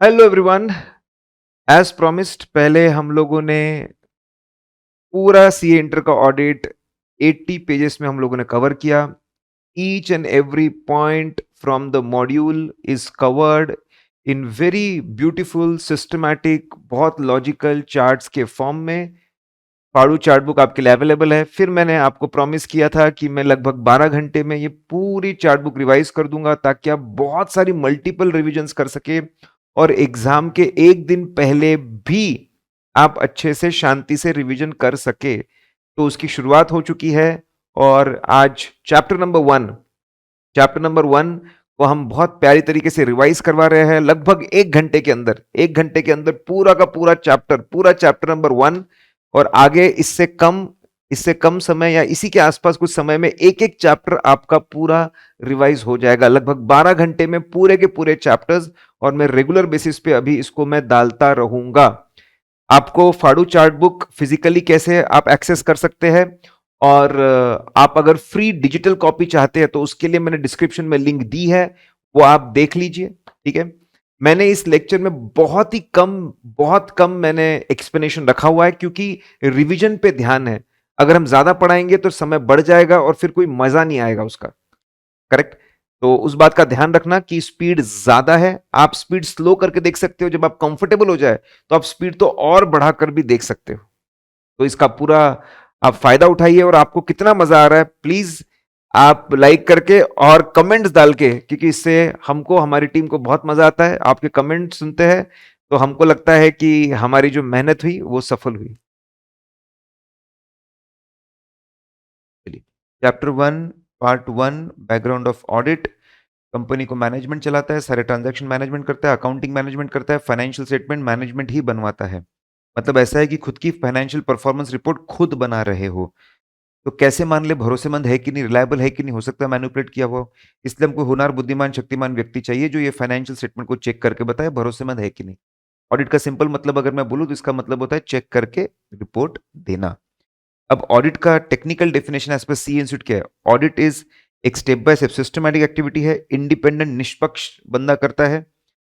Hello everyone. As promised पहले हम लोगों ने पूरा सीए इंटर का ऑडिट 80 पेजेस में हम लोगों ने कवर किया। Each and every point from the module is covered in very beautiful systematic, बहुत लॉजिकल चार्ट्स के फॉर्म में। फाड़ू चार्ट बुक आपके लिए अवेलेबल है। फिर मैंने आपको प्रॉमिस किया था कि मैं लगभग 12 घंटे में ये पूरी चार्ट बुक रिवाइज कर दूंगा ताकि आप बहुत सारी मल्टीपल रिविजन्स कर सके और एग्जाम के एक दिन पहले भी आप अच्छे से शांति से रिवीजन कर सके। तो उसकी शुरुआत हो चुकी है और आज चैप्टर नंबर 1 को हम बहुत प्यारी तरीके से रिवाइज करवा रहे हैं। लगभग एक घंटे के अंदर पूरा चैप्टर नंबर 1 और आगे इससे कम समय या इसी के आसपास कुछ समय में एक एक चैप्टर आपका पूरा रिवाइज हो जाएगा। लगभग 12 घंटे में पूरे के पूरे चैप्टर्स, और मैं रेगुलर बेसिस पे अभी इसको मैं डालता रहूंगा। आपको फाड़ू चार्ट बुक फिजिकली कैसे आप एक्सेस कर सकते हैं, और आप अगर फ्री डिजिटल कॉपी चाहते हैं तो उसके लिए मैंने डिस्क्रिप्शन में लिंक दी है, वो आप देख लीजिए। ठीक है। मैंने इस लेक्चर में बहुत कम मैंने एक्सप्लेनेशन रखा हुआ है क्योंकि रिवीजन पे ध्यान है। अगर हम ज्यादा पढ़ाएंगे तो समय बढ़ जाएगा और फिर कोई मजा नहीं आएगा उसका। करेक्ट। तो उस बात का ध्यान रखना कि स्पीड ज्यादा है। आप स्पीड स्लो करके देख सकते हो, जब आप कंफर्टेबल हो जाए तो आप स्पीड तो और बढ़ाकर भी देख सकते हो। तो इसका पूरा आप फायदा उठाइए। और आपको कितना मजा आ रहा है प्लीज आप लाइक करके और कमेंट्स डाल के, क्योंकि इससे हमको, हमारी टीम को बहुत मजा आता है। आपके कमेंट सुनते हैं तो हमको लगता है कि हमारी जो मेहनत हुई वो सफल हुई। चलिए, chapter 1 part 1, background of audit. Company को मैनेजमेंट चलाता है, सारे ट्रांजैक्शन मैनेजमेंट करता है, अकाउंटिंग मैनेजमेंट करता है, फाइनेंशियल स्टेटमेंट मैनेजमेंट ही बनवाता है। मतलब ऐसा है कि खुद की फाइनेंशियल परफॉर्मेंस रिपोर्ट खुद बना रहे हो, तो कैसे मान ले भरोसेमंद है कि नहीं, रिलायबल है कि नहीं, हो सकता है मैनिपुलेट किया हुआ हो। इसलिए हमको होनहार, बुद्धिमान, शक्तिमान व्यक्ति चाहिए जो ये फाइनेंशियल स्टेटमेंट को चेक करके बताए भरोसेमंद है कि नहीं। ऑडिट का सिंपल मतलब अगर मैं बोलूं तो इसका मतलब होता है चेक करके रिपोर्ट देना। अब ऑडिट का टेक्निकल डेफिनेशन एज पर सी इंस्टीट्यूट क्या है? ऑडिट इज एक step by step systematic activity है, इंडिपेंडेंट निष्पक्ष बंदा करता है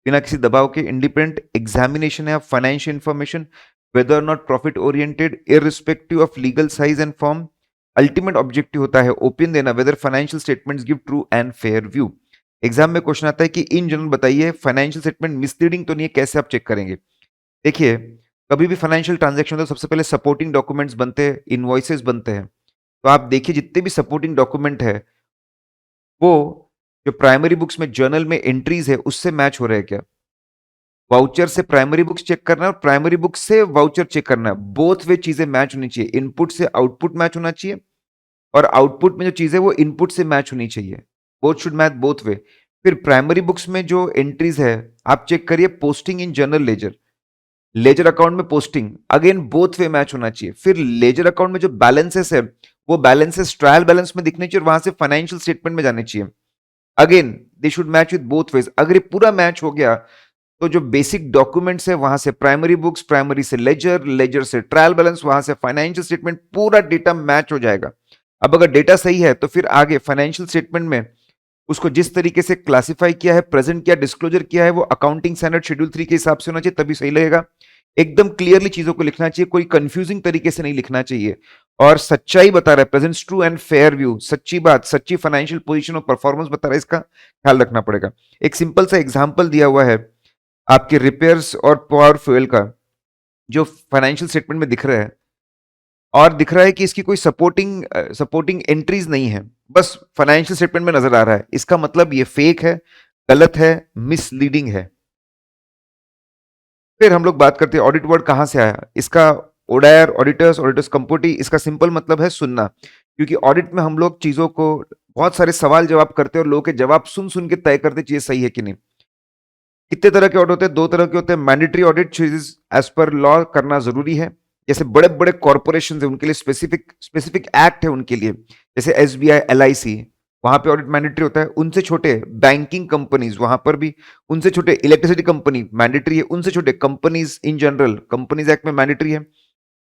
बिना किसी दबाव के। इंडिपेंडेंट एग्जामिनेशन है ऑफ फाइनेंशियल इंफॉर्मेशन, वेदर और not profit oriented, irrespective of legal size and form. Ultimate objective होता है ओपिनियन देना, weather financial statements give true and fair view. Exam में क्वेश्चन आता है कि इन जनरल बताइए फाइनेंशियल स्टेटमेंट मिसलीडिंग तो नहीं है, कैसे आप चेक करेंगे? देखिए, कभी भी फाइनेंशियल ट्रांजैक्शन तो सबसे पहले सपोर्टिंग डॉक्यूमेंट्स बनते हैं, इनवॉइसेस बनते हैं। तो आप देखिए जितने भी सपोर्टिंग डॉक्यूमेंट है वो जो प्राइमरी बुक्स में जर्नल में एंट्रीज है उससे मैच हो रहे हैं क्या? वाउचर से प्राइमरी बुक्स चेक करना है और प्राइमरी बुक से वाउचर चेक करना है। बोथ वे चीजें मैच होनी चाहिए। इनपुट से आउटपुट मैच होना चाहिए और आउटपुट में जो चीज है वो इनपुट से मैच होनी चाहिए। Both should match both way. फिर प्राइमरी बुक्स में जो एंट्रीज है आप चेक करिए, posting in general ledger, ledger account में posting, again both way match होना चाहिए। फिर लेजर अकाउंट में जो बैलेंसेस है वो बैलेंसेस ट्रायल बैलेंस में दिखने चाहिए और वहां से फाइनेंशियल स्टेटमेंट में जाने चाहिए। Again they should match with both ways. अगर ये पूरा मैच हो गया तो जो बेसिक डॉक्यूमेंट्स है वहां से प्राइमरी बुक्स, प्राइमरी से लेजर, लेजर से ट्रायल बैलेंस, वहां से फाइनेंशियल स्टेटमेंट, पूरा डेटा मैच हो जाएगा। अब अगर डेटा सही है तो फिर आगे फाइनेंशियल स्टेटमेंट में उसको जिस तरीके से क्लासिफाई किया है, प्रेजेंट किया, डिस्क्लोजर किया है, वो अकाउंटिंग स्टैंडर्ड शेड्यूल 3 के हिसाब से होना चाहिए, तभी सही लगेगा। एकदम क्लियरली चीजों को लिखना चाहिए, कोई कंफ्यूजिंग तरीके से नहीं लिखना चाहिए। और सच्चाई बता रहा है, presents true and fair view, सच्ची बात, सच्ची फाइनेंशियल पोजीशन और परफॉर्मेंस बता रहा है, इसका ख्याल रखना पड़ेगा। एक सिंपल सा एग्जांपल दिया हुआ है आपके रिपेयर्स और पावर फ्यूल का, जो फाइनेंशियल स्टेटमेंट में दिख रहा है, और दिख रहा है कि इसकी कोई सपोर्टिंग एंट्रीज नहीं है, बस फाइनेंशियल स्टेटमेंट में नजर आ रहा है। इसका मतलब ये फेक है, गलत है, मिसलीडिंग है। फिर हम लोग बात करते हैं ऑडिट वर्ड कहां से आया। इसका ओडायर, ऑडिटर्स, ऑडिटर्स कंपोटी, इसका सिंपल मतलब है सुनना। क्योंकि ऑडिट में हम लोग चीजों को, बहुत सारे सवाल जवाब करते हैं और लोगों के जवाब सुन सुन के तय करते चीजें सही है कि नहीं। कितने तरह के ऑडिट होते हैं? 2 तरह के होते हैं। मैंडेटरी ऑडिट, चीज एज पर लॉ करना जरूरी है, जैसे बड़े बड़े कॉर्पोरेशन है उनके लिए स्पेसिफिक स्पेसिफिक एक्ट है उनके लिए, जैसे एसबीआई, एलआईसी, वहां पे ऑडिट मैंडेटरी होता है। उनसे छोटे बैंकिंग कंपनीज, वहां पर भी। उनसे छोटे इलेक्ट्रिसिटी कंपनी मैंडेटरी है। उनसे छोटे companies in general, companies act में मैंडेटरी है।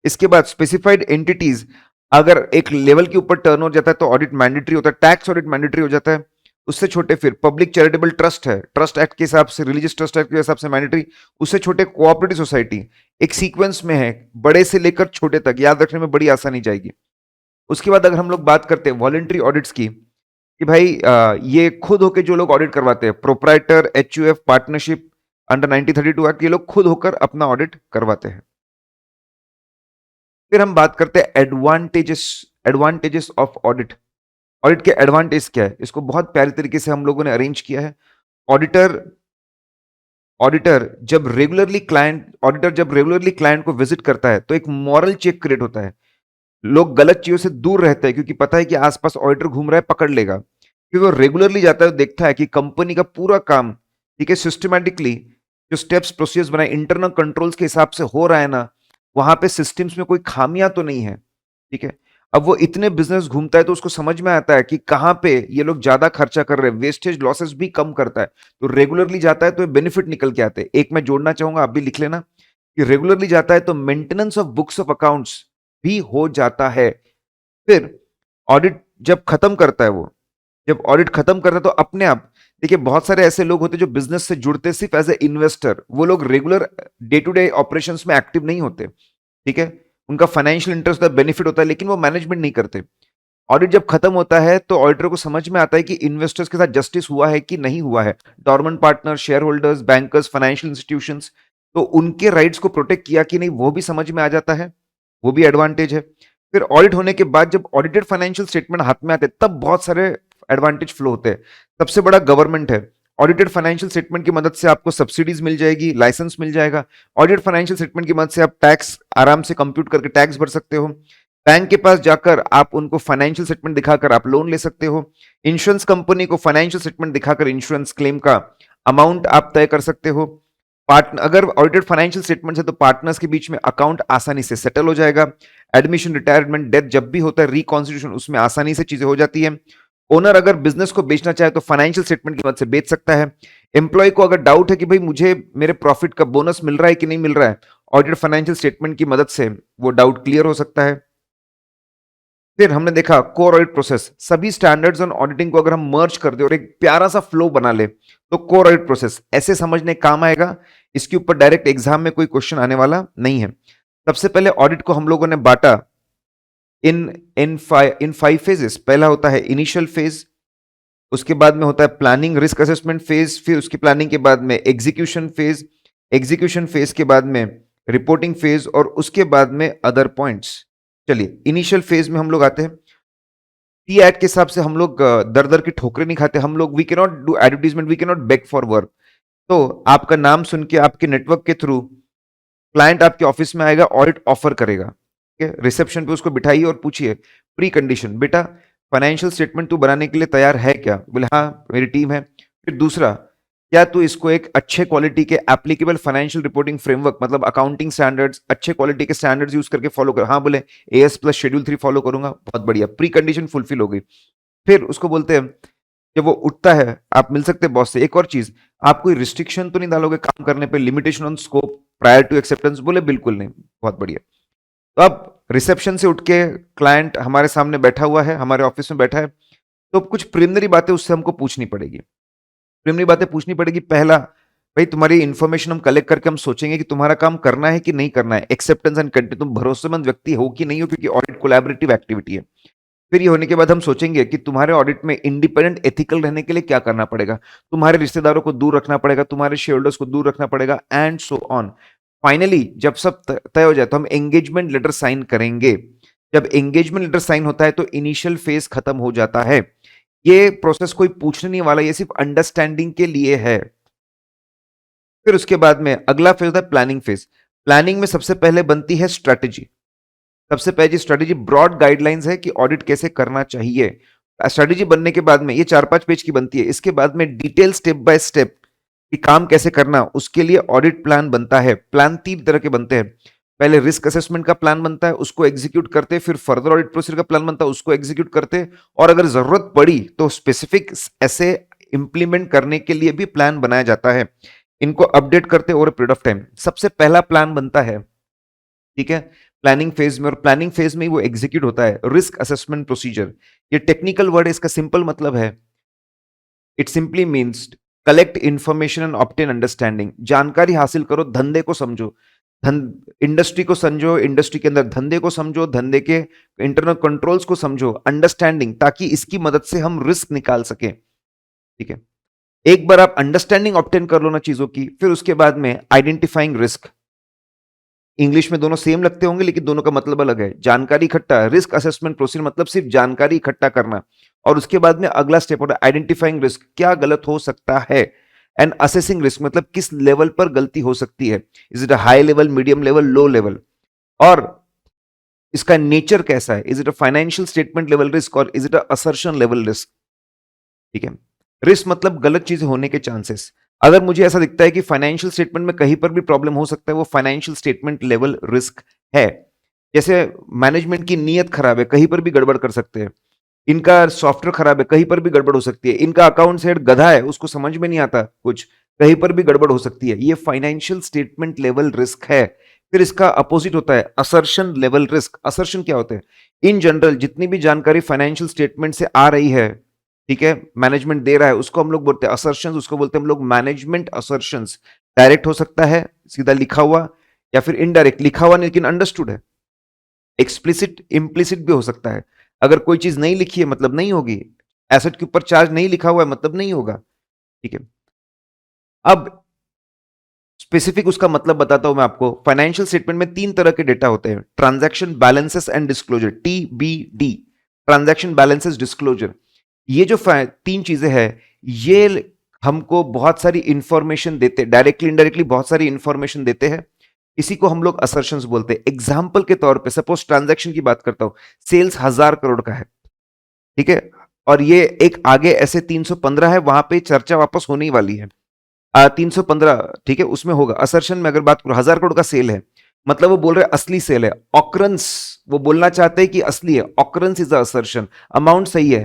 इसके बाद स्पेसिफाइड एंटिटीज, अगर एक लेवल के ऊपर टर्न हो जाता है तो ऑडिट मैंडेटरी होता है। टैक्स ऑडिट मैंडेटरी हो जाता है। उससे छोटे फिर पब्लिक चैरिटेबल ट्रस्ट है, ट्रस्ट एक्ट के हिसाब से, रिलीजियस ट्रस्ट एक्ट के हिसाब से मैंडेटरी। उससे छोटे कोऑपरेटिव सोसाइटी, एक सीक्वेंस में है, बड़े से लेकर छोटे तक, याद रखने में बड़ी आसानी जाएगी। उसके बाद अगर हम लोग बात करते हैं वॉलेंट्री ऑडिट्स की, कि भाई ये खुद होके जो लोग ऑडिट करवाते हैं, proprietor, HUF, partnership, under 1932 act, ये लोग खुद होकर अपना ऑडिट करवाते हैं। फिर हम बात करते हैं advantages, advantages of audit. Audit के एडवांटेज क्या है, इसको बहुत प्यारी तरीके से हम लोगों ने अरेंज किया है। ऑडिटर ऑडिटर जब रेगुलरली क्लाइंट को विजिट करता है तो एक मॉरल चेक क्रिएट होता है। लोग गलत चीजों से दूर रहते हैं क्योंकि पता है कि आसपास ऑडिटर घूम रहा है, पकड़ लेगा। क्योंकि वो रेगुलरली जाता है, देखता है कि कंपनी का पूरा काम, ठीक है, सिस्टमैटिकली जो स्टेप्स प्रोसीजर्स बनाए इंटरनल कंट्रोल्स के हिसाब से हो रहा है ना, वहां पे सिस्टम्स में कोई खामियां तो नहीं है, ठीक है। अब वो इतने बिजनेस घूमता है तो उसको समझ में आता है कि कहाँ पे ये लोग ज्यादा खर्चा कर रहे हैं, वेस्टेज लॉसेस भी कम करता है। तो रेगुलरली जाता है तो बेनिफिट निकल के आते हैं। एक मैं जोड़ना चाहूंगा, आप भी लिख लेना, कि रेगुलरली जाता है तो maintenance of books of accounts भी हो जाता है। फिर ऑडिट जब खत्म करता है वो, जब ऑडिट खत्म करता है तो अपने आप, देखिए बहुत सारे ऐसे लोग होते हैं जो बिजनेस से जुड़ते सिर्फ एज ए इन्वेस्टर, वो लोग regular day to day operations में एक्टिव नहीं होते, ठीक है। उनका फाइनेंशियल इंटरेस्ट होता है, बेनिफिट होता है, लेकिन वो मैनेजमेंट नहीं करते। ऑडिट जब खत्म होता है तो ऑडिटर को समझ में आता है कि इन्वेस्टर्स के साथ जस्टिस हुआ है कि नहीं हुआ है। Dormant partner, share holders, bankers, financial institutions, तो उनके राइट्स को प्रोटेक्ट किया कि नहीं, वो भी समझ में आ जाता है, वो भी एडवांटेज है। फिर ऑडिट होने के बाद जब ऑडिटेड फाइनेंशियल स्टेटमेंट हाथ में आते हैं तब बहुत सारे एडवांटेज फ्लो होते हैं। सबसे बड़ा गवर्नमेंट है। ऑडिटेड फाइनेंशियल स्टेटमेंट की मदद से आपको सब्सिडीज मिल जाएगी, लाइसेंस मिल जाएगा। ऑडिटेड फाइनेंशियल स्टेटमेंट की मदद से आप टैक्स आराम से कंप्यूट करके टैक्स भर सकते हो। बैंक के पास जाकर आप उनको फाइनेंशियल स्टेटमेंट दिखाकर आप लोन ले सकते हो। इंश्योरेंस कंपनी को फाइनेंशियल स्टेटमेंट दिखाकर इंश्योरेंस क्लेम का अमाउंट आप तय कर सकते हो। पार्टनर, अगर ऑडिटेड फाइनेंशियल स्टेटमेंट है तो पार्टनर्स के बीच में अकाउंट आसानी से सेटल हो जाएगा। एडमिशन, रिटायरमेंट, डेथ जब भी होता है, रिकॉन्स्टिट्यूशन, उसमें आसानी से चीजें हो जाती है। ओनर अगर बिजनेस को बेचना चाहे तो फाइनेंशियल स्टेटमेंट की मदद से बेच सकता है। एम्प्लॉय को अगर डाउट है कि भाई मुझे मेरे प्रॉफिट का बोनस मिल रहा है कि नहीं मिल रहा है, ऑडिटेड फाइनेंशियल स्टेटमेंट की मदद से वो डाउट क्लियर हो सकता है। फिर हमने देखा कोर ऑडिट प्रोसेस, सभी स्टैंडर्ड्स ऑन ऑडिटिंग को अगर हम मर्ज कर दे और एक प्यारा सा फ्लो बना ले तो कोर ऑडिट प्रोसेस ऐसे समझने काम आएगा। इसके ऊपर डायरेक्ट एग्जाम में कोई क्वेश्चन आने वाला नहीं है। सबसे पहले ऑडिट को हम लोगों ने बांटा इन इन 5 फेजेस। पहला होता है इनिशियल फेज, उसके बाद में होता है प्लानिंग रिस्क असेसमेंट फेज, फिर उसकी प्लानिंग के बाद में एग्जीक्यूशन फेज, एग्जीक्यूशन फेज के बाद में रिपोर्टिंग फेज, और उसके बाद में अदर पॉइंट्स। चलिए इनिशियल फेज में हम लोग आते हैं। टी एक्ट के हिसाब से हम लोग दर दर की ठोकरें नहीं खाते। हम लोग we can not do advertisement, we can not beg for work. तो आपका नाम सुन के आपके नेटवर्क के थ्रू क्लाइंट आपके ऑफिस में आएगा, ऑडिट ऑफर करेगा, ठीक है। रिसेप्शन पे उसको बिठाइए और पूछिए प्री कंडीशन, बेटा फाइनेंशियल स्टेटमेंट तू बनाने के लिए तैयार है क्या? बोले हाँ मेरी टीम है। फिर दूसरा, क्या तू इसको एक अच्छे क्वालिटी के एप्लीकेबल फाइनेंशियल रिपोर्टिंग फ्रेमवर्क, मतलब अकाउंटिंग स्टैंडर्ड्स, अच्छे क्वालिटी के स्टैंडर्ड्स यूज करके फॉलो कर? हाँ बोले एएस प्लस शेड्यूल 3 फॉलो करूंगा। बहुत बढ़िया, प्री कंडीशन फुलफिल हो गई। फिर उसको बोलते हैं, जब वो उठता है आप मिल सकते हैं बॉस से। एक और चीज, आप कोई रिस्ट्रिक्शन तो नहीं डालोगे काम करने पे, limitation on scope prior to acceptance? बोले बिल्कुल नहीं। बहुत बढ़िया। तो अब रिसेप्शन से उठ के क्लाइंट हमारे सामने बैठा हुआ है, हमारे ऑफिस में बैठा है, तो कुछ प्रिलिमिनरी बातें उससे हमको पूछनी पड़ेगी। प्रिलिमिनरी बातें पूछनी पड़ेगी। पहला, भाई तुम्हारी इंफॉर्मेशन हम कलेक्ट करके हम सोचेंगे कि तुम्हारा काम करना है कि नहीं करना है, एक्सेप्टेंस एंड कंटेंट, तुम भरोसेमंद व्यक्ति हो कि नहीं हो, क्योंकि ऑडिट कोलैबोरेटिव एक्टिविटी है। फिर ये होने के बाद हम सोचेंगे कि तुम्हारे ऑडिट में इंडिपेंडेंट एथिकल रहने के लिए क्या करना पड़ेगा, तुम्हारे रिश्तेदारों को दूर रखना पड़ेगा, तुम्हारे शेयर होल्डर्स को दूर रखना पड़ेगा, एंड सो ऑन। फाइनली जब सब तय हो जाए तो हम एंगेजमेंट लेटर साइन करेंगे। जब एंगेजमेंट लेटर साइन होता है तो इनिशियल फेज खत्म हो जाता है। ये प्रोसेस कोई पूछने नहीं वाला, ये सिर्फ अंडरस्टैंडिंग के लिए है। फिर उसके बाद में अगला फेज होता है प्लानिंग फेज। प्लानिंग में सबसे पहले बनती है स्ट्रेटेजी। सबसे पहली स्ट्रेटेजी ब्रॉड गाइडलाइंस है कि ऑडिट कैसे करना चाहिए। स्ट्रेटेजी बनने के बाद में ये 4-5 पेज की बनती है। इसके बाद में डिटेल स्टेप बाय स्टेप कि काम कैसे करना, उसके लिए ऑडिट प्लान बनता है। प्लान 3 तरह के बनते हैं। पहले रिस्क असेसमेंट का प्लान बनता है, उसको एग्जीक्यूट करते, फिर फर्दर ऑडिट प्रोसीजर का प्लान बनता है, उसको एग्जीक्यूट करते, और अगर जरूरत पड़ी तो स्पेसिफिक ऐसे इंप्लीमेंट करने के लिए भी प्लान बनाया जाता है। इनको अपडेट करते ओवर पीरियड ऑफ टाइम। सबसे पहला प्लान बनता है, ठीक है, प्लानिंग फेज में, और प्लानिंग फेज में ही वो एग्जीक्यूट होता है। रिस्क असेसमेंट प्रोसीजर, ये टेक्निकल वर्ड है, इसका सिंपल मतलब है it simply means collect information and obtain understanding. जानकारी हासिल करो, धंधे को समझो, इंडस्ट्री को समझो, इंडस्ट्री के अंदर धंधे को समझो, धंधे के इंटरनल कंट्रोल्स को समझो, अंडरस्टैंडिंग, ताकि इसकी मदद से हम रिस्क निकाल सकें। ठीक है, एक बार आप अंडरस्टैंडिंग ऑब्टेन कर लो ना चीजों की, फिर उसके बाद में आइडेंटिफाइंग रिस्क। इंग्लिश में दोनों सेम लगते होंगे लेकिन दोनों का मतलब अलग है। जानकारी इकट्ठा, रिस्क असेसमेंट प्रोसीजर मतलब सिर्फ जानकारी इकट्ठा करना, और उसके बाद में अगला स्टेप होता है आइडेंटिफाइंग रिस्क, क्या गलत हो सकता है, एंड असेसिंग रिस्क मतलब किस लेवल पर गलती हो सकती है, is it a high level, medium level, low level, और इसका नेचर कैसा है, is it a financial statement level risk और is it a assertion level risk. ठीक है, रिस्क मतलब गलत चीजें होने के चांसेस। अगर मुझे ऐसा दिखता है कि फाइनेंशियल स्टेटमेंट में कहीं पर भी प्रॉब्लम हो सकता है, वो फाइनेंशियल स्टेटमेंट लेवल रिस्क है। जैसे मैनेजमेंट की नीयत खराब है, कहीं पर भी गड़बड़ कर सकते हैं, इनका सॉफ्टवेयर खराब है, कहीं पर भी गड़बड़ हो सकती है, इनका अकाउंट हेड गधा है, उसको समझ में नहीं आता कुछ, कहीं पर भी गड़बड़ हो सकती है, ये फाइनेंशियल स्टेटमेंट लेवल रिस्क है। फिर इसका अपोजिट होता है असर्शन लेवल रिस्क। असर्शन क्या होता है, इन जनरल जितनी भी जानकारी फाइनेंशियल स्टेटमेंट से आ रही है, ठीक है, मैनेजमेंट दे रहा है, उसको हम लोग बोलते हैं असर्शंस, उसको बोलते हैं हम लोग मैनेजमेंट असर्शंस। डायरेक्ट हो सकता है, सीधा लिखा हुआ, या फिर इनडायरेक्ट लिखा हुआ लेकिन अंडरस्टूड है। एक्सप्लिसिट इम्प्लिसिट भी हो सकता है। अगर कोई चीज नहीं लिखी है मतलब नहीं होगी, एसेट के ऊपर चार्ज नहीं लिखा हुआ है मतलब नहीं होगा। ठीक है, अब स्पेसिफिक उसका मतलब बताता हूं मैं आपको। फाइनेंशियल स्टेटमेंट में तीन तरह के डेटा होते हैं, transaction balances and disclosure, TBD, transaction balances disclosure. ये जो तीन चीजें हैं, ये हमको बहुत सारी इंफॉर्मेशन देते हैं, डायरेक्टली इनडायरेक्टली बहुत सारी इंफॉर्मेशन देते हैं। इसी को हम लोग असर्शंस बोलते हैं। एग्जाम्पल के तौर पे सपोज ट्रांजैक्शन की बात करता हूं, सेल्स 1000 करोड़ का है, ठीक है, और ये एक आगे ऐसे 315 है, वहां पे चर्चा वापस होने ही वाली है। 315, ठीक है, उसमें होगा असर्शन में। अगर बात करो 1000 करोड़ का सेल है, मतलब वो बोल रहे असली सेल है, ऑकरेंस, वो बोलना चाहते हैं कि असली है, occurrence is the assertion. Amount सही है,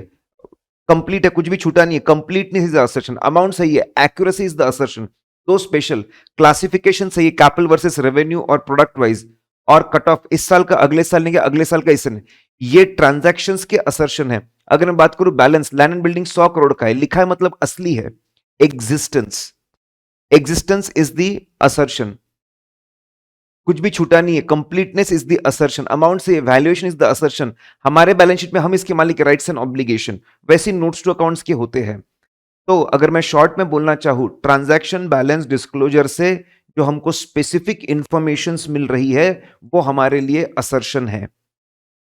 कंप्लीट है, कुछ भी छूटा नहीं है, completeness is the assertion. Amount सही है, एक्यूरेसी इज द असर्शन। दो स्पेशल क्लासिफिकेशन सही है, कैपिटल वर्सेस रेवेन्यू और प्रोडक्ट वाइज, और कट ऑफ इस साल का अगले साल नहीं, अगले साल का इस साल। ये ट्रांजैक्शंस के असर्शन है। अगर मैं बात करूं balance, land and building 100 crore का है, लिखा है मतलब असली है, existence, existence is the assertion, कुछ भी छूटा नहीं है, completeness is the assertion. Amount से वैल्यूएशन इज द असर्शन, हमारे बैलेंस शीट में हम इसके मालिक के, राइट्स एंड ऑब्लिगेशन, वैसे नोट्स टू अकाउंट्स के होते हैं। तो अगर मैं शॉर्ट में बोलना चाहूं, ट्रांजैक्शन बैलेंस डिस्क्लोजर से जो हमको स्पेसिफिक इंफॉर्मेशन मिल रही है, वो हमारे लिए असर्शन है।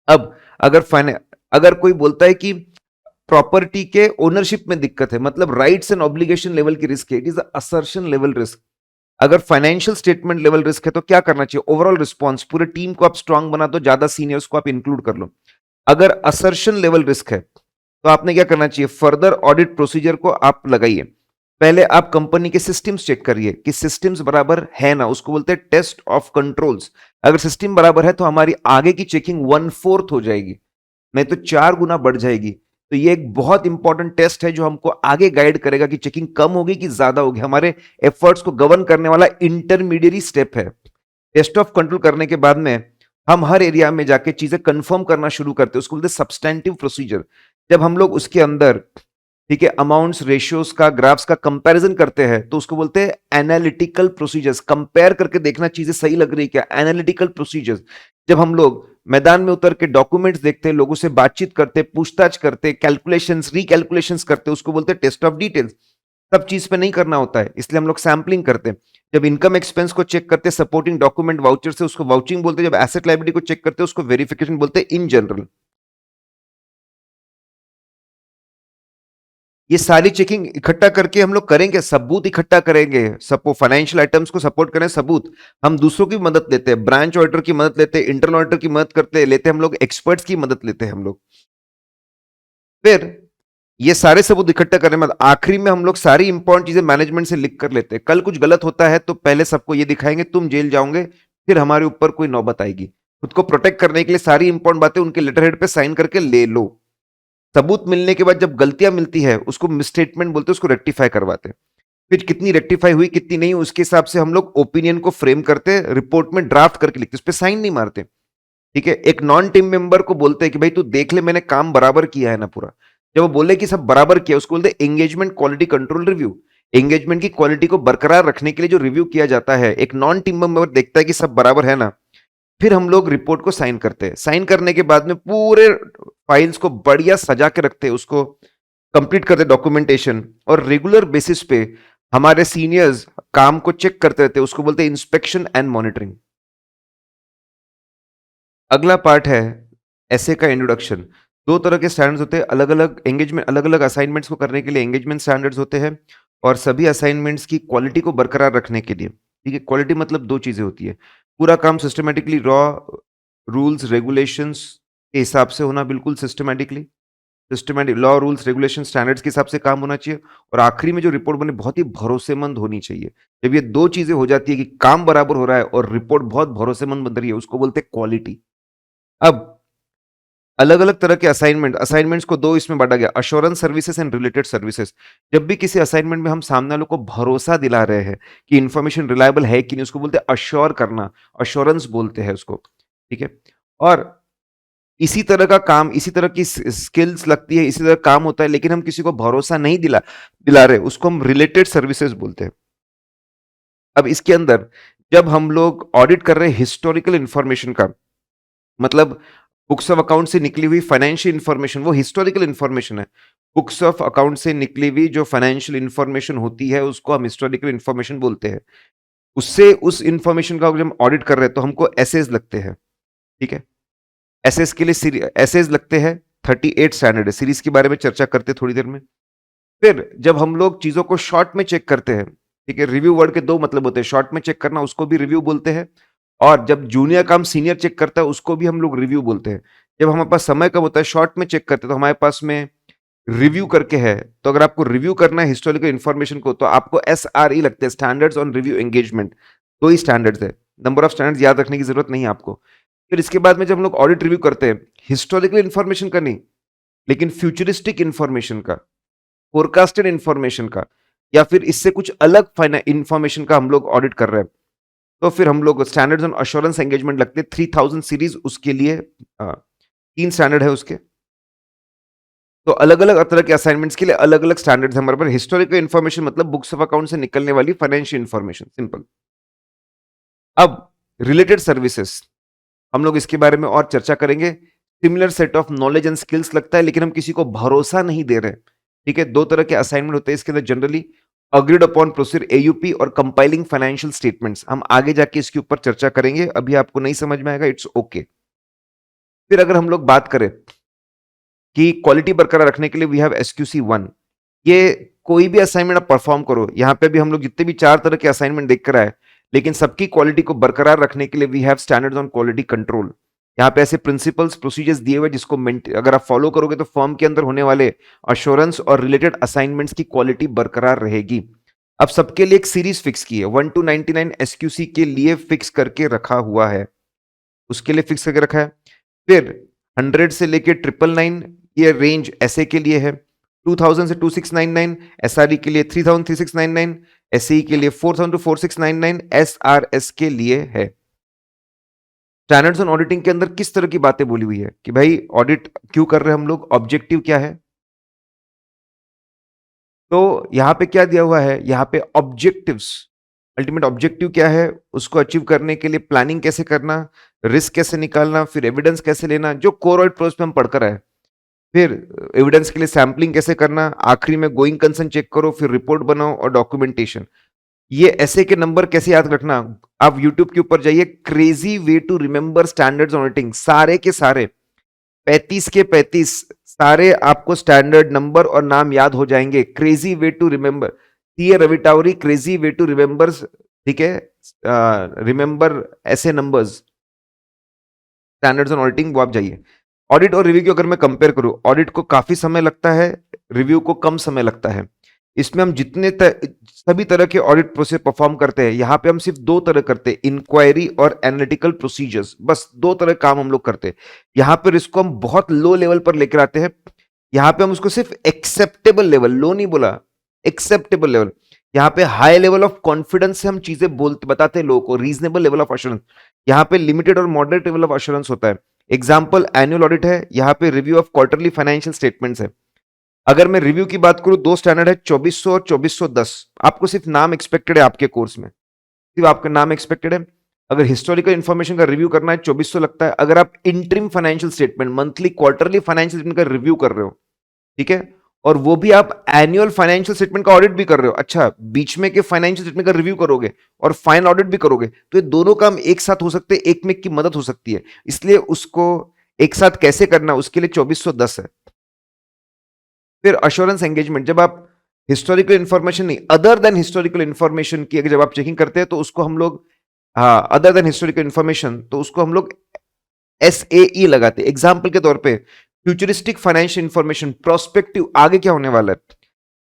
अब अगर अगर कोई बोलता है कि प्रॉपर्टी के ओनरशिप में दिक्कत है, मतलब राइट्स एंड ऑब्लिगेशन लेवल की रिस्क है, it is assertion level risk. अगर फाइनेंशियल स्टेटमेंट लेवल रिस्क है तो क्या करना चाहिए, ओवरऑल रिस्पॉन्स, पूरे टीम को आप स्ट्रांग बना दो, ज्यादा सीनियर्स को आप इंक्लूड कर लो। अगर असर्शन लेवल रिस्क है तो आपने क्या करना चाहिए, फर्दर ऑडिट प्रोसीजर को आप लगाइए। पहले आप कंपनी के सिस्टम्स चेक करिए कि सिस्टम्स बराबर है ना, उसको बोलते हैं टेस्ट ऑफ कंट्रोल्स। अगर सिस्टम बराबर है तो हमारी आगे की चेकिंग 1/4 हो जाएगी, नहीं तो 4 गुना बढ़ जाएगी। तो ये एक बहुत इंपॉर्टेंट टेस्ट है जो हमको आगे गाइड करेगा कि चेकिंग कम होगी कि ज्यादा होगी। हमारे एफर्ट्स को गवर्न करने वाला इंटरमीडिएरी स्टेप है। टेस्ट ऑफ कंट्रोल करने के बाद में हम हर एरिया में जाके चीजें कंफर्म करना शुरू करते हैं, उसको बोलते हैं सब्सटेंटिव प्रोसीजर। जब हम लोग उसके अंदर, ठीक है, अमाउंट्स, रेशियोज का, ग्राफ्स का कंपैरिजन करते हैं तो उसको बोलते हैं एनालिटिकल प्रोसीजर्स। कंपेयर करके देखना चीजें सही लग रही क्या, एनालिटिकल प्रोसीजर्स। जब हम लोग मैदान में उतर के डॉक्यूमेंट्स देखते हैं, लोगों से बातचीत करते, पूछताछ करते, कैलकुलेशंस, रिकैलकुलेशंस करते, उसको बोलते हैं टेस्ट ऑफ डिटेल्स। सब चीज पे नहीं करना होता है, इसलिए हम लोग सैंपलिंग करते हैं। जब इनकम एक्सपेंस को चेक करते, सपोर्टिंग डॉक्यूमेंट वाउचर से, उसको वाउचिंग बोलते हैं। जब एसेट लायबिलिटी को चेक करते, उसको वेरिफिकेशन बोलते हैं इन जनरल। ये सारी चेकिंग इकट्ठा करके हम लोग करेंगे, सबूत इकट्ठा करेंगे, सपो फाइनेंशियल आइटम्स को सपोर्ट करें सबूत। हम दूसरों की मदद लेते हैं, ब्रांच ऑडिटर की मदद लेते हैं, इंटरनल ऑडिटर की मदद करते लेते हैं हम लोग, एक्सपर्ट्स की मदद लेते हैं हम लोग। फिर ये सारे सबूत इकट्ठा करने में आखिरी में हम लोग सारी इंपॉर्टेंट चीजें मैनेजमेंट से लिख कर लेते हैं। कल कुछ गलत होता है तो पहले सबको ये दिखाएंगे, तुम जेल जाओगे, फिर हमारे ऊपर कोई नौबत आएगी। खुद को प्रोटेक्ट करने के लिए सारी इंपॉर्टेंट बातें उनके लेटर हेड पे साइन करके ले लो। सबूत मिलने के बाद जब गलतियां मिलती है, उसको मिसस्टेटमेंट बोलते हैं, उसको रेक्टिफाई करवाते हैं। फिर कितनी रेक्टिफाई हुई कितनी नहीं, उसके हिसाब से हम लोग ओपिनियन को फ्रेम करते, रिपोर्ट में ड्राफ्ट करके लिखते, उस पर साइन नहीं मारते। ठीक है, एक नॉन टीम मेंबर को बोलते हैं कि भाई तू देख ले मैंने काम बराबर किया है ना पूरा। जब वो बोले कि सब बराबर किया, उसको बोलते हैं engagement quality control review. Engagement की क्वालिटी को बरकरार रखने के लिए जो रिव्यू किया जाता है, एक नॉन टीम मेंबर देखता है कि सब बराबर है ना, फिर हम लोग रिपोर्ट को साइन करते हैं। साइन करने के बाद में पूरे फाइल्स को बढ़िया सजा के रखते हैं, उसको कंप्लीट करते डॉक्यूमेंटेशन, और रेगुलर बेसिस पे हमारे सीनियर्स काम को चेक करते रहते हैं, उसको बोलते हैं इंस्पेक्शन एंड मॉनिटरिंग। अगला पार्ट है ऐसे का इंट्रोडक्शन। दो तरह के स्टैंडर्ड्स होते हैं, अलग अलग एंगेजमेंट, अलग अलग असाइनमेंट्स को करने के लिए एंगेजमेंट स्टैंडर्ड्स होते हैं, और सभी असाइनमेंट्स की क्वालिटी को बरकरार रखने के लिए। ठीक है, क्वालिटी मतलब दो चीजें होती है, पूरा काम सिस्टमेटिकली रॉ रूल्स रेगुलेशंस के हिसाब से होना, बिल्कुल systematically, systematic law rules regulation standards के हिसाब से काम होना चाहिए, और आखिरी में जो रिपोर्ट बने बहुत ही भरोसेमंद होनी चाहिए। जब ये दो चीजें हो जाती है कि काम बराबर हो रहा है और रिपोर्ट बहुत भरोसेमंद बन रही है, उसको बोलते हैं क्वालिटी। अब अलग अलग तरह के असाइनमेंट्स को दो इसमें बांटा गया, assurance services and related services. जब भी किसी असाइनमेंट में हम सामने वालों को भरोसा दिला रहे हैं कि इंफॉर्मेशन रिलायबल है कि नहीं, उसको बोलते हैं अश्योर करना, अश्योरेंस बोलते हैं उसको। ठीक है, और इसी तरह का काम, इसी तरह की स्किल्स लगती है, इसी तरह काम होता है, लेकिन हम किसी को भरोसा नहीं दिला रहे, उसको हम रिलेटेड सर्विसेज बोलते हैं। अब इसके अंदर जब हम लोग ऑडिट कर रहे हैं हिस्टोरिकल इंफॉर्मेशन का, मतलब बुक्स ऑफ अकाउंट से निकली हुई फाइनेंशियल इंफॉर्मेशन, वो हिस्टोरिकल इंफॉर्मेशन है। बुक्स ऑफ अकाउंट से निकली हुई जो फाइनेंशियल इंफॉर्मेशन होती है, उसको हम हिस्टोरिकल इंफॉर्मेशन बोलते हैं। उससे उस इंफॉर्मेशन का जब हम ऑडिट कर रहे हैं तो हमको एसेज लगते हैं। ठीक है, एसेज के लिए एसेज लगते हैं, 38 स्टैंडर्ड है, सीरीज के बारे में चर्चा करते हैं थोड़ी देर में। फिर जब हम लोग चीजों को शॉर्ट में चेक करते हैं, ठीक है, रिव्यू वर्ड के दो मतलब होते हैं, शॉर्ट में चेक करना उसको भी रिव्यू बोलते हैं, और जब जूनियर काम सीनियर चेक करता है उसको भी हम लोग रिव्यू बोलते हैं। जब हमारे पास समय कम होता है, शॉर्ट में चेक करते हैं, तो हमारे पास में रिव्यू करके है। तो अगर आपको रिव्यू करना है हिस्टोरिकल इन्फॉर्मेशन को, तो आपको SRE लगते हैं, स्टैंडर्ड्स ऑन रिव्यू एंगेजमेंट। दो ही स्टैंडर्ड्स है, नंबर ऑफ स्टैंडर्ड्स याद रखने की जरूरत नहीं है आपको। फिर इसके बाद में जब हम लोग ऑडिट रिव्यू करते हैं, हिस्टोरिकल इन्फॉर्मेशन का नहीं, लेकिन फ्यूचरिस्टिक इन्फॉर्मेशन का, फोरकास्टेड इन्फॉर्मेशन का, या फिर इससे कुछ अलग इन्फॉर्मेशन का हम लोग ऑडिट कर रहे हैं, तो फिर हम लोग स्टैंडर्ड्स ऑन अश्योरेंस एंगेजमेंट लगते हैं, 3000 सीरीज उसके लिए 3 स्टैंडर्ड है उसके। तो अलग अलग तरह के असाइनमेंट्स के लिए अलग अलग स्टैंडर्ड्स हैं हमारे पास। हिस्टोरिकल इन्फॉर्मेशन मतलब बुक्स ऑफ अकाउंट से निकलने वाली फाइनेंशियल इन्फॉर्मेशन, सिंपल। अब रिलेटेड सर्विसेज, हम लोग इसके बारे में और चर्चा करेंगे। Similar set of knowledge and skills लगता है, लेकिन हम किसी को भरोसा नहीं दे रहे। ठीक है, दो तरह के असाइनमेंट होते हैं इसके अंदर generally, agreed upon procedure AUP और कंपाइलिंग फाइनेंशियल स्टेटमेंट्स। हम आगे जाके इसके ऊपर चर्चा करेंगे, अभी आपको नहीं समझ में आएगा, इट्स ओके। फिर अगर हम लोग बात करें कि क्वालिटी बरकरार रखने के लिए वी हैव SQC1। ये कोई भी असाइनमेंट आप परफॉर्म करो, यहाँ पे भी हम लोग जितने भी 4 तरह के असाइनमेंट देख कर आए, लेकिन सबकी क्वालिटी को बरकरार रखने के लिए we have standards on quality control. यहाँ पे ऐसे प्रिंसिपल्स प्रोसीजर्स दिए हुए जिसको अगर आप फॉलो करोगे तो फर्म के अंदर होने वाले अश्योरेंस और रिलेटेड असाइनमेंट्स की क्वालिटी बरकरार रहेगी। अब सबके लिए एक सीरीज फिक्स की है, 1 to 99 SQC के लिए फिक्स करके रखा हुआ है, उसके लिए फिक्स करके रखा है। फिर 100 से लेके 999 ये रेंज ऐसे के लिए है, 2000 से 2699 SRE के लिए, 3000 3699 SE के लिए, 4000 to 4699 SRS के लिए है। स्टैंडर्ड्स ऑन ऑडिटिंग के अंदर किस तरह की बातें बोली हुई है कि भाई ऑडिट क्यों कर रहे हैं हम लोग, ऑब्जेक्टिव क्या है। तो यहां पे क्या दिया हुआ है, यहां पे ऑब्जेक्टिव्स, अल्टीमेट ऑब्जेक्टिव क्या है, उसको अचीव करने के लिए प्लानिंग कैसे करना, रिस्क कैसे निकालना, फिर एविडेंस कैसे लेना, जो कोर ऑडिट प्रोसेस में हम पढ़कर आए। फिर एविडेंस के लिए सैंपलिंग कैसे करना, आखिरी में गोइंग कंसर्न चेक करो, फिर रिपोर्ट बनाओ और डॉक्यूमेंटेशन। ये ऐसे के नंबर कैसे याद रखना, आप YouTube के ऊपर जाइए, crazy way to remember standards auditing, सारे के सारे 35 के 35 सारे आपको स्टैंडर्ड नंबर और नाम याद हो जाएंगे। क्रेजी वे टू रिमेंबर, रविटावरी, क्रेजी वे टू रिमेंबर, ठीक है, रिमेंबर ऐसे नंबर्स, स्टैंडर्ड्स ऑन ऑडिटिंग, वो आप जाइए। ऑडिट और रिव्यू की अगर मैं कंपेयर करूं, ऑडिट को काफी समय लगता है, रिव्यू को कम समय लगता है। इसमें हम सभी तरह के ऑडिट प्रोसेस परफॉर्म करते हैं। यहाँ पे हम सिर्फ 2 तरह करते हैं, इंक्वायरी और एनालिटिकल प्रोसीजर्स, बस 2 तरह काम हम लोग करते हैं। यहाँ पे रिस्क को हम बहुत लो लेवल पर लेकर आते हैं। यहाँ पे हम उसको सिर्फ एक्सेप्टेबल लेवल, लो नहीं बोला, एक्सेप्टेबल लेवल। यहाँ पे हाई लेवल ऑफ कॉन्फिडेंस से हम चीजें बताते हैं लोगों को, रीजनेबल लेवल ऑफ अश्योरेंस। यहाँ पे लिमिटेड और मॉडरेट लेवल ऑफ अश्योरेंस होता है। एग्जाम्पल एनुअल ऑडिट है, यहाँ पे review of quarterly financial statements है। अगर मैं रिव्यू की बात करूं, दो स्टैंडर्ड है, 2400 और 2410। आपको सिर्फ नाम एक्सपेक्टेड है आपके कोर्स में, सिर्फ आपका नाम एक्सपेक्टेड है। अगर हिस्टोरिकल इंफॉर्मेशन का रिव्यू करना है 2400 लगता है। अगर आप interim financial statement, monthly quarterly financial statement का रिव्यू कर रहे हो, ठीक है, और वो भी आप एनुअल फाइनेंशियल स्टेटमेंट का ऑडिट भी कर रहे हो, अच्छा बीच में के फाइनेंशियल स्टेटमेंट का रिव्यू करोगे और फाइनल ऑडिट भी करोगे, तो ये दोनों काम एक साथ हो सकते हैं, एक में की मदद हो सकती है, इसलिए उसको एक साथ कैसे करना उसके लिए 2410 है। फिर अश्योरेंस एंगेजमेंट, जब आप हिस्टोरिकल इंफॉर्मेशन नहीं, अदर देन हिस्टोरिकल इंफॉर्मेशन की जब आप चेकिंग करते हैं तो उसको हम लोग, हाँ, अदर देन हिस्टोरिकल इंफॉर्मेशन, तो उसको हम लोग SAE लगाते हैं। एग्जाम्पल के तौर पे फ्यूचरिस्टिक फाइनेंशियल इंफॉर्मेशन, प्रोस्पेक्टिव, आगे क्या होने वाला है।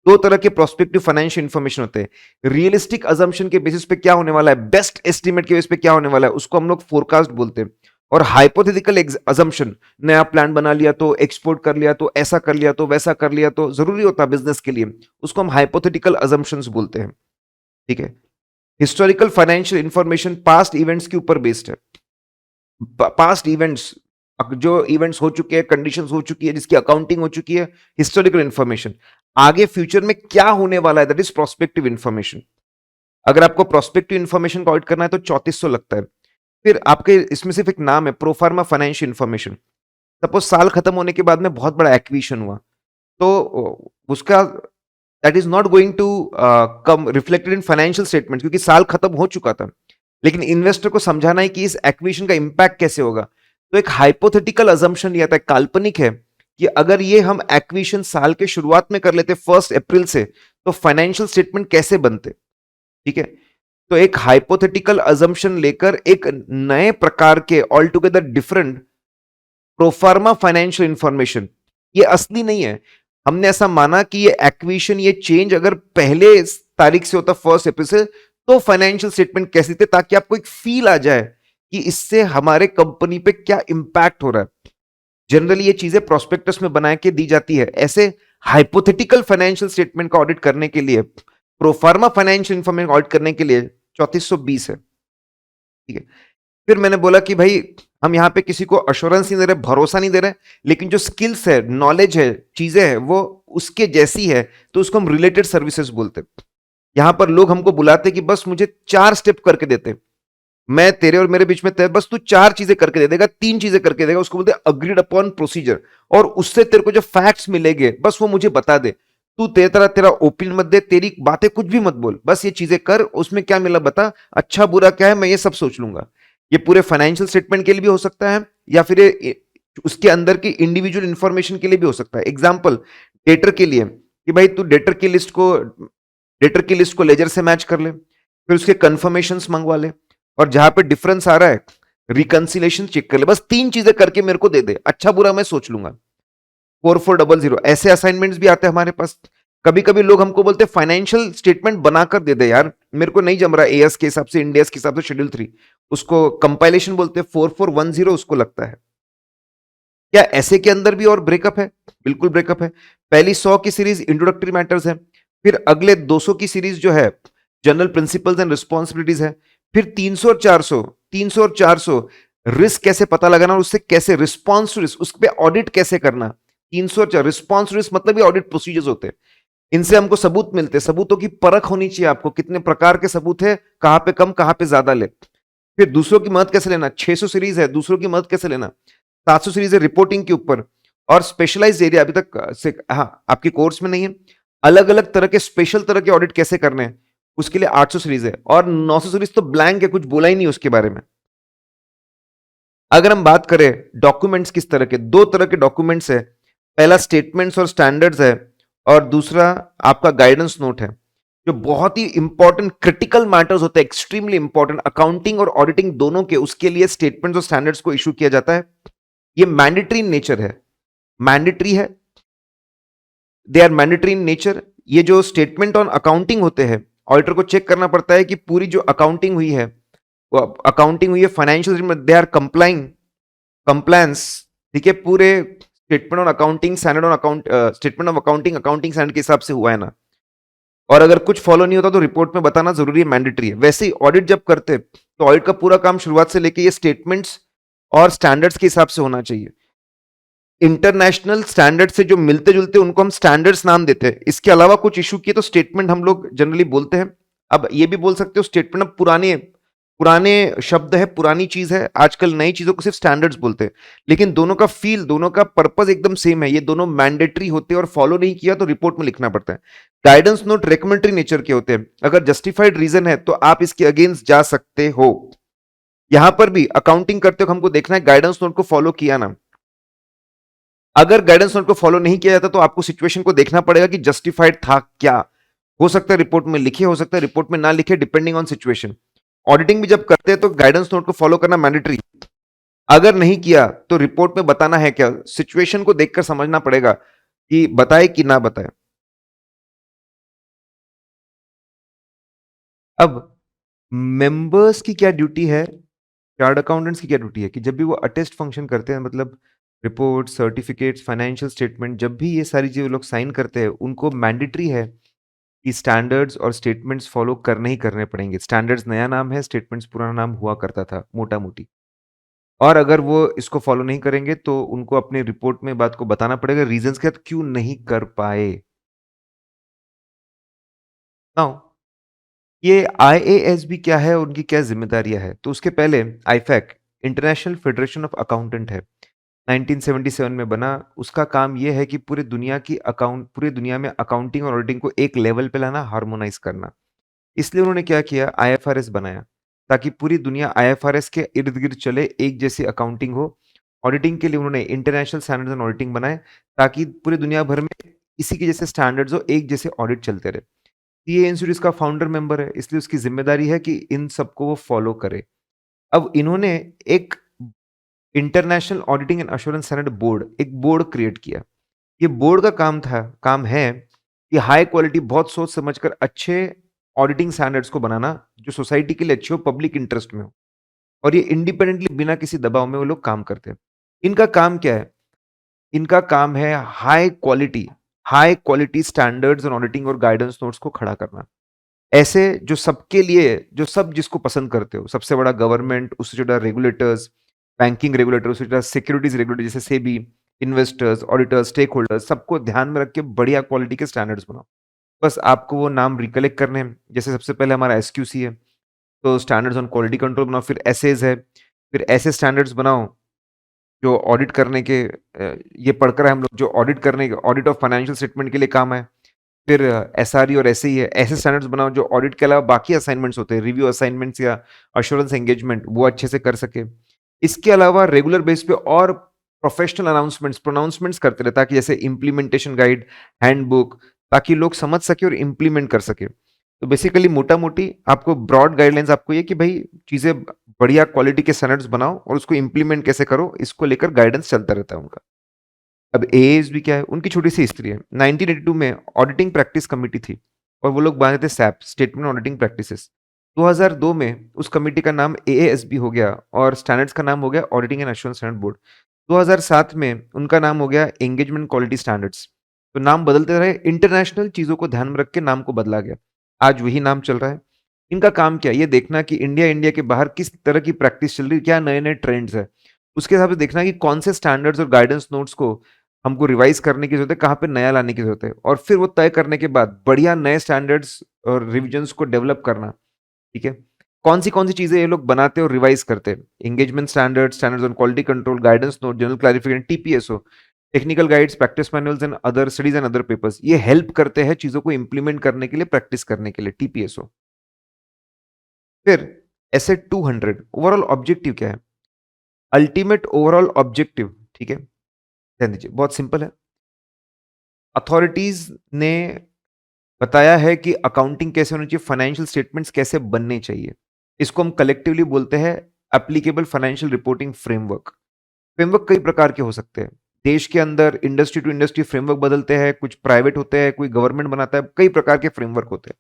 दो तरह के प्रोस्पेक्टिव फाइनेंशियल इंफॉर्मेशन होते हैं, रियलिस्टिक अजम्पशन के बेसिस पे क्या होने वाला है, बेस्ट एस्टिमेट के बेसिस पे क्या होने वाला है, उसको हम लोग फोरकास्ट बोलते हैं। और हाइपोथेटिकल अजम्पशन, नया प्लान बना लिया तो, एक्सपोर्ट कर लिया तो, ऐसा कर लिया तो, वैसा कर लिया तो, जरूरी होता है बिजनेस के लिए, उसको हम हाइपोथेटिकल अजम्पशंस बोलते हैं, ठीक है। Historical financial information past events के ऊपर बेस्ड है। पास्ट इवेंट्स, जो इवेंट्स हो चुके हैं, कंडीशंस हो चुकी है, जिसकी अकाउंटिंग हो चुकी है, हिस्टोरिकल इंफॉर्मेशन। आगे फ्यूचर में क्या होने वाला है, दैट इज प्रोस्पेक्टिव इंफॉर्मेशन। अगर आपको प्रोस्पेक्टिव इंफॉर्मेशन का ऑडिट करना है तो 3400 लगता है। फिर आपके इसमें सिर्फ एक नाम है, प्रोफार्मा फाइनेंशियल इंफॉर्मेशन। सपोज साल खत्म होने के बाद में बहुत बड़ा एक्विजिशन हुआ, तो उसका that is not going to come reflected in financial statement, क्योंकि साल खत्म हो चुका था। लेकिन इन्वेस्टर को समझाना है कि इस एक्विजिशन का इंपैक्ट कैसे होगा, तो एक हाइपोथेटिकल अजम्पशन लिया था, काल्पनिक है कि अगर ये हम एक्विजिशन साल के शुरुआत में कर लेते 1 अप्रैल से, तो फाइनेंशियल स्टेटमेंट कैसे बनते, ठीक है। तो एक हाइपोथेटिकल अजम्पशन लेकर एक नए प्रकार के all together different proforma financial information, ये असली नहीं है। हमने ऐसा माना कि ये एक्विजिशन, ये चेंज अगर पहले तारीख से होता 1 अप्रैल से, तो फाइनेंशियल स्टेटमेंट कैसे थे, ताकि आपको एक फील आ जाए कि इससे हमारे कंपनी पे क्या इंपैक्ट हो रहा है। जनरली ये चीजें प्रोस्पेक्टस में बना के दी जाती है। ऐसे हाइपोथेटिकल फाइनेंशियल स्टेटमेंट का ऑडिट करने के लिए, प्रोफार्मा फाइनेंशियल इंफॉर्मेशन ऑडिट करने के लिए 3420 है, ठीक है। फिर मैंने बोला कि भाई हम यहां पे किसी को अश्योरेंस नहीं दे रहे, भरोसा नहीं दे रहे, लेकिन जो स्किल्स है, नॉलेज है, चीजें है, वो उसके जैसी है, तो उसको हम रिलेटेड सर्विसेज बोलते हैं। यहां पर लोग हमको बुलाते कि बस मुझे 4 स्टेप करके देते, मैं तेरे और मेरे बीच में तय, बस तू 4 चीजें करके दे देगा, 3 चीजें करके देगा, उसको बोलते हैं अग्रीड अपॉन प्रोसीजर। और उससे तेरे को जो फैक्ट्स मिलेंगे बस वो मुझे बता दे, तू तेरा ओपिनियन मत दे, तेरी बातें कुछ भी मत बोल, बस ये चीजें कर, उसमें क्या मिला बता, अच्छा बुरा क्या है मैं ये सब सोच लूंगा। ये पूरे फाइनेंशियल स्टेटमेंट के लिए भी हो सकता है, या फिर उसके अंदर की इंडिविजुअल इंफॉर्मेशन के लिए भी हो सकता है। एग्जाम्पल, डेटर के लिए कि भाई तू डेटर की लिस्ट को लेजर से मैच कर ले, फिर उसके कंफर्मेशन मंगवा ले, और जहां पे डिफरेंस आ रहा है रिकंसिलेशन चेक कर ले, बस 3 चीजें करके मेरे को दे दे, अच्छा बुरा मैं सोच लूंगा। 4400, ऐसे असाइनमेंट्स भी आते हैं हमारे पास। कभी कभी लोग हमको बोलते हैं फाइनेंशियल स्टेटमेंट बनाकर दे दे यार, मेरे को नहीं जम रहा एएस के हिसाब से, इंडियस के हिसाब से शेड्यूल 3, उसको कंपाइलेशन बोलते हैं, 4410 उसको लगता है। क्या ऐसे के अंदर भी और ब्रेकअप है? बिल्कुल ब्रेकअप है। पहली 100 की सीरीज इंट्रोडक्टरी मैटर्स है, फिर अगले 200 की सीरीज जो है जनरल प्रिंसिपल्स एंड रिस्पॉन्सिबिलिटीज है, फिर 300 और 400 रिस्क कैसे पता लगाना और उससे कैसे रिस्पॉन्स रिस्क, उस पर ऑडिट कैसे करना। 304 रिस्पॉन्स रिस्क मतलब ये ऑडिट प्रोसीजर्स होते हैं, इनसे हमको सबूत मिलते हैं। सबूतों की परख होनी चाहिए आपको, कितने प्रकार के सबूत है, कहां पे कम कहां पे ज्यादा ले। फिर दूसरों की मदद कैसे लेना, 600 सीरीज है दूसरों की मदद कैसे लेना, 700 सीरीज है रिपोर्टिंग के ऊपर। और स्पेशलाइज एरिया अभी तक से, हाँ, आपके कोर्स में नहीं है, अलग अलग तरह के स्पेशल तरह के ऑडिट कैसे करने हैं, उसके लिए 800 सीरीज है। और 900 सीरीज तो ब्लैंक है, कुछ बोला ही नहीं उसके बारे में। अगर हम बात करें डॉक्यूमेंट्स किस तरह के, 2 तरह के डॉक्यूमेंट्स है, पहला स्टेटमेंट्स और स्टैंडर्ड्स है, और दूसरा आपका गाइडेंस नोट है, जो बहुत ही इंपॉर्टेंट क्रिटिकल मैटर्स होते हैं, एक्सट्रीमली इंपॉर्टेंट, अकाउंटिंग और ऑडिटिंग दोनों के, उसके लिए स्टेटमेंट्स और स्टैंडर्ड्स को इशू किया जाता है। ये मैंडेटरी इन नेचर है, मैंडेटरी है, they are mandatory in nature. ये जो स्टेटमेंट ऑन अकाउंटिंग होते हैं, ऑडिटर को चेक करना पड़ता है कि पूरी जो अकाउंटिंग हुई है, वो अकाउंटिंग हुई है financial, they are complying, compliance, ठीक है, पूरे statement on accounting standard on account, statement of accounting accounting standard के हिसाब से हुआ है ना। और अगर कुछ फॉलो नहीं होता तो रिपोर्ट में बताना जरूरी है, मैंडेटरी है। वैसे ही ऑडिट जब करते तो ऑडिट का पूरा काम शुरुआत से लेके ये स्टेटमेंट्स और स्टैंडर्ड्स के हिसाब से होना चाहिए। इंटरनेशनल स्टैंडर्ड से जो मिलते जुलते उनको हम स्टैंडर्ड्स नाम देते हैं। इसके अलावा कुछ इशू किए तो स्टेटमेंट हम लोग जनरली बोलते हैं। अब ये भी बोल सकते हो स्टेटमेंट अब पुराने पुराने शब्द है, पुरानी चीज है। आजकल नई चीजों को सिर्फ स्टैंडर्ड्स बोलते हैं, लेकिन दोनों का फील, दोनों का पर्पस एकदम सेम है। ये दोनों मैंडेटरी होते हैं और फॉलो नहीं किया तो रिपोर्ट में लिखना पड़ता है। गाइडेंस नोट रिकमेंडरी नेचर के होते हैं। अगर जस्टिफाइड रीजन है तो आप इसके अगेंस्ट जा सकते हो। यहां पर भी अकाउंटिंग करते हो हमको देखना है गाइडेंस नोट को फॉलो किया ना। अगर गाइडेंस नोट को फॉलो नहीं किया जाता तो आपको सिचुएशन को देखना पड़ेगा कि जस्टिफाइड था क्या। हो सकता है रिपोर्ट में लिखे, हो सकता है रिपोर्ट में ना लिखे, डिपेंडिंग ऑन सिचुएशन। ऑडिटिंग भी जब करते हैं तो गाइडेंस नोट को फॉलो करना मैंडेटरी। अगर नहीं किया तो रिपोर्ट में बताना है क्या, सिचुएशन को देखकर समझना पड़ेगा कि बताए कि ना बताए। अब मेंबर्स की क्या ड्यूटी है, चार्ट अकाउंटेंट्स की क्या ड्यूटी है कि जब भी वो अटेस्ट फंक्शन करते हैं, मतलब रिपोर्ट, सर्टिफिकेट्स, फाइनेंशियल स्टेटमेंट, जब भी ये सारी चीजें लोग साइन करते हैं उनको मैंडेटरी है कि स्टैंडर्ड्स और स्टेटमेंट्स फॉलो करने ही करने पड़ेंगे। स्टैंडर्ड्स नया नाम है, स्टेटमेंट्स पुराना नाम हुआ करता था मोटा मोटी। और अगर वो इसको फॉलो नहीं करेंगे तो उनको अपने रिपोर्ट में बात को बताना पड़ेगा, रीजंस क्या क्यों नहीं कर पाए। नाउ ये आईएएसबी क्या है, उनकी क्या जिम्मेदारियां है, तो उसके पहले IFAC international federation of accountant है, 1977 में बना। उसका काम यह है कि पूरे दुनिया में अकाउंटिंग और ऑडिटिंग को एक लेवल पे लाना, हार्मोनाइज करना। इसलिए उन्होंने क्या किया, आईएफआरएस बनाया ताकि पूरी दुनिया आईएफआरएस के इर्द गिर्द चले, एक जैसी अकाउंटिंग हो। ऑडिटिंग के लिए उन्होंने इंटरनेशनल स्टैंडर्ड्स एंड ऑडिटिंग बनाए ताकि पूरी दुनिया भर में इसी के जैसे स्टैंडर्ड्स हो, एक जैसे ऑडिट चलते रहे। ये इंस्टीट्यूट का फाउंडर मेंबर है, इसलिए उसकी जिम्मेदारी है कि इन सबको वो फॉलो करे। अब इन्होंने एक international auditing and assurance standard board, एक बोर्ड क्रिएट किया। ये बोर्ड का काम है कि हाई क्वालिटी, बहुत सोच समझकर अच्छे ऑडिटिंग स्टैंडर्ड्स को बनाना जो सोसाइटी के लिए अच्छे हो, पब्लिक इंटरेस्ट में हो। और ये इंडिपेंडेंटली बिना किसी दबाव में वो लोग काम करते हैं। इनका काम क्या है, इनका काम है हाई क्वालिटी स्टैंडर्ड्स और ऑडिटिंग और गाइडेंस नोट्स को खड़ा करना, ऐसे जो सबके लिए, जो सब जिसको पसंद करते हो, सबसे बड़ा गवर्नमेंट, उससे जुड़ा रेगुलेटर्स, बैंकिंग रेगुलेटर, उससे जुड़ा सिक्योरिटीज रेगुलेटर जैसे SEBI, investors, auditors, stakeholders, सबको ध्यान में रख के बढ़िया क्वालिटी के स्टैंडर्ड्स बनाओ। बस आपको वो नाम रिकलेक्ट करने हैं। जैसे सबसे पहले हमारा एसक्यूसी है, तो स्टैंडर्ड्स ऑन क्वालिटी कंट्रोल बनाओ। फिर एसएज है, फिर ऐसे स्टैंडर्ड्स बनाओ जो ऑडिट करने के ये पढ़कर हम लोग जो ऑडिट करने के, ऑडिट ऑफ फाइनेंशियल स्टेटमेंट के लिए काम है। फिर एसआरई और ऐसे ही है, ऐसे स्टैंडर्ड्स बनाओ जो ऑडिट के अलावा बाकी असाइनमेंट्स होते हैं, रिव्यू असाइनमेंट्स या अश्योरेंस एंगेजमेंट, वो अच्छे से कर सके। इसके अलावा रेगुलर बेस पे और प्रोफेशनल प्रोनाउंसमेंट्स करते रहे, ताकि जैसे इम्प्लीमेंटेशन गाइड, हैंडबुक, ताकि लोग समझ सके और इम्प्लीमेंट कर सके। तो बेसिकली मोटा मोटी आपको ब्रॉड गाइडलाइंस आपको ये कि भाई चीजें बढ़िया क्वालिटी के स्टैंडर्ड्स बनाओ और उसको इम्प्लीमेंट कैसे करो, इसको लेकर गाइडेंस चलता रहता है उनका। अब एएसबी क्या है, उनकी छोटी सी हिस्ट्री है। 1982 में ऑडिटिंग प्रैक्टिस कमेटी थी और वो लोग बने थे सैप, स्टेटमेंट ऑडिटिंग प्रैक्टिसेस। 2002 में उस कमेटी का नाम एएएसबी हो गया और स्टैंडर्ड्स का नाम हो गया auditing and assurance standard board. 2007 में उनका नाम हो गया एंगेजमेंट क्वालिटी स्टैंडर्ड्स। तो नाम बदलते रहे, इंटरनेशनल चीजों को ध्यान में रख के नाम को बदला गया। आज वही नाम चल रहा है। इनका काम क्या है, ये देखना कि इंडिया के बाहर किस तरह की प्रैक्टिस चल रही है, क्या नए नए ट्रेंड्स है, उसके हिसाब से देखना कि कौन से स्टैंडर्ड्स और गाइडेंस नोट्स को हमको रिवाइज करने की जरूरत है, कहाँ पे नया लाने की जरूरत है, और फिर वो तय करने के बाद बढ़िया नए स्टैंडर्ड्स और रिविजन्स को डेवलप करना। ठीक है, कौन सी चीजें ये लोग बनाते और रिवाइज करते हैं, engagement standards on quality control, guidance note, general clarification, TPSO, technical guides, practice manuals and other studies and other papers, ये हेल्प करते हैं चीजों को इंप्लीमेंट करने के लिए, प्रैक्टिस करने के लिए, टीपीएसओ। फिर एसए 200 ओवरऑल ऑब्जेक्टिव क्या है, अल्टीमेट ओवरऑल ऑब्जेक्टिव। ठीक है, ध्यान दीजिए, बहुत सिंपल है। अथॉरिटीज ने बताया है कि अकाउंटिंग कैसे होनी चाहिए, फाइनेंशियल स्टेटमेंट्स कैसे बनने चाहिए। इसको हम कलेक्टिवली बोलते हैं applicable financial reporting framework. Framework कई प्रकार के हो सकते हैं। देश के अंदर इंडस्ट्री टू इंडस्ट्री फ्रेमवर्क बदलते हैं, कुछ प्राइवेट होते हैं, कोई गवर्नमेंट बनाता है, कई प्रकार के फ्रेमवर्क होते हैं।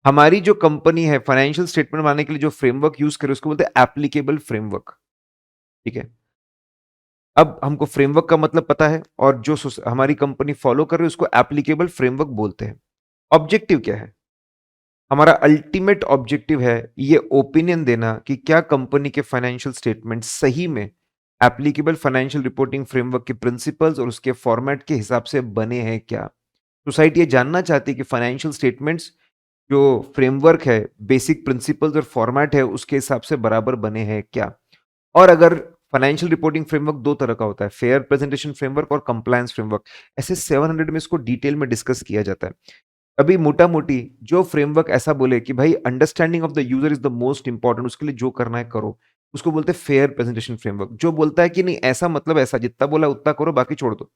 हमारी जो कंपनी है फाइनेंशियल स्टेटमेंट बनाने के लिए जो फ्रेमवर्क यूज करे उसको बोलते हैं एप्लीकेबल फ्रेमवर्क। ठीक है, अब हमको फ्रेमवर्क का मतलब पता है और जो हमारी कंपनी फॉलो कर रही है उसको एप्लीकेबल फ्रेमवर्क बोलते हैं। ऑब्जेक्टिव क्या है, हमारा अल्टीमेट ऑब्जेक्टिव है ये ओपिनियन देना कि क्या कंपनी के फाइनेंशियल स्टेटमेंट सही में एप्लीकेबल फाइनेंशियल रिपोर्टिंग फ्रेमवर्क के प्रिंसिपल्स और उसके फॉर्मेट के हिसाब से बने हैं क्या? सोसाइटी ये जानना चाहती है कि फाइनेंशियल स्टेटमेंट्स जो फ्रेमवर्क है, बेसिक प्रिंसिपल्स और फॉर्मेट है, उसके हिसाब से बराबर बने हैं क्या? और अगर फाइनेंशियल रिपोर्टिंग फ्रेमवर्क 2 तरह का होता है, फेयर प्रेजेंटेशन फ्रेमवर्क और कंप्लायंस फ्रेमवर्क। ऐसे 700 में इसको डिटेल में डिस्कस किया जाता है। अभी मोटा-मोटी जो फ्रेमवर्क ऐसा बोले कि भाई understanding of the user is the most important, उसके लिए जो करना है करो, उसको बोलते हैं फेयर प्रेजेंटेशन फ्रेमवर्क। जो बोलता है कि नहीं ऐसा मतलब ऐसा, जितना बोला उतना करो बाकी छोड़ दो,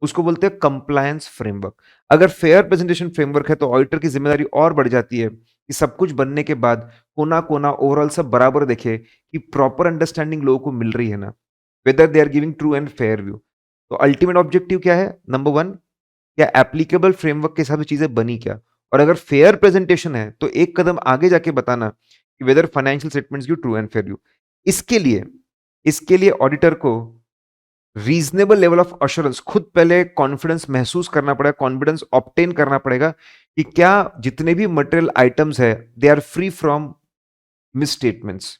उसको बोलते हैं कंप्लायंस फ्रेमवर्क। अगर फेयर प्रेजेंटेशन फ्रेमवर्क है तो ऑडिटर की जिम्मेदारी और बढ़ जाती है कि सब कुछ बनने के बाद कोना कोना ओवरऑल सब बराबर देखे कि प्रॉपर अंडरस्टैंडिंग लोगों को मिल रही है ना, whether they are giving true and fair view. तो अल्टीमेट ऑब्जेक्टिव क्या है? नंबर वन, क्या एप्लीकेबल फ्रेमवर्क के हिसाब से चीजें बनी क्या, और अगर फेयर प्रेजेंटेशन है तो एक कदम आगे जाके बताना कि weather financial statements give true and fair view. इसके लिए इसके लिए ऑडिटर को रीजनेबल लेवल ऑफ अश्योरेंस, खुद पहले कॉन्फिडेंस महसूस करना पड़ेगा, कॉन्फिडेंस ऑब्टेन करना पड़ेगा कि क्या जितने भी मटेरियल आइटम्स है they are free from misstatements.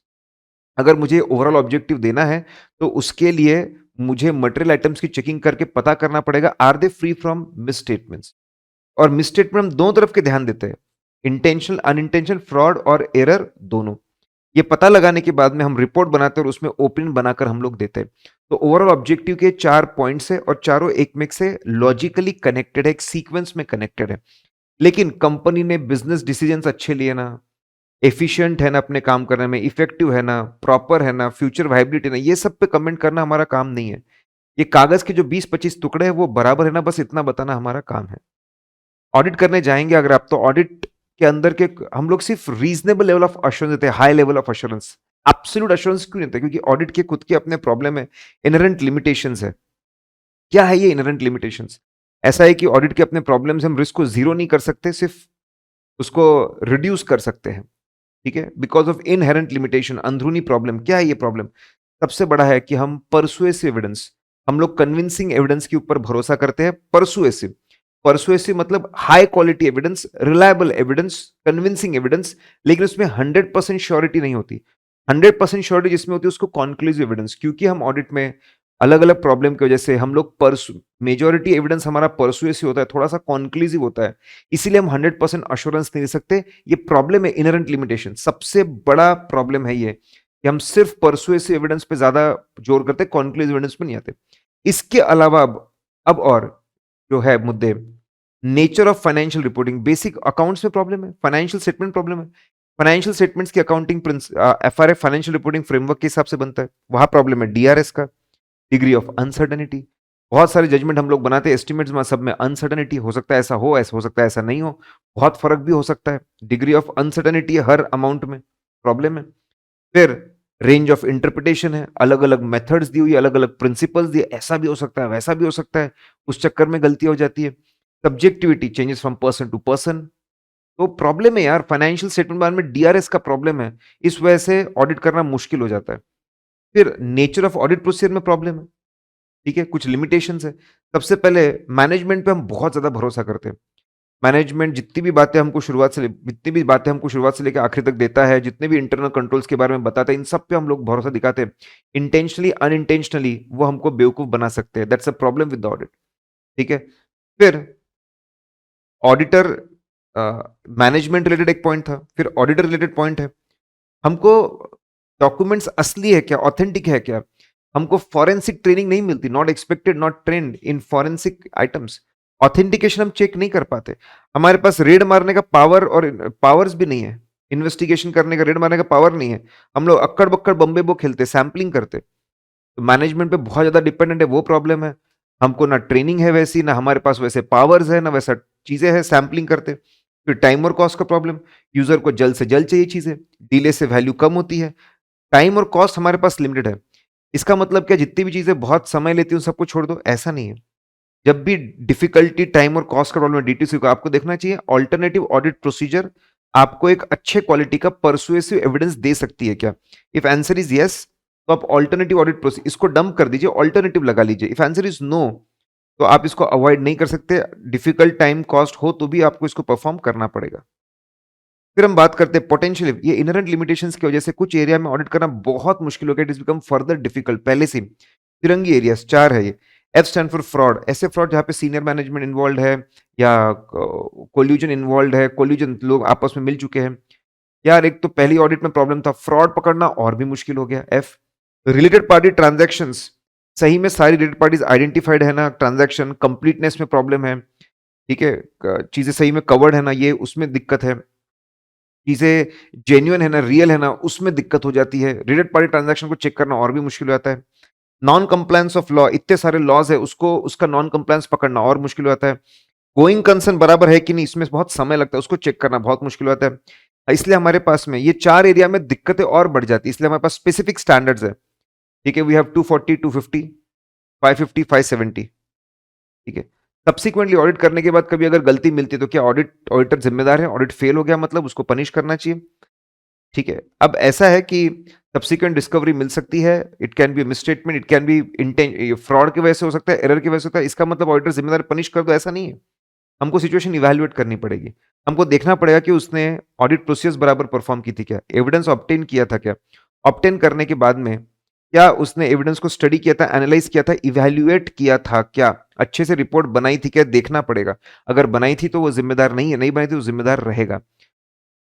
अगर मुझे ओवरऑल ऑब्जेक्टिव देना है तो उसके लिए मुझे मटेरियल आइटम्स की चेकिंग करके पता करना पड़ेगा are they free from misstatements. और मिसस्टेटमेंट हम दोनों तरफ के ध्यान देते हैं, इंटेंशनल अनइंटेंशनल फ्रॉड और एरर दोनों। ये पता लगाने के बाद में हम रिपोर्ट बनाते हैं और उसमें ओपिनियन बनाकर हम लोग देते हैं। तो ओवरऑल ऑब्जेक्टिव के 4 पॉइंट्स है और चारों एक में से लॉजिकली कनेक्टेड है, एक सीक्वेंस में कनेक्टेड है। लेकिन कंपनी ने बिजनेस डिसीजंस अच्छे लिए ना, एफिशिएंट है ना अपने काम करने में, इफेक्टिव है ना, प्रॉपर है ना, फ्यूचर वाइबिलिटी ना, ये सब पे कमेंट करना हमारा काम नहीं है। ये कागज के जो 20-25 टुकड़े हैं वो बराबर है ना, बस इतना बताना हमारा काम है। ऑडिट करने जाएंगे अगर आप, तो ऑडिट के अंदर के हम लोग सिर्फ रीजनेबल लेवल ऑफ अश्योरेंस देते हैं, high level of assurance. Absolute assurance क्यों नहीं देते? क्योंकि ऑडिट के खुद के अपने प्रॉब्लम है, इनहेरेंट लिमिटेशंस है। क्या है ये इनहेरेंट लिमिटेशंस? ऐसा है कि ऑडिट के अपने प्रॉब्लम्स, हम रिस्क को जीरो नहीं कर सकते, सिर्फ उसको रिड्यूस कर सकते हैं। ठीक है, बिकॉज ऑफ इनहेरेंट लिमिटेशन, अंदरूनी प्रॉब्लम। क्या है ये प्रॉब्लम? सबसे बड़ा है कि हम परसुएसिव एविडेंस, हम लोग कन्विंसिंग एविडेंस के ऊपर भरोसा करते हैं। परसुएसिव, परसुएसिव मतलब high quality evidence, reliable evidence, convincing evidence, लेकिन उसमें 100% श्योरिटी नहीं होती। 100% श्योरिटी जिसमें होती है उसको कॉन्क्लूसिव एविडेंस। क्योंकि हम ऑडिट में अलग अलग प्रॉब्लम की वजह से हम लोग मेजोरिटी एविडेंस हमारा परसुएसिव होता है, थोड़ा सा कॉन्क्लूसिव होता है, इसीलिए हम 100% अश्योरेंस नहीं दे सकते। ये प्रॉब्लम है, इनहेरेंट लिमिटेशन। सबसे बड़ा प्रॉब्लम है ये कि हम सिर्फ परसुएसिव एविडेंस पे ज्यादा जोर करते, कॉन्क्लूसिव एविडेंस पे नहीं आते। इसके अलावा अब और जो है मुद्दे, nature of financial reporting, basic accounts में प्रॉब्लम है, फाइनेंशियल स्टेटमेंट प्रॉब्लम है। फाइनेंशियल स्टेटमेंट्स की accounting FRA financial reporting framework के हिसाब से बनता है, वहां प्रॉब्लम है। डीआरएस का डिग्री ऑफ अनसर्टेनिटी, बहुत सारे जजमेंट हम लोग बनाते हैं, एस्टिमेट्स में सब में अनसर्टेनिटी, हो सकता है ऐसा हो, ऐसा हो सकता है ऐसा नहीं हो, बहुत फर्क भी हो सकता है। डिग्री ऑफ अनसर्टेनिटी है हर अमाउंट में, प्रॉब्लम है। फिर रेंज ऑफ इंटरप्रिटेशन है, अलग अलग मेथड्स दी हुई, अलग अलग प्रिंसिपल्स दिए, ऐसा भी हो सकता है वैसा भी हो सकता है, उस चक्कर में गलती हो जाती है। Subjectivity, changes from person to person. तो प्रॉब्लम है यार, फाइनेंशियल स्टेटमेंट में डीआरएस का प्रॉब्लम है, इस वजह से ऑडिट करना मुश्किल हो जाता है। फिर नेचर ऑफ ऑडिट प्रोसीजर में प्रॉब्लम है। ठीक है, कुछ लिमिटेशंस है। सबसे पहले मैनेजमेंट पे हम बहुत ज्यादा भरोसा करते हैं। मैनेजमेंट जितनी भी बातें हमको शुरुआत से लेकर आखिर तक देता है, जितने भी इंटरनल कंट्रोल्स के बारे में बताता है, इन सब पे हम लोग भरोसा दिखाते हैं। इंटेंशनली अनइंटेंशनली वो हमको बेवकूफ बना सकते हैं। That's a problem with the audit. ठीक है। फिर ऑडिटर, मैनेजमेंट रिलेटेड एक पॉइंट था, फिर ऑडिटर रिलेटेड पॉइंट है। हमको डॉक्यूमेंट्स असली है क्या, ऑथेंटिक है क्या? हमको फॉरेंसिक ट्रेनिंग नहीं मिलती, not expected, not trend in forensic items. Authentication हम चेक नहीं कर पाते। हमारे पास रेड मारने का पावर और पावर्स भी नहीं है, इन्वेस्टिगेशन करने का, रेड मारने का पावर नहीं है। हम लोग अक्कड़ बक्कड़ बम्बे बो खेलते, सैम्पलिंग करते। तो मैनेजमेंट पे बहुत ज्यादा डिपेंडेंट है, वो प्रॉब्लम है। हमको ना ट्रेनिंग है वैसी, ना हमारे पास वैसे पावर्स है, ना वैसा चीजें है, सैम्पलिंग करते। फिर टाइम और कॉस्ट का प्रॉब्लम, यूजर को जल्द से जल्द चाहिए चीजें, डिले से वैल्यू कम होती है। टाइम और कॉस्ट हमारे पास लिमिटेड है। इसका मतलब क्या, जितनी भी चीजें बहुत समय लेती हूँ सबको छोड़ दो, ऐसा नहीं है। जब भी डिफिकल्टी, टाइम और कॉस्ट का प्रॉब्लम है डीटीसी को, आपको देखना चाहिए ऑल्टरनेटिव ऑडिट प्रोसीजर आपको एक अच्छे क्वालिटी का परसुएसिव एविडेंस दे सकती है क्या। इफ आंसर इज यस, तो आप ऑल्टरनेटिव ऑडिट प्रोसीजर इसको डंप कर दीजिए, ऑल्टरनेटिव लगा लीजिए। इफ आंसर इज नो, तो आप इसको अवॉइड नहीं कर सकते। डिफिकल्ट, टाइम, कॉस्ट हो तो भी आपको इसको परफॉर्म करना पड़ेगा। फिर हम बात करते हैं पोटेंशियल, ये इनहेरेंट लिमिटेशंस की वजह से कुछ एरिया में ऑडिट करना बहुत मुश्किल हो गया, it is become further difficult पहले से। फिरंगी एरियाज 4 है ये। एफ स्टैंड फॉर फ्रॉड, ऐसे फ्रॉड जहां पे सीनियर मैनेजमेंट इन्वॉल्व है या कोल्यूजन इन्वॉल्व है, कोल्यूजन लोग आपस में मिल चुके हैं। यार एक तो पहली ऑडिट में प्रॉब्लम था, फ्रॉड पकड़ना और भी मुश्किल हो गया। एफ रिलेटेड पार्टी ट्रांजैक्शंस, सही में सारी रिलेटेड पार्टीज आइडेंटिफाइड है ना, ट्रांजैक्शन कंप्लीटनेस में प्रॉब्लम है, ठीक है, चीजें सही में कवर्ड है ना, ये उसमें दिक्कत है, चीजें जेन्युइन है ना, रियल है ना, उसमें दिक्कत हो जाती है। रिलेटेड पार्टी ट्रांजैक्शन को चेक करना और भी मुश्किल हो जाता है। नॉन कंप्लायंस ऑफ लॉ, इतने सारे लॉज है, उसको उसका नॉन कंप्लायंस पकड़ना और मुश्किल हो जाता है। गोइंग कंसर्न बराबर है कि नहीं, इसमें बहुत समय लगता है, उसको चेक करना बहुत मुश्किल हो जाता है। इसलिए हमारे पास में ये 4 एरिया में दिक्कतें और बढ़ जाती है, इसलिए हमारे पास स्पेसिफिक स्टैंडर्ड्स है। ठीक है, वी हैव 240, 250, 550, 570। ठीक है, सब्सिक्वेंटली ऑडिट करने के बाद कभी अगर गलती मिलती है तो क्या ऑडिटर जिम्मेदार है? ऑडिट फेल हो गया मतलब उसको पनिश करना चाहिए। ठीक है, अब ऐसा है कि सब्सिक्वेंट डिस्कवरी मिल सकती है, it can be misstatement, it can be fraud की वजह से हो सकता है, एरर की वजह से होता है, इसका मतलब ऑडिटर जिम्मेदार पनिश कर दो ऐसा नहीं है। हमको सिचुएशन इवैल्यूएट करनी पड़ेगी, हमको देखना पड़ेगा कि उसने ऑडिट प्रोसेस बराबर परफॉर्म की थी क्या, एविडेंस ऑब्टेन किया था क्या, ऑब्टेन करने के बाद में क्या उसने एविडेंस को स्टडी किया था, एनालाइज किया था, इवैल्यूएट किया था क्या, अच्छे से रिपोर्ट बनाई थी क्या, देखना पड़ेगा। अगर बनाई थी तो वो जिम्मेदार नहीं है, नहीं बनाई थी तो जिम्मेदार रहेगा।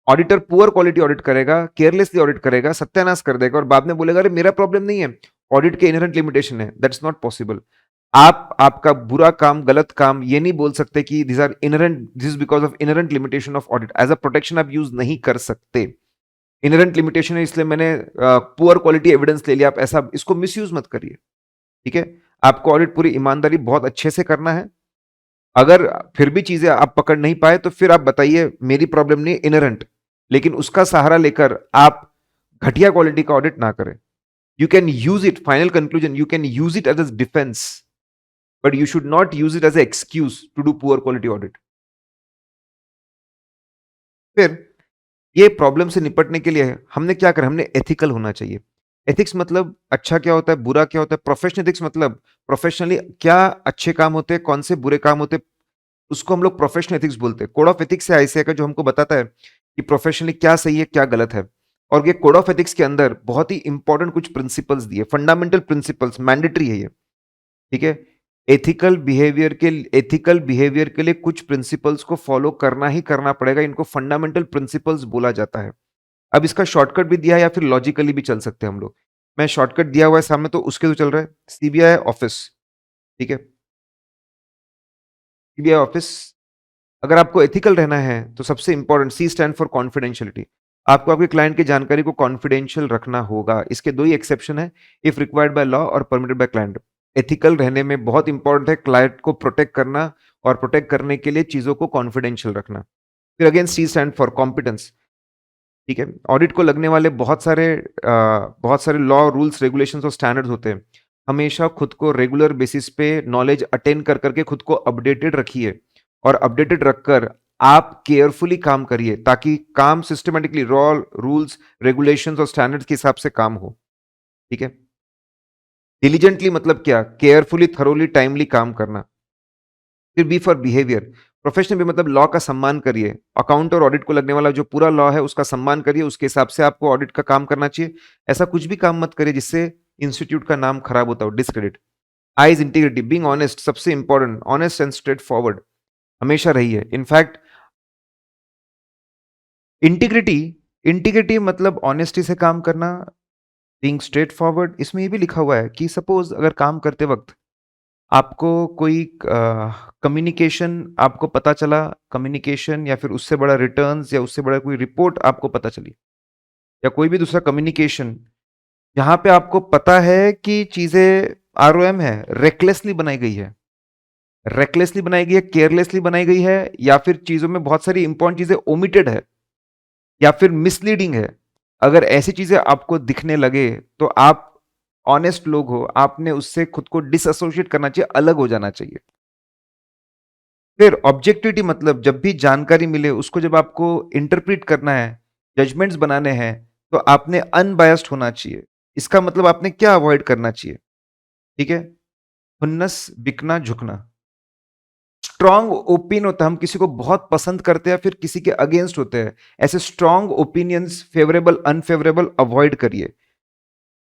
ऑडिटर पुअर क्वालिटी ऑडिट करेगा, केयरलेसली ऑडिट करेगा, सत्यानाश कर देगा और बाद में बोलेगा अरे मेरा प्रॉब्लम नहीं है, ऑडिट के इनहेरेंट लिमिटेशन है, दैट्स नॉट पॉसिबल। आप आपका बुरा काम, गलत काम ये नहीं बोल सकते कि this are inherent, this is because of inherent limitation of audit, as a protection आप यूज नहीं कर सकते। इनहेरेंट लिमिटेशन है इसलिए मैंने पुअर क्वालिटी एविडेंस ले लिया, आप ऐसा इसको मिसयूज मत करिए। ठीक है, आपको ऑडिट पूरी ईमानदारी बहुत अच्छे से करना है। अगर फिर भी चीजें आप पकड़ नहीं पाए तो फिर आप बताइए मेरी प्रॉब्लम नहीं, इनहेरेंट, लेकिन उसका सहारा लेकर आप घटिया क्वालिटी का ऑडिट ना करें। You can use it, final conclusion, you can use it as a defence, but you should not use it as a excuse to do poor quality audit. फिर ये प्रॉब्लम से निपटने के लिए हमने क्या करा, हमने एथिकल होना चाहिए। एथिक्स मतलब अच्छा क्या होता है, बुरा क्या होता है। प्रोफेशनल एथिक्स मतलब प्रोफेशनली क्या अच्छे काम होते हैं, कौन से बुरे काम होते हैं, उसको हम लोग प्रोफेशनल एथिक्स बोलते हैं। कोड ऑफ एथिक्स है ऐसे का जो हमको बताता है कि प्रोफेशनली क्या सही है क्या गलत है। और ये कोड ऑफ एथिक्स के अंदर बहुत ही इंपॉर्टेंट कुछ प्रिंसिपल्स दिए, फंडामेंटल प्रिंसिपल्स, मैंडेटरी है ये। ठीक है, एथिकल बिहेवियर के लिए कुछ प्रिंसिपल्स को फॉलो करना ही करना पड़ेगा, इनको फंडामेंटल प्रिंसिपल्स बोला जाता है। अब इसका शॉर्टकट भी दिया है या फिर लॉजिकली भी चल सकते हैं हम लोग। मैं शॉर्टकट दिया हुआ है सामने तो उसके तो चल रहा है, सीबीआई ऑफिस। ठीक है, सीबीआई ऑफिस, अगर आपको एथिकल रहना है तो सबसे important C stand for confidentiality. आपको आपके क्लाइंट की जानकारी को कॉन्फिडेंशियल रखना होगा, इसके दो ही एक्सेप्शन है, इफ रिक्वायर्ड बाय लॉ और परमिटेड बाय क्लाइंट। एथिकल रहने में बहुत इंपॉर्टेंट है क्लाइंट को प्रोटेक्ट करना, और प्रोटेक्ट करने के लिए चीजों को कॉन्फिडेंशियल रखना। फिर again C stand for competence. ठीक है, ऑडिट को लगने वाले बहुत सारे लॉ, रूल्स, रेगुलेशंस और स्टैंडर्ड्स होते हैं। हमेशा खुद को रेगुलर बेसिस पे नॉलेज अटेन कर करके खुद को अपडेटेड रखिए, और अपडेटेड रखकर आप केयरफुली काम करिए ताकि काम सिस्टमेटिकली लॉ, रूल्स, रेगुलेशंस और स्टैंडर्ड्स के हिसाब से काम हो। ठीक है, डिलीजेंटली मतलब क्या, केयरफुली, थरोली, टाइमली काम करना। फिर बी फॉर बिहेवियर, प्रोफेशनल भी मतलब लॉ का सम्मान करिए, अकाउंट और ऑडिट को लगने वाला जो पूरा लॉ है उसका सम्मान करिए, उसके हिसाब से आपको ऑडिट का काम करना चाहिए। ऐसा कुछ भी काम मत करिए जिससे इंस्टीट्यूट का नाम खराब होता हो, discredit. I is integrity, being honest, सबसे important, honest and straightforward हमेशा रहिए। इनफैक्ट इंटीग्रिटी, इंटीग्रिटी मतलब ऑनेस्टी से काम करना, बीइंग स्ट्रेट फॉरवर्ड, इसमें ये भी लिखा हुआ है कि सपोज अगर काम करते वक्त आपको कोई कम्युनिकेशन आपको पता चला, कम्युनिकेशन या फिर उससे बड़ा रिटर्न्स या उससे बड़ा कोई रिपोर्ट आपको पता चली, या कोई भी दूसरा कम्युनिकेशन जहां पे आपको पता है कि चीजें आरओएम है, रेकलेसली बनाई गई है, रेकलेसली बनाई गई है, केयरलेसली बनाई गई है, या फिर चीजों में बहुत सारी इंपॉर्टेंट चीजें ओमिटेड है, या फिर मिसलीडिंग है। अगर ऐसी चीजें आपको दिखने लगे तो आप ऑनेस्ट लोग हो, आपने उससे खुद को डिसएसोसिएट करना चाहिए, अलग हो जाना चाहिए। फिर ऑब्जेक्टिविटी मतलब जब भी जानकारी मिले उसको जब आपको इंटरप्रेट करना है, जजमेंट्स बनाने हैं, तो आपने अनबायस्ड होना चाहिए। इसका मतलब आपने क्या अवॉइड करना चाहिए? ठीक है, खुन्नस, बिकना, झुकना। स्ट्रॉन्ग ओपिनियन होता है, हम किसी को बहुत पसंद करते हैं फिर किसी के अगेंस्ट होते हैं, ऐसे strong opinions favourable unfavourable avoid करिए।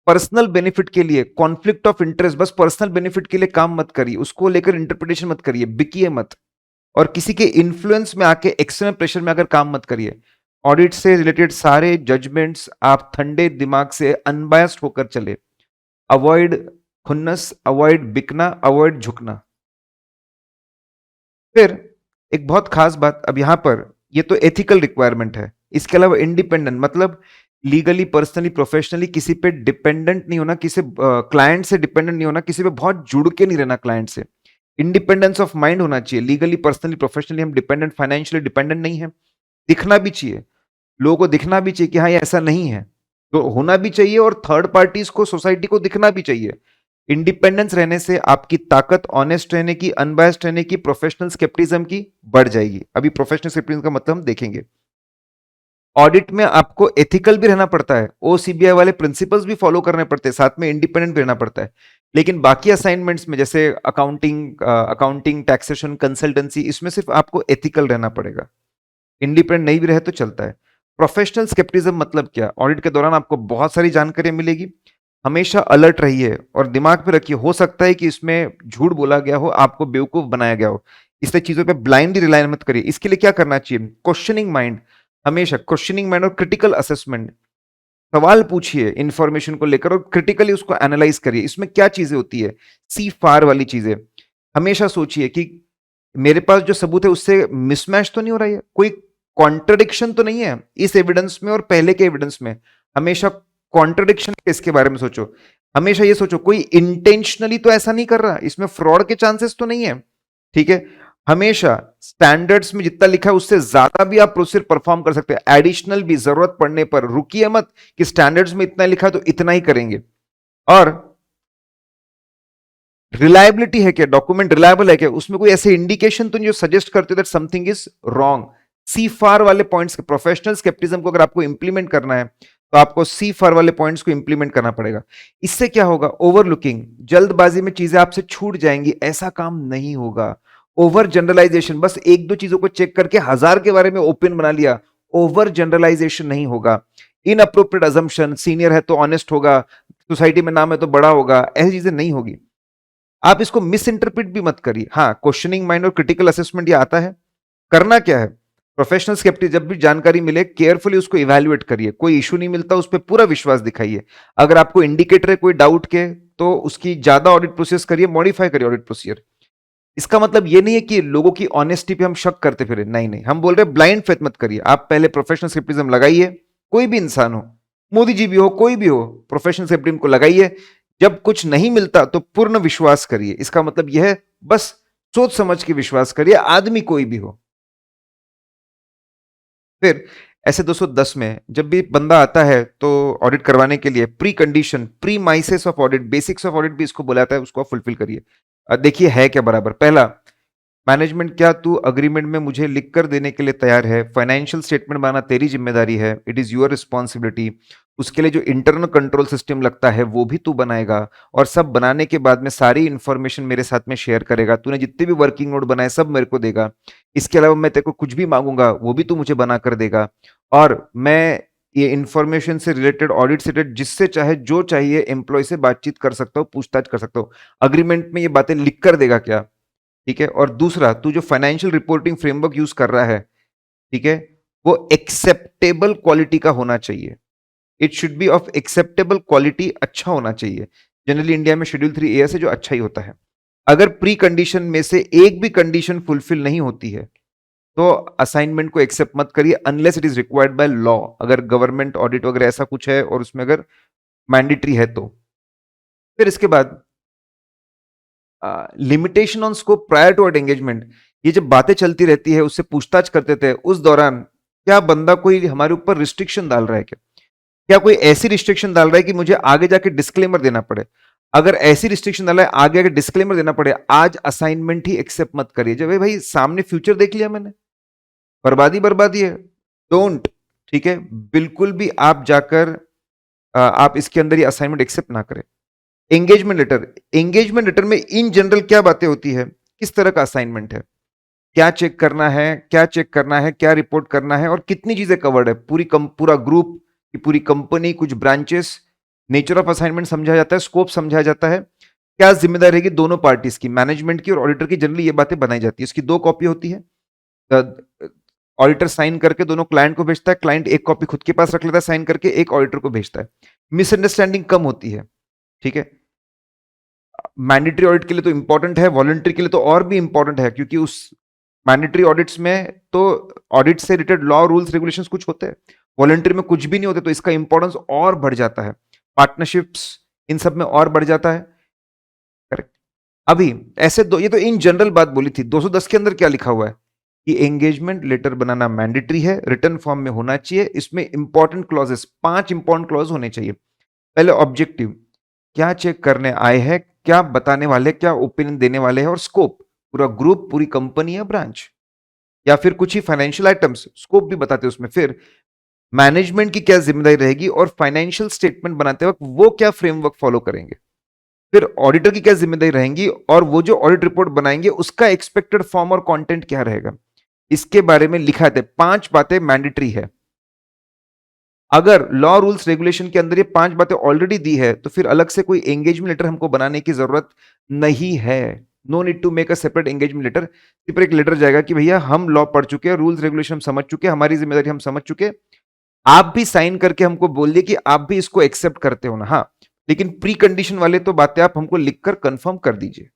पर्सनल बेनिफिट के लिए, कॉन्फ्लिक्ट ऑफ इंटरेस्ट, बस पर्सनल बेनिफिट के लिए काम मत करिए, उसको लेकर इंटरप्रिटेशन मत करिए, बिकिए मत, और किसी के इन्फ्लुएंस में आके एक्सटर्नल प्रेशर में आकर काम मत करिए। ऑडिट से रिलेटेड सारे जजमेंट्स आप ठंडे दिमाग से अनबायस्ड होकर चले। अवॉइड खुन्नस, अवॉइड बिकना, अवॉइड झुकना। फिर एक बहुत खास बात, अब यहां पर ये तो एथिकल रिक्वायरमेंट है, इसके अलावा इंडिपेंडेंट मतलब लीगली पर्सनली प्रोफेशनली किसी पे डिपेंडेंट नहीं होना, किसी क्लाइंट से डिपेंडेंट नहीं होना, किसी पे बहुत जुड़ के नहीं रहना क्लाइंट से। इंडिपेंडेंस ऑफ माइंड होना चाहिए, लीगली पर्सनली प्रोफेशनली हम डिपेंडेंट फाइनेंशियली डिपेंडेंट नहीं है। दिखना भी चाहिए, लोगों को दिखना भी चाहिए कि हाँ ये ऐसा नहीं है, तो होना भी चाहिए, और थर्ड पार्टीज को सोसाइटी को दिखना भी चाहिए। इंडिपेंडेंस रहने से आपकी ताकत ऑनेस्ट रहने की, अनबायस्ड रहने की, प्रोफेशनल स्केप्टिज्म की बढ़ जाएगी। अभी प्रोफेशनल स्केप्टिज्म का मतलब हम देखेंगे। ऑडिट में आपको एथिकल भी रहना पड़ता है, ओसीबीआई वाले प्रिंसिपल्स भी फॉलो करने पड़ते हैं, साथ में इंडिपेंडेंट भी रहना पड़ता है। लेकिन बाकी असाइनमेंट्स में जैसे अकाउंटिंग टैक्सेशन कंसल्टेंसी, इसमें सिर्फ आपको एथिकल रहना पड़ेगा, इंडिपेंडेंट नहीं भी रहे तो चलता है। प्रोफेशनल स्केप्टिज्म मतलब क्या? ऑडिट के दौरान आपको बहुत सारी जानकारी मिलेगी, हमेशा अलर्ट रहिए और दिमाग पे रखिए, हो सकता है कि इसमें झूठ बोला गया हो, आपको बेवकूफ बनाया गया हो, इसलिए चीजों पे ब्लाइंडली रिलाई मत करिए। इसके लिए क्या करना चाहिए? क्वेश्चनिंग माइंड, हमेशा क्वेश्चनिंग माइंड और क्रिटिकल असेसमेंट, सवाल पूछिए इंफॉर्मेशन को लेकर और क्रिटिकली उसको एनालाइज करिए, इसमें क्या चीजें होती है, सी फार वाली चीजें। हमेशा सोचिए कि मेरे पास जो सबूत है उससे मिसमैच तो नहीं हो रहा है, कोई कॉन्ट्रडिक्शन तो नहीं है इस एविडेंस में और पहले के एविडेंस में। हमेशा कॉन्ट्रडिक्शन इसके बारे में सोचो, हमेशा ये सोचो कोई इंटेंशनली तो ऐसा नहीं कर रहा, इसमें फ्रॉड के चांसेस तो नहीं है, ठीक है। हमेशा स्टैंडर्ड्स में जितना लिखा है उससे ज्यादा भी आप प्रोसीजर परफॉर्म कर सकते हैं, एडिशनल भी जरूरत पड़ने पर। रुकिए मत कि स्टैंडर्ड्स में इतना लिखा है तो इतना ही करेंगे। और रिलायबिलिटी है क्या, डॉक्यूमेंट रिलायबल है क्या, उसमें कोई ऐसे इंडिकेशन तो नहीं जो सजेस्ट करते दैट समथिंग इज रॉन्ग। सी फार वाले पॉइंट्स, प्रोफेशनल स्केप्टिज्म को अगर आपको इंप्लीमेंट करना है तो आपको सी फार वाले पॉइंट्स को इंप्लीमेंट करना पड़ेगा। इससे क्या होगा? ओवरलुकिंग, जल्दबाजी में चीजें आपसे छूट जाएंगी, ऐसा काम नहीं होगा। ओवर जनरलाइजेशन, बस एक दो चीजों को चेक करके हजार के बारे में ओपिनियन बना लिया, ओवर जनरलाइजेशन नहीं होगा। इनअप्रोप्रिएट अजम्पशन, सीनियर है तो ऑनेस्ट होगा, सोसाइटी में नाम है तो बड़ा होगा, ऐसी चीजें नहीं होगी। आप इसको मिस इंटरप्रिट भी मत करिए। हाँ, क्वेश्चनिंग माइंड और क्रिटिकल असेसमेंट ये आता है। करना क्या है? प्रोफेशनल स्केप्टिक, जब भी जानकारी मिले केयरफुली उसको इवैल्यूएट करिए, कोई इशू नहीं मिलता उस पर पूरा विश्वास दिखाइए। अगर आपको इंडिकेटर है कोई डाउट के तो उसकी ज्यादा ऑडिट प्रोसेस करिए, मॉडिफाई करिए ऑडिट प्रोसीजर। इसका मतलब ये नहीं है कि लोगों की ऑनेस्टी पे हम शक करते फिरे, नहीं नहीं, हम बोल रहे हैं ब्लाइंड फेथ मत करिए। आप पहले प्रोफेशनल स्केप्टिज्म लगाइए, कोई भी इंसान हो, मोदी जी भी हो, कोई भी हो, प्रोफेशनल स्केप्टिज्म को लगाइए। जब कुछ नहीं मिलता तो पूर्ण विश्वास करिए, इसका मतलब यह है बस सोच समझ के विश्वास करिए, आदमी कोई भी हो। फिर ऐसे 210 में जब भी बंदा आता है तो ऑडिट करवाने के लिए precondition, premises of audit, basics of audit भी इसको बुलाता है, उसको फुलफिल करिए। देखिए है क्या बराबर। पहला, मैनेजमेंट क्या तू अग्रीमेंट में मुझे लिख कर देने के लिए तैयार है? फाइनेंशियल स्टेटमेंट बनाना तेरी जिम्मेदारी है, इट इज योर रिस्पॉन्सिबिलिटी। उसके लिए जो इंटरनल कंट्रोल सिस्टम लगता है वो भी तू बनाएगा, और सब बनाने के बाद में सारी इंफॉर्मेशन मेरे साथ में शेयर करेगा। तूने जितने भी वर्किंग नोट बनाए सब मेरे को देगा। इसके अलावा मैं तेरे को कुछ भी मांगूंगा वो भी तू मुझे बना कर देगा, और मैं ये इंफॉर्मेशन से रिलेटेड, ऑडिट से रिलेटेड जिससे चाहे जो चाहिए एम्प्लॉय से बातचीत कर सकता हूँ, पूछताछ कर सकता हूँ। अग्रीमेंट में ये बातें लिख कर देगा क्या? ठीक है। और दूसरा, तू जो फाइनेंशियल रिपोर्टिंग फ्रेमवर्क यूज कर रहा है, ठीक है, वो एक्सेप्टेबल क्वालिटी का होना चाहिए। It should be of acceptable quality, अच्छा होना चाहिए। जनरली इंडिया में शेड्यूल 3 AS है जो अच्छा ही होता है। अगर प्री कंडीशन में से एक भी कंडीशन फुलफिल नहीं होती है तो असाइनमेंट को एक्सेप्ट मत करिए, unless it is required by law. अगर गवर्नमेंट ऑडिट वगैरह ऐसा कुछ है और उसमें अगर मैंडेटरी है तो। फिर इसके बाद limitation on scope prior to engagement, ये जब बातें चलती रहती है उससे पूछताछ करते थे, उस दौरान क्या बंदा कोई हमारे ऊपर रिस्ट्रिक्शन डाल रहा है क्या? क्या कोई ऐसी रिस्ट्रिक्शन डाल रहा है कि मुझे आगे जाके डिस्क्लेमर देना पड़े? अगर ऐसी रिस्ट्रिक्शन डाला है आगे आगे डिस्क्लेमर देना पड़े, आज असाइनमेंट ही एक्सेप्ट मत करिए। जब भाई सामने फ्यूचर देख लिया मैंने, बर्बादी बर्बादी है, डोंट। ठीक है, बिल्कुल भी आप जाकर आप इसके अंदर ये असाइनमेंट एक्सेप्ट ना करें। एंगेजमेंट लेटर, एंगेजमेंट लेटर में इन जनरल क्या बातें होती है, किस तरह का असाइनमेंट है? क्या चेक करना है, क्या चेक करना है, क्या रिपोर्ट करना है और कितनी चीजें कवर्ड है, पूरा ग्रुप की पूरी कंपनी, कुछ ब्रांचेस, नेचर ऑफ असाइनमेंट समझाया जाता है, स्कोप समझाया जाता है, क्या जिम्मेदारी रहेगी दोनों पार्टीज की, मैनेजमेंट की और ऑडिटर की। जनरली ये बातें बनाई जाती है। इसकी 2 कॉपी होती है। ऑडिटर साइन करके दोनों क्लाइंट को भेजता है, क्लाइंट एक कॉपी खुद के पास रख लेता है साइन करके, एक ऑडिटर को भेजता है। मिसअंडरस्टैंडिंग कम होती है। ठीक है। मैंडेटरी ऑडिट के लिए तो इंपॉर्टेंट है, वॉलंटरी के लिए तो और भी इंपॉर्टेंट है, क्योंकि उस मैंडेटरी ऑडिट्स में तो ऑडिट से रिलेटेड लॉ रूल्स रेगुलेशंस कुछ होते हैं, वॉलंटरी में कुछ भी नहीं होते, तो इसका इंपॉर्टेंस और बढ़ जाता है। पार्टनरशिप्स इन सब में और बढ़ जाता है। करेक्ट। अभी ऐसे दो, ये तो इन जनरल बात बोली थी। 210 के अंदर क्या लिखा हुआ है कि एंगेजमेंट लेटर बनाना मैंडेटरी है, रिटर्न फॉर्म में होना चाहिए। इसमें इंपॉर्टेंट क्लॉजेस, 5 इंपॉर्टेंट क्लॉज होने चाहिए। पहले ऑब्जेक्टिव, क्या चेक करने आए हैं, क्या बताने वाले, क्या ओपिनियन देने वाले हैं, और स्कोप, पूरा ग्रुप, पूरी कंपनी या ब्रांच, या फिर कुछ ही फाइनेंशियल आइटम्स, स्कोप भी बताते हैं उसमें। फिर मैनेजमेंट की क्या जिम्मेदारी रहेगी और फाइनेंशियल स्टेटमेंट बनाते वक्त वो क्या फ्रेमवर्क फॉलो करेंगे। फिर ऑडिटर की क्या जिम्मेदारी रहेंगी और वो जो ऑडिट रिपोर्ट बनाएंगे उसका एक्सपेक्टेड फॉर्म और कंटेंट क्या रहेगा, इसके बारे में लिखा है। 5 बातें मैंडेटरी है। अगर लॉ रूल्स रेगुलेशन के अंदर ये 5 बातें ऑलरेडी दी है तो फिर अलग से कोई एंगेजमेंट लेटर हमको बनाने की जरूरत नहीं है। No need to make a separate engagement letter. सिर्फ एक लेटर जाएगा कि भैया हम लॉ पढ़ चुके हैं, रूल्स रेगुलेशन हम समझ चुके हैं, हमारी जिम्मेदारी हम समझ चुके हैं, आप भी साइन करके हमको बोल दिए कि आप भी इसको एक्सेप्ट करते हो ना। हाँ, लेकिन प्री कंडीशन वाले तो बातें आप हमको लिखकर कंफर्म कर दीजिए।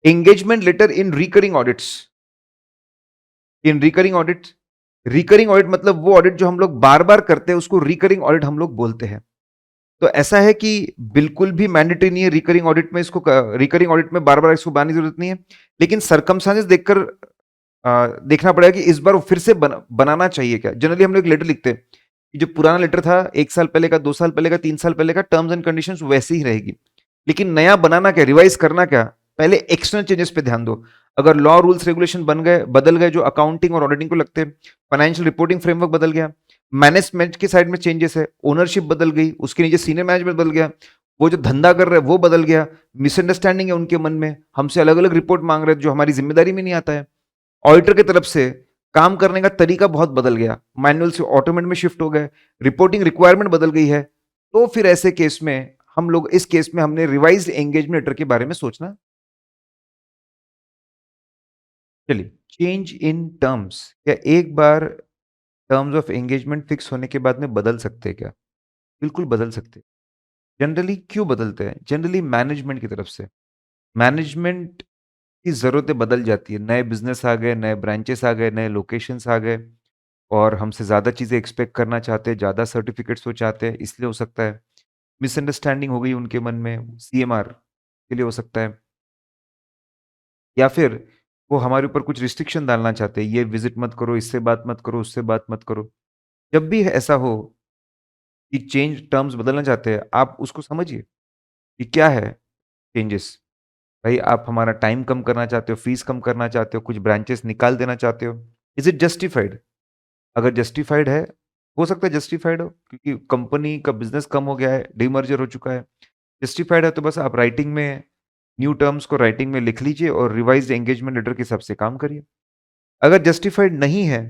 एंगेजमेंट लेटर इन रिकरिंग ऑडिट्स। इन रिकरिंग ऑडिट, रिकरिंग ऑडिट मतलब वो ऑडिट जो हम लोग बार बार करते हैं उसको रिकरिंग ऑडिट हम लोग बोलते हैं। तो ऐसा है कि बिल्कुल भी मैंडेटरी नहीं है रिकरिंग ऑडिट में, इसको रिकरिंग ऑडिट में बार बार इसको बनाने की जरूरत नहीं है। लेकिन सरकमस्टांसेस देखकर देखना पड़ेगा कि इस बार वो फिर से बनाना चाहिए क्या। जनरली हम लोग लेटर लिखते हैं कि जो पुराना लेटर था 1 साल पहले का, 2 साल पहले का, 3 साल पहले का, टर्म्स एंड कंडीशंस वैसी ही रहेगी। लेकिन नया बनाना क्या, रिवाइज करना क्या, पहले एक्सटर्नल चेंजेस पे ध्यान दो। अगर लॉ रूल्स रेगुलेशन बन गए, बदल गए, जो अकाउंटिंग और ऑडिटिंग को लगते हैं, फाइनेंशियल रिपोर्टिंग फ्रेमवर्क बदल गया, मैनेजमेंट की साइड में चेंजेस है, ओनरशिप बदल गई, उसके नीचे सीनियर मैनेजमेंट बदल गया, वो जो धंधा कर रहे हैं वो बदल गया, मिसअंडरस्टैंडिंग है उनके मन में, हमसे अलग अलग रिपोर्ट मांग रहे हैं जो हमारी जिम्मेदारी में नहीं आता है, ऑडिटर की तरफ से काम करने का तरीका बहुत बदल गया, मैनुअल से ऑटोमेट में शिफ्ट हो गए, रिपोर्टिंग रिक्वायरमेंट बदल गई है। तो फिर ऐसे केस में हम लोग, इस केस में हमने रिवाइज्ड एंगेजमेंट लेटर के बारे में सोचना। चलिए, चेंज इन टर्म्स, क्या एक बार टर्म्स ऑफ एंगेजमेंट फिक्स होने के बाद में बदल सकते हैं क्या? बिल्कुल बदल सकते हैं। जनरली क्यों बदलते हैं? जनरली मैनेजमेंट की तरफ से। मैनेजमेंट की ज़रूरतें बदल जाती है, नए बिजनेस आ गए, नए ब्रांचेस आ गए, नए लोकेशंस आ गए, और हमसे ज़्यादा चीज़ें एक्सपेक्ट करना चाहते हैं, ज़्यादा सर्टिफिकेट्स वो चाहते हैं, इसलिए हो सकता है। मिसअंडरस्टैंडिंग हो गई उनके मन में, सीएमआर के लिए हो सकता है, या फिर वो हमारे ऊपर कुछ रिस्ट्रिक्शन डालना चाहते हैं, ये विजिट मत करो, इससे बात मत करो, उससे बात मत करो। जब भी ऐसा हो कि चेंज टर्म्स बदलना चाहते हैं, आप उसको समझिए कि क्या है चेंजेस। भाई, आप हमारा टाइम कम करना चाहते हो, फीस कम करना चाहते हो, कुछ ब्रांचेस निकाल देना चाहते हो, इज इट जस्टिफाइड? अगर जस्टिफाइड है, हो सकता है जस्टिफाइड हो क्योंकि कंपनी का बिजनेस कम हो गया है, डीमर्जर हो चुका है। जस्टिफाइड है तो बस आप राइटिंग में न्यू टर्म्स को राइटिंग में लिख लीजिए और रिवाइज्ड एंगेजमेंट लेटर के हिसाब से काम करिए। अगर जस्टिफाइड नहीं है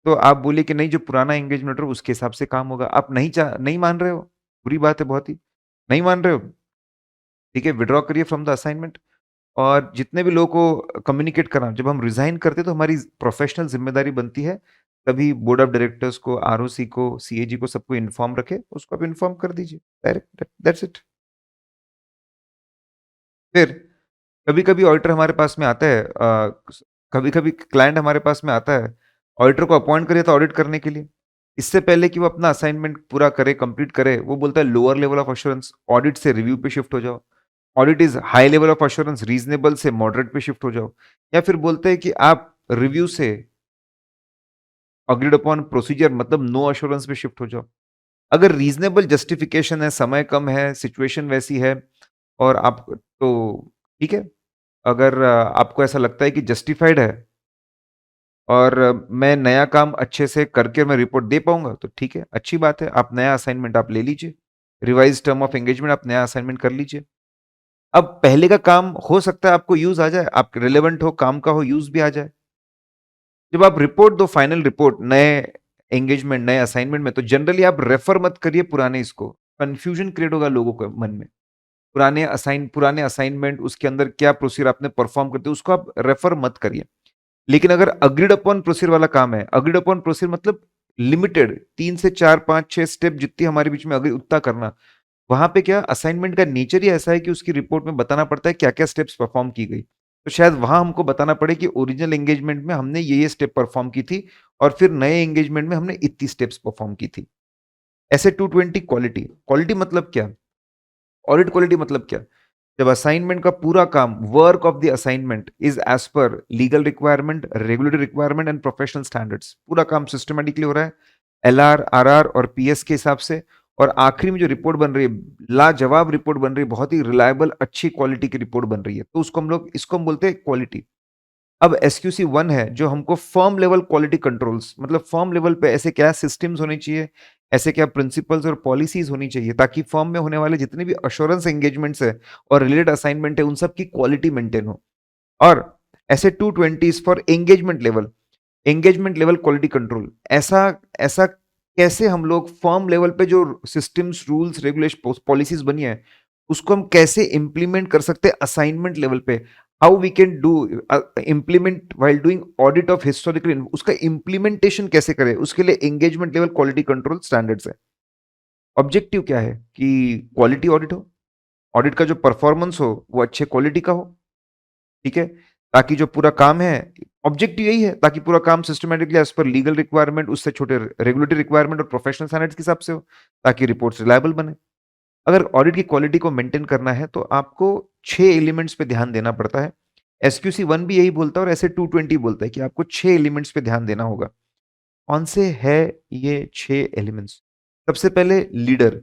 तो आप बोलिए कि नहीं, जो पुराना एंगेजमेंट लेटर उसके हिसाब से काम होगा। आप नहीं मान रहे हो, बुरी बात है बहुत ही। नहीं मान रहे हो, ठीक है, विड्रॉ करिए फ्रॉम द असाइनमेंट। और जितने भी लोगों को कम्युनिकेट करना, जब हम रिजाइन करते हैं तो हमारी प्रोफेशनल जिम्मेदारी बनती है, तभी बोर्ड ऑफ डायरेक्टर्स को, आरओसी को, सीएजी को, सबको इन्फॉर्म रखे, उसको आप इन्फॉर्म कर दीजिए डायरेक्ट, दैट्स इट। फिर कभी कभी ऑडिटर हमारे पास में आता है, कभी कभी क्लाइंट हमारे पास में आता है, ऑडिटर को अपॉइंट करिए था ऑडिट करने के लिए। इससे पहले कि वो अपना असाइनमेंट पूरा करे, कंप्लीट करे, वो बोलता है lower level of assurance, audit से रिव्यू पे शिफ्ट हो जाओ, audit is high level of assurance, reasonable से मॉडरेट पे शिफ्ट हो जाओ, या फिर बोलते हैं कि आप रिव्यू से अग्रीड अपॉन प्रोसीजर मतलब नो अश्योरेंस पे शिफ्ट हो जाओ। अगर रीजनेबल जस्टिफिकेशन है, समय कम है, सिचुएशन वैसी है, और आप तो ठीक है। अगर आपको ऐसा लगता है कि जस्टिफाइड है और मैं नया काम अच्छे से करके मैं रिपोर्ट दे पाऊंगा, तो ठीक है, अच्छी बात है, आप नया असाइनमेंट आप ले लीजिए, रिवाइज टर्म ऑफ एंगेजमेंट आप नया असाइनमेंट कर लीजिए। अब पहले का काम हो सकता है आपको यूज आ जाए, आप रिलेवेंट हो, काम का हो, यूज भी आ जाए। जब आप रिपोर्ट दो, फाइनल रिपोर्ट, नए एंगेजमेंट, नए असाइनमेंट में, तो जनरली आप रेफर मत करिए पुराने इसको, कंफ्यूजन क्रिएट होगा लोगों के मन में। पुराने असाइनमेंट, उसके अंदर क्या प्रोसीजर आपने परफॉर्म करते हो, उसको आप रेफर मत करिए। लेकिन अगर अग्रीड अपॉन प्रोसीजर वाला काम है, अग्रीड अपॉन प्रोसीजर मतलब लिमिटेड, 3 से 4 5 6 स्टेप जितनी हमारे बीच में अग्री उतना करना, वहां पे क्या असाइनमेंट का नेचर ही ऐसा है कि उसकी रिपोर्ट में बताना पड़ता है क्या क्या स्टेप्स परफॉर्म की गई। तो शायद वहां हमको बताना पड़े कि ओरिजिनल एंगेजमेंट में हमने ये स्टेप परफॉर्म की थी, और फिर नए एंगेजमेंट में हमने इतनी स्टेप्स परफॉर्म की थी। ऐसे 220 क्वालिटी, क्वालिटी मतलब क्या, ऑडिट क्वालिटी मतलब क्या, जब असाइनमेंट का पूरा काम, work of the assignment is as per legal requirement, regulatory requirement and professional standards, पूरा काम सिस्टमेटिकली हो रहा है एलआर, आरआर और पीएस के हिसाब से, और आखिरी में जो रिपोर्ट बन रही है लाजवाब रिपोर्ट बन रही है, बहुत ही रिलायबल अच्छी क्वालिटी की रिपोर्ट बन रही है, तो इसको हम बोलते हैं क्वालिटी। अब एसक्यूसी 1 है जो हमको फर्म लेवल क्वालिटी कंट्रोल्स, मतलब फर्म लेवल पे ऐसे क्या सिस्टम्स होने चाहिए, ऐसे क्या प्रिंसिपल्स और पॉलिसीज होनी चाहिए, ताकि फर्म में होने वाले जितने भी अश्योरेंस एंगेजमेंट्स है और रिलेटेड असाइनमेंट है, उन सब की क्वालिटी मेंटेन हो। और ऐसे 220 for engagement level quality control, ऐसा ऐसा कैसे हम लोग फर्म लेवल पे जो सिस्टम्स, रूल्स, रेगुलेशन, पॉलिसीज बनी है, उसको हम कैसे इंप्लीमेंट कर सकते हैं असाइनमेंट लेवल पे, how we can do implement while doing audit of historical, उसका इंप्लीमेंटेशन कैसे करें, उसके लिए engagement level quality control standards है। ऑब्जेक्टिव क्या है कि क्वालिटी ऑडिट हो, ऑडिट का जो परफॉर्मेंस हो वो अच्छे क्वालिटी का हो, ठीक है, ताकि जो पूरा काम है, ऑब्जेक्टिव यही है, ताकि पूरा काम systematically as per legal requirement, उससे छोटे रेगुलेटरी रिक्वायरमेंट और प्रोफेशनल स्टैंडर्ड्स के हिसाब से हो, ताकि रिपोर्ट्स रिलायबल बने। अगर ऑडिट की क्वालिटी को मेंटेन करना है तो आपको 6 एलिमेंट्स पे ध्यान देना पड़ता है। एसक्यूसी 1 भी यही बोलता है और ऐसे 220 बोलता है कि आपको 6 एलिमेंट्स पे ध्यान देना होगा। कौन से है ये 6 एलिमेंट्स? सबसे पहले लीडर,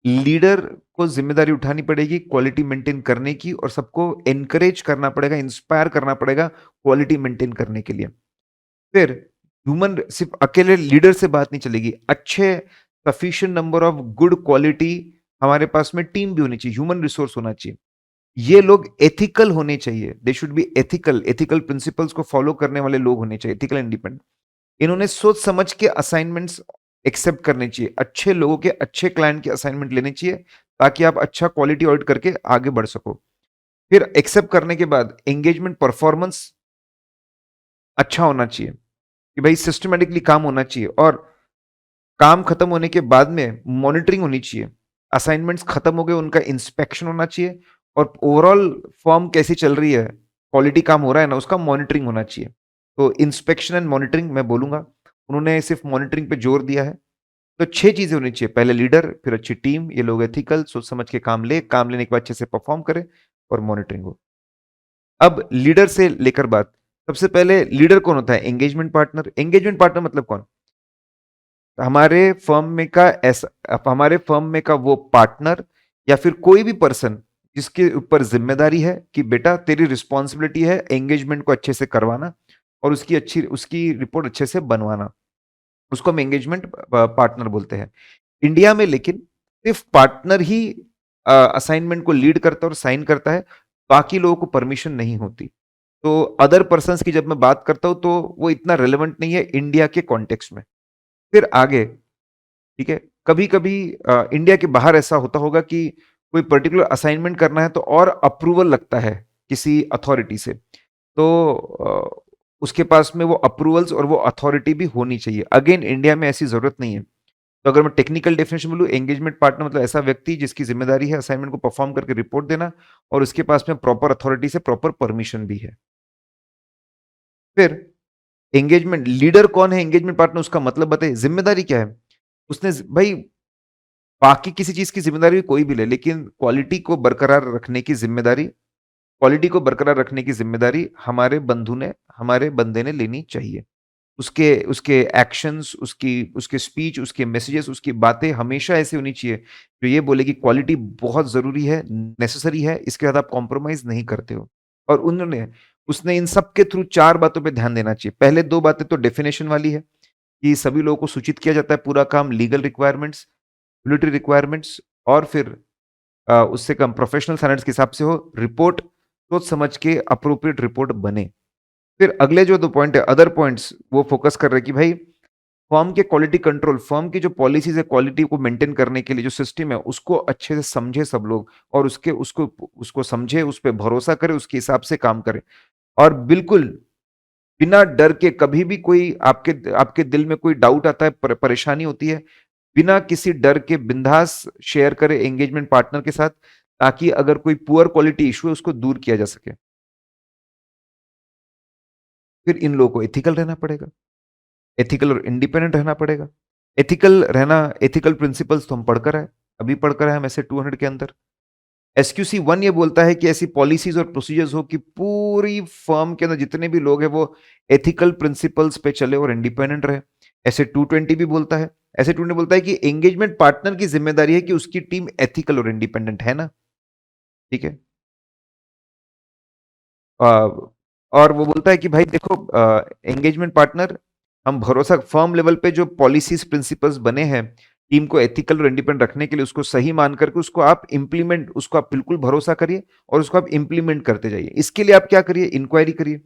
लीडर को जिम्मेदारी उठानी पड़ेगी क्वालिटी मेंटेन करने की, और सबको एनकरेज करना पड़ेगा, इंस्पायर करना पड़ेगा क्वालिटी मेंटेन करने के लिए। फिर ह्यूमन, सिर्फ अकेले लीडर से बात नहीं चलेगी, अच्छे sufficient number of good quality हमारे पास में टीम भी होनी चाहिए, ह्यूमन रिसोर्स होना चाहिए। ये लोग एथिकल होने चाहिए, they should be ethical, ethical principles को फॉलो करने वाले लोग होने चाहिए, एथिकल इंडिपेंडेंट। इन्होंने सोच समझ के असाइनमेंट्स एक्सेप्ट करने चाहिए, अच्छे लोगों के, अच्छे क्लाइंट के असाइनमेंट लेने चाहिए, ताकि आप अच्छा क्वालिटी ऑडिट करके आगे बढ़ सको। फिर एक्सेप्ट करने के बाद एंगेजमेंट परफॉर्मेंस अच्छा होना चाहिए, कि भाई सिस्टमेटिकली काम होना चाहिए, और काम खत्म होने के बाद में मॉनिटरिंग होनी चाहिए। असाइनमेंट्स खत्म हो गए, उनका इंस्पेक्शन होना चाहिए, और ओवरऑल फॉर्म कैसी चल रही है, क्वालिटी काम हो रहा है ना, उसका मॉनिटरिंग होना चाहिए। तो इंस्पेक्शन एंड मॉनिटरिंग मैं बोलूंगा, उन्होंने सिर्फ मॉनिटरिंग पे जोर दिया है। तो 6 चीजें होनी चाहिए, पहले लीडर, फिर अच्छी टीम, ये लोग एथिकल, सोच समझ के काम लेने के बाद अच्छे से परफॉर्म करे, और मॉनिटरिंग हो। अब लीडर से लेकर बात, सबसे पहले लीडर कौन होता है? Engagement partner. एंगेजमेंट पार्टनर मतलब कौन? हमारे फर्म में का वो पार्टनर, या फिर कोई भी पर्सन जिसके ऊपर जिम्मेदारी है कि बेटा तेरी रिस्पॉन्सिबिलिटी है एंगेजमेंट को अच्छे से करवाना, और उसकी रिपोर्ट अच्छे से बनवाना, उसको हम एंगेजमेंट पार्टनर बोलते हैं। इंडिया में लेकिन सिर्फ पार्टनर ही असाइनमेंट को लीड करता है और साइन करता है, बाकी लोगों को परमिशन नहीं होती। तो अदर पर्सन्स की जब मैं बात करता हूं तो वो इतना रेलेवेंट नहीं है इंडिया के कॉन्टेक्स्ट में। फिर आगे, ठीक है, कभी कभी इंडिया के बाहर ऐसा होता होगा कि कोई पर्टिकुलर असाइनमेंट करना है तो और अप्रूवल लगता है किसी अथॉरिटी से, तो उसके पास में वो अप्रूवल्स और वो अथॉरिटी भी होनी चाहिए। अगेन इंडिया में ऐसी जरूरत नहीं है। तो अगर मैं टेक्निकल डेफिनेशन बोलूं, एंगेजमेंट पार्टनर मतलब ऐसा व्यक्ति जिसकी जिम्मेदारी है असाइनमेंट को परफॉर्म करके रिपोर्ट देना, और उसके पास में प्रॉपर अथॉरिटी से प्रॉपर परमिशन भी है। फिर एंगेजमेंट लीडर कौन है, एंगेजमेंट पार्टनर, उसका मतलब बताइए, जिम्मेदारी क्या है उसने, भाई बाकी किसी चीज की जिम्मेदारी कोई भी ले, लेकिन क्वालिटी को बरकरार रखने की जिम्मेदारी हमारे बंदे ने लेनी चाहिए। उसके उसके एक्शंस, उसकी उसके स्पीच, उसके मैसेजेस, उसकी बातें हमेशा ऐसी होनी चाहिए जो ये बोले कि क्वालिटी बहुत जरूरी है, नेसेसरी है, इसके साथ आप कॉम्प्रोमाइज नहीं करते हो। और उसने इन सब के थ्रू 4 बातों पे ध्यान देना चाहिए। पहले 2 बातें तो डेफिनेशन वाली है, कि सभी लोगों को सूचित किया जाता है, पूरा काम लीगल रिक्वायरमेंट्स, मिलिट्री रिक्वायरमेंट्स, और फिर उससे कम प्रोफेशनल स्टैंडर्ड्स के हिसाब से हो, रिपोर्ट सोच समझ के अप्रोप्रिएट रिपोर्ट बने। फिर अगले जो 2 पॉइंट है, अदर पॉइंट्स वो फोकस कर रहे हैं कि भाई फर्म के क्वालिटी कंट्रोल, फर्म की जो पॉलिसीज़ है क्वालिटी को मेंटेन करने के लिए जो सिस्टम है, उसको अच्छे से समझे सब लोग और उसको उसको समझे, उस पे भरोसा करे, उसके हिसाब से काम करे। और बिल्कुल बिना डर के कभी भी कोई आपके आपके दिल में कोई डाउट आता है, परेशानी होती है, बिना किसी डर के बिंदास शेयर करें एंगेजमेंट पार्टनर के साथ, ताकि अगर कोई पुअर क्वालिटी इश्यू है, उसको दूर किया जा सके। फिर इन लोगों को एथिकल रहना पड़ेगा, एथिकल और इंडिपेंडेंट रहना पड़ेगा। एथिकल प्रिंसिपल्स तो हम पढ़कर आए, अभी पढ़कर आए हम ऐसे 200 के अंदर। एसक्यूसी 1 ये बोलता है कि ऐसी पॉलिसीज और प्रोसीजर्स हो कि पूरी फर्म के अंदर जितने भी लोग हैं वो एथिकल प्रिंसिपल्स पे चले और इंडिपेंडेंट रहे। ऐसे 220 भी बोलता है, ऐसे 220 बोलता है कि एंगेजमेंट पार्टनर की जिम्मेदारी है कि उसकी टीम एथिकल और इंडिपेंडेंट है ना, ठीक है। अ, और वो बोलता है कि भाई देखो एंगेजमेंट पार्टनर, हम भरोसा फर्म लेवल पे जो पॉलिसीज प्रिंसिपल्स बने हैं टीम को एथिकल और इंडिपेंडेंट रखने के लिए, उसको सही मान करके उसको आप बिल्कुल भरोसा करिए और उसको आप इंप्लीमेंट करते जाइए। इसके लिए आप क्या करिए, इंक्वायरी करिए,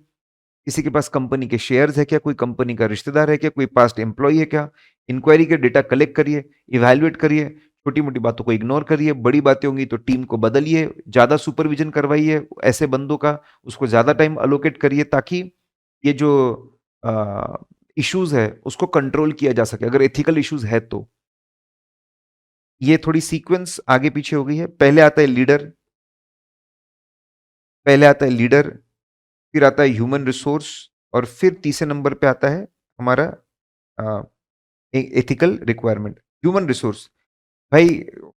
किसी के पास कंपनी के शेयर्स है क्या, कोई कंपनी का रिश्तेदार है क्या, कोई पास्ट एम्प्लॉय है क्या, इंक्वायरी के डेटा कलेक्ट करिए, इवैल्यूएट करिए, छोटी मोटी बातों को इग्नोर करिए, बड़ी बातें होंगी तो टीम को बदलिए, ज्यादा सुपरविजन करवाइए ऐसे बंदों का, उसको ज्यादा टाइम अलोकेट करिए ताकि ये जो इश्यूज है उसको कंट्रोल किया जा सके, अगर एथिकल इश्यूज है तो। ये थोड़ी सीक्वेंस आगे पीछे हो गई है, पहले आता है लीडर, फिर आता है ह्यूमन रिसोर्स, और फिर तीसरे नंबर पे आता है हमारा एथिकल रिक्वायरमेंट। ह्यूमन रिसोर्स, भाई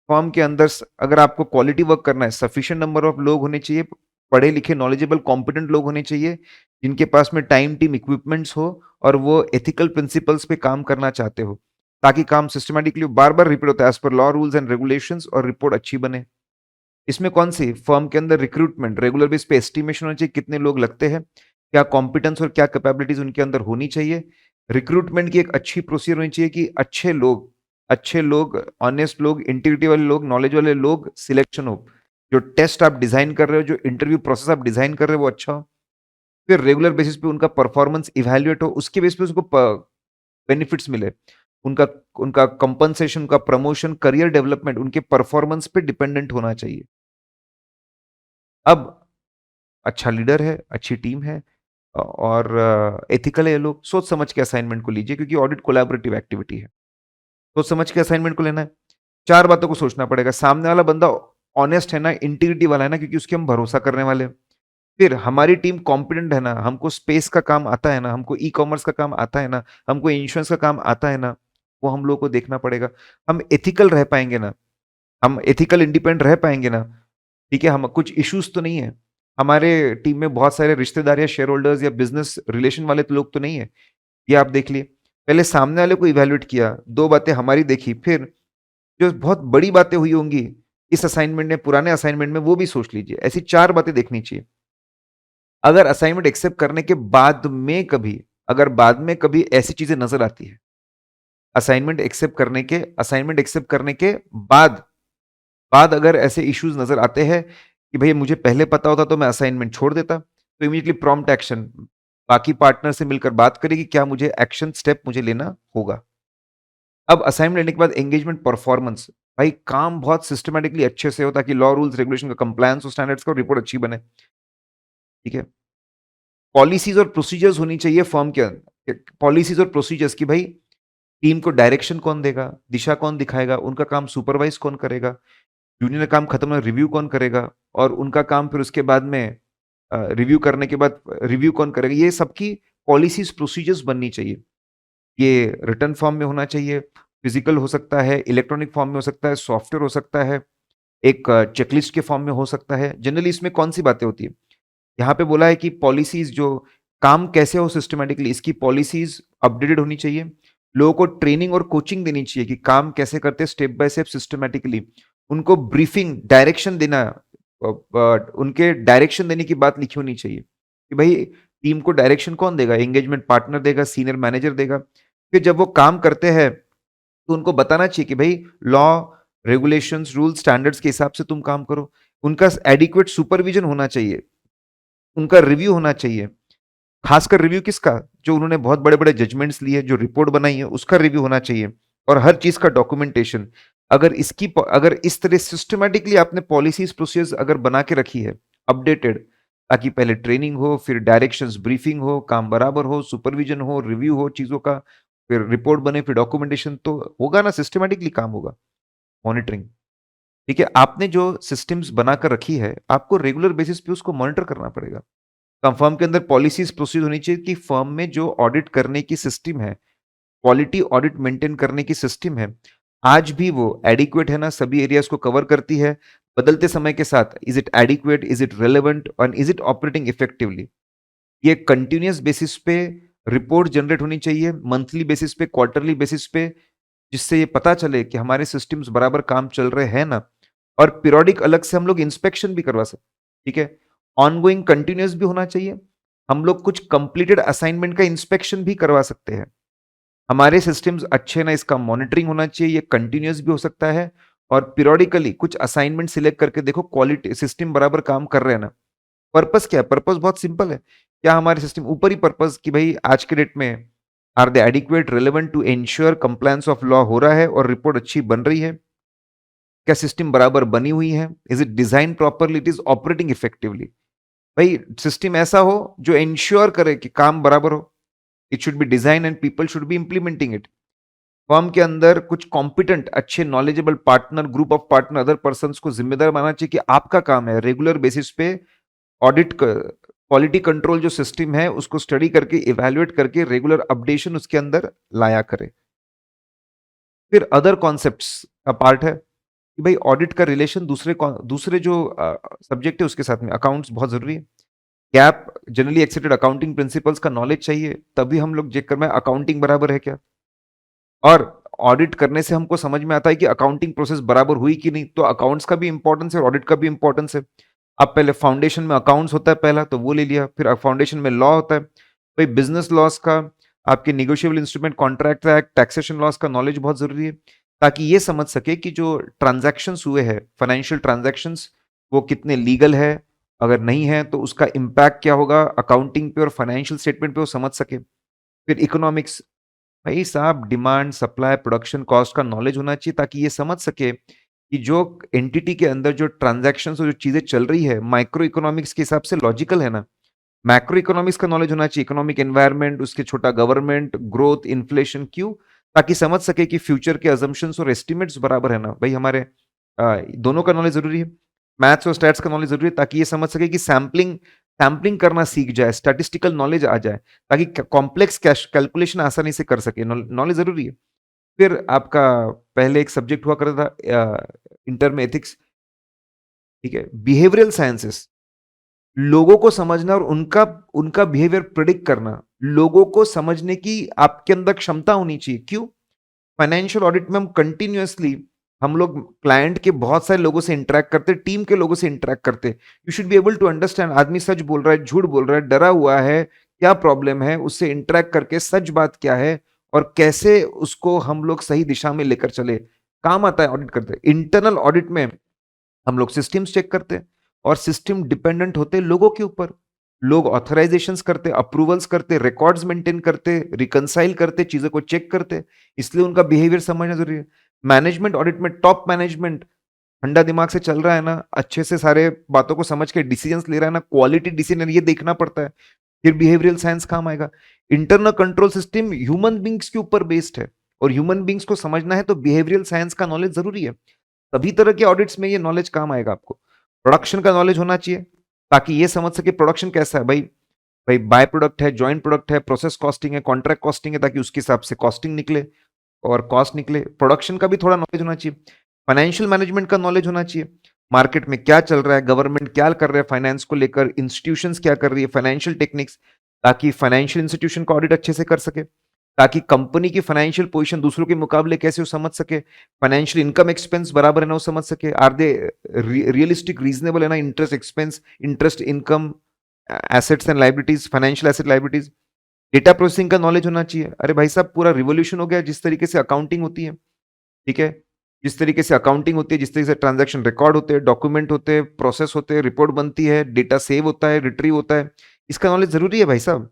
फॉर्म के अंदर अगर आपको क्वालिटी वर्क करना है, सफिशिएंट नंबर ऑफ लोग होने चाहिए, पढ़े लिखे नॉलेजेबल कॉम्पिटेंट लोग होने चाहिए, जिनके पास में टाइम टीम इक्विपमेंट्स हो और वो एथिकल प्रिंसिपल्स पे काम करना चाहते हो, ताकि काम सिस्टमेटिकली बार बार रिपीट होता है as per law rules and regulations, और रिपोर्ट अच्छी बने। इसमें कौन सी फर्म के अंदर रिक्रूटमेंट रेगुलर बेस पे एस्टिमेशन होना चाहिए, कितने लोग लगते हैं, क्या कॉम्पिटेंस और क्या कैपेबिलिटीज उनके अंदर होनी चाहिए। रिक्रूटमेंट की एक अच्छी प्रोसीजर होनी चाहिए कि अच्छे लोग ऑनेस्ट लोग, इंटीग्रिटी वाले लोग, नॉलेज वाले लोग सिलेक्शन हो। जो टेस्ट आप डिजाइन कर रहे हो, जो इंटरव्यू प्रोसेस आप डिजाइन कर रहे हो वो अच्छा हो। फिर रेगुलर बेसिस पे उनका परफॉर्मेंस इवैल्यूएट हो, उसके बेस पे उसको बेनिफिट्स मिले, उनका उनका कंपनसेशन, का प्रमोशन, करियर डेवलपमेंट उनके परफॉर्मेंस पे डिपेंडेंट होना चाहिए। अब अच्छा लीडर है, अच्छी टीम है, और एथिकल है ये लोग, सोच समझ के असाइनमेंट को लीजिए, क्योंकि ऑडिट कोलैबोरेटिव एक्टिविटी है। सोच समझ के असाइनमेंट को लेना है। 4 बातों को सोचना पड़ेगा, सामने वाला बंदा ऑनेस्ट है ना, इंटीग्रिटी वाला है ना, क्योंकि उसके हम भरोसा करने वाले हैं। फिर हमारी टीम कॉम्पिटेंट है ना, हमको स्पेस का काम आता है ना, हमको ई-कॉमर्स का काम आता है ना, हमको इंश्योरेंस का काम आता है ना, वो हम लोग को देखना पड़ेगा। हम एथिकल रह पाएंगे ना, हम एथिकल इंडिपेंडेंट रह पाएंगे ना, ठीक है, हम कुछ इश्यूज तो नहीं है, हमारे टीम में बहुत सारे रिश्तेदार या शेयर होल्डर्स या बिजनेस रिलेशन वाले तो लोग तो नहीं है, ये आप देख लिए। पहले सामने वाले को इवैल्यूएट किया, 2 बातें हमारी देखी, फिर जो बहुत बड़ी बातें हुई होंगी इस असाइनमेंट में, पुराने असाइनमेंट में, वो भी सोच लीजिए। ऐसी 4 बातें देखनी चाहिए। अगर असाइनमेंट एक्सेप्ट करने के बाद में कभी, अगर बाद में कभी ऐसी चीजें नजर आती है, असाइनमेंट एक्सेप्ट करने के बाद बाद अगर ऐसे इश्यूज नजर आते हैं कि भैया मुझे पहले पता होता तो मैं असाइनमेंट छोड़ देता, तो इमीडिएटली प्रॉम्प्ट एक्शन, बाकी पार्टनर से मिलकर बात करेगी क्या मुझे एक्शन स्टेप मुझे लेना होगा। अब असाइनमेंट लेने के बाद एंगेजमेंट परफॉर्मेंस, भाई काम बहुत सिस्टमेटिकली अच्छे से हो ताकि लॉ रूल्स रेगुलेशन का कंप्लायंस और स्टैंडर्ड्स का रिपोर्ट अच्छी बने, ठीक है। पॉलिसीज और प्रोसीजर्स होनी चाहिए फर्म के अंदर, पॉलिसीज और प्रोसीजर्स की भाई टीम को डायरेक्शन कौन देगा, दिशा कौन दिखाएगा, उनका काम सुपरवाइज कौन करेगा, जूनियर का काम खत्म हो रिव्यू कौन करेगा, और उनका काम फिर उसके बाद में रिव्यू करने के बाद रिव्यू कौन करेगा, ये सबकी पॉलिसीज प्रोसीजर्स बननी चाहिए। ये रिटर्न फॉर्म में होना चाहिए, फिजिकल हो सकता है, इलेक्ट्रॉनिक फॉर्म में हो सकता है, सॉफ्टवेयर हो सकता है, एक चेकलिस्ट के फॉर्म में हो सकता है। जनरली इसमें कौन सी बातें होती है, यहाँ पे बोला है कि पॉलिसीज जो काम कैसे हो सिस्टमेटिकली, इसकी पॉलिसीज अपडेटेड होनी चाहिए, लोगों को ट्रेनिंग और कोचिंग देनी चाहिए कि काम कैसे करते हैं स्टेप बाय स्टेप सिस्टमेटिकली, उनको ब्रीफिंग डायरेक्शन देना, उनके डायरेक्शन देने की बात लिखी होनी चाहिए कि भाई टीम को डायरेक्शन कौन देगा, एंगेजमेंट पार्टनर देगा, सीनियर मैनेजर देगा। फिर जब वो काम करते हैं तो उनको बताना चाहिए कि भाई लॉ रेगुलेशंस, रूल, स्टैंडर्ड्स के हिसाब से तुम काम करो। उनका एडिक्वेट सुपरविजन होना चाहिए, उनका रिव्यू होना चाहिए। खासकर रिव्यू किसका? जो उन्होंने बहुत बड़े-बड़े जजमेंट्स लिए, जो रिपोर्ट बनाई है, उसका रिव्यू होना चाहिए और हर चीज़ का डॉक्यूमेंटेशन। अगर इस तरह सिस्टमैटिकली आपने पॉलिसीज़, प्रोसीजर्स अगर बना के रखी है, अपडेटेड, ताकि पहले ट्रेनिंग हो, फिर डायरेक्शंस ब्रीफिंग हो, काम बराबर हो, सुपरविजन हो, रिव्यू हो चीज़ों का, फिर रिपोर्ट बने, फिर डॉक्यूमेंटेशन, तो होगा ना, सिस्टमैटिकली काम होगा। मॉनिटरिंग, ठीक है? आपने जो सिस्टम्स बनाकर रखी है, आपको रेगुलर बेसिस पे उसको मॉनिटर करना पड़ेगा। फर्म के अंदर पॉलिसीज प्रोसीड होनी चाहिए कि फर्म में जो ऑडिट करने की सिस्टम है, क्वालिटी ऑडिट मेंटेन करने की सिस्टम है, आज भी वो एडिक्वेट है ना, सभी एरियाज को कवर करती है। बदलते समय के साथ is it adequate, is it relevant और इज इट ऑपरेटिंग इफेक्टिवली? ये कंटिन्यूअस बेसिस पे रिपोर्ट जनरेट होनी चाहिए, मंथली बेसिस पे, क्वार्टरली बेसिस पे, जिससे ये पता चले कि हमारे सिस्टम्स बराबर काम चल रहे हैं ना। और पीरियोडिक अलग से हम लोग इंस्पेक्शन भी करवा सकते, ठीक है? ऑनगोइंग कंटिन्यूअस भी होना चाहिए। हम लोग कुछ कंप्लीटेड असाइनमेंट का इंस्पेक्शन भी करवा सकते हैं। हमारे सिस्टम्स अच्छे ना, इसका मॉनिटरिंग होना चाहिए, ये कंटिन्यूअस भी हो सकता है। और पीरियोडिकली कुछ असाइनमेंट सिलेक्ट करके देखो क्वालिटी सिस्टम बराबर काम कर रहे हैं ना। पर्पस क्या है? पर्पस बहुत सिंपल है। क्या हमारे सिस्टम ऊपर ही पर्पस कि भाई आज के डेट में are they adequate, relevant to ensure compliance of law हो रहा है और रिपोर्ट अच्छी बन रही है? क्या सिस्टम बराबर बनी हुई है? Is it design properly, it is operating effectively? भाई सिस्टम ऐसा हो जो एंश्योर करे कि काम बराबर हो। It should be design and people should be implementing it. Firm के अंदर कुछ कॉम्पिटेंट, अच्छे knowledgeable partner, group of partner, other person को जिम्मेदार मानना चाहिए कि आपका काम है रेगुलर बेसिस पे ऑडिट, क्वालिटी कंट्रोल जो सिस्टम है उसको स्टडी करके, इवेल्युएट करके, रेगुलर अपडेशन उसके अंदर लाया करे। फिर अदर कॉन्सेप्ट्स का पार्ट है कि भाई ऑडिट का रिलेशन दूसरे जो सब्जेक्ट है उसके साथ में, अकाउंट्स बहुत जरूरी है। Gap, generally accepted accounting principles का नॉलेज चाहिए, तभी हम लोग चेक कर में अकाउंटिंग बराबर है क्या। और ऑडिट करने से हमको समझ में आता है कि अकाउंटिंग प्रोसेस बराबर हुई कि नहीं, तो अकाउंट्स का भी इंपॉर्टेंस है और ऑडिट का भी इंपॉर्टेंस है। अब पहले फाउंडेशन में अकाउंट्स होता है पहला, तो वो ले लिया, फिर फाउंडेशन में लॉ होता है, भाई बिजनेस लॉस का, आपके negotiable instrument, contract act, taxation loss का नॉलेज बहुत जरूरी है, ताकि ये समझ सके कि जो ट्रांजैक्शंस हुए हैं, फाइनेंशियल ट्रांजैक्शंस, वो कितने लीगल है, अगर नहीं है तो उसका इम्पैक्ट क्या होगा अकाउंटिंग पे और फाइनेंशियल स्टेटमेंट पे, वो समझ सके। फिर इकोनॉमिक्स, भाई साहब डिमांड, सप्लाई, प्रोडक्शन कॉस्ट का नॉलेज होना चाहिए, ताकि ये समझ सके कि जो एंटिटी के अंदर जो ट्रांजैक्शन और जो चीजें चल रही है, माइक्रो इकोनॉमिक्स के हिसाब से लॉजिकल है ना। मैक्रो इकोनॉमिक्स का नॉलेज होना चाहिए, इकोनॉमिक एनवायरनमेंट, उसके छोटा गवर्नमेंट, ग्रोथ, इन्फ्लेशन, क्यों? ताकि समझ सके कि फ्यूचर के अजम्पशंस और एस्टिमेट्स बराबर है ना। भाई हमारे दोनों का नॉलेज जरूरी है, मैथ्स और स्टैट्स का नॉलेज जरूरी है, ताकि ये समझ सके कि सैम्पलिंग सैम्पलिंग करना सीख जाए, स्टैटिस्टिकल नॉलेज आ जाए, ताकि कॉम्प्लेक्स कैलकुलेशन आसानी से कर सके। नॉलेज जरूरी है। फिर आपका पहले एक सब्जेक्ट हुआ करता था इंटर में, एथिक्स, ठीक है, बिहेवियरल साइंसेस, लोगों को समझना और उनका उनका बिहेवियर प्रिडिक्ट करना, लोगों को समझने की आपके अंदर क्षमता होनी चाहिए। क्यों? फाइनेंशियल ऑडिट में हम कंटिन्यूअसली, हम लोग क्लाइंट के बहुत सारे लोगों से इंटरेक्ट करते, टीम के लोगों से इंटरेक्ट करते। You should be able to understand, आदमी सच बोल रहा है, झूठ बोल रहा है, डरा हुआ है, क्या प्रॉब्लम है, उससे इंटरेक्ट करके सच बात क्या है और कैसे उसको हम लोग सही दिशा में लेकर चले, काम आता है ऑडिट करते। इंटरनल ऑडिट में हम लोग सिस्टम्स चेक करते हैं और सिस्टम डिपेंडेंट होते हैं लोगों के ऊपर। लोग ऑथराइजेशंस करते, अप्रूवल्स करते, रिकॉर्ड्स मेंटेन करते, रिकंसाइल करते, चीजों को चेक करते, इसलिए उनका बिहेवियर समझना जरूरी है। मैनेजमेंट ऑडिट में टॉप मैनेजमेंट ठंडा दिमाग से चल रहा है ना, अच्छे से सारे बातों को समझ के डिसीजंस ले रहा है ना, क्वालिटी डिसीजन, ये देखना पड़ता है, फिर बिहेवियरल साइंस काम आएगा। Internal control system human beings के ऊपर बेस्ड है और ह्यूमन बींग्स को समझना है तो बिहेवियरल साइंस का नॉलेज जरूरी है। सभी तरह के ऑडिट्स में ये नॉलेज काम आएगा आपको। प्रोडक्शन का नॉलेज होना चाहिए, ताकि ये समझ सके प्रोडक्शन कैसा है। भाई भाई बाय प्रोडक्ट है, जॉइंट प्रोडक्ट है, प्रोसेस कॉस्टिंग है, कॉन्ट्रैक्ट कॉस्टिंग है, ताकि उसके हिसाब से कॉस्टिंग निकले और कॉस्ट निकले। प्रोडक्शन का भी थोड़ा नॉलेज होना चाहिए। फाइनेंशियल मैनेजमेंट का नॉलेज होना चाहिए, मार्केट में क्या चल रहा है, गवर्नमेंट क्या कर रहा है फाइनेंस को लेकर, इंस्टीट्यूशंस क्या कर रही है, फाइनेंशियल टेक्निक्स, ताकि फाइनेंशियल इंस्टीट्यूशन का ऑडिट अच्छे से कर सके, ताकि कंपनी की फाइनेंशियल पोजीशन दूसरों के मुकाबले कैसे वो समझ सके, फाइनेंशियल इनकम एक्सपेंस बराबर है ना वो समझ सके, आर दे रियलिस्टिक, रीजनेबल है ना, interest expense, interest income, assets and liabilities, financial asset liabilities. Data processing का नॉलेज होना चाहिए। अरे भाई साहब पूरा रिवोल्यूशन हो गया जिस तरीके से अकाउंटिंग होती है, ठीक है। जिस तरीके से अकाउंटिंग होती है, जिस तरीके से ट्रांजैक्शन रिकॉर्ड होते हैं, डॉक्यूमेंट होते हैं, प्रोसेस होते हैं, रिपोर्ट बनती है, डेटा सेव होता है, रिट्रीव होता है, इसका नॉलेज ज़रूरी है भाई साहब,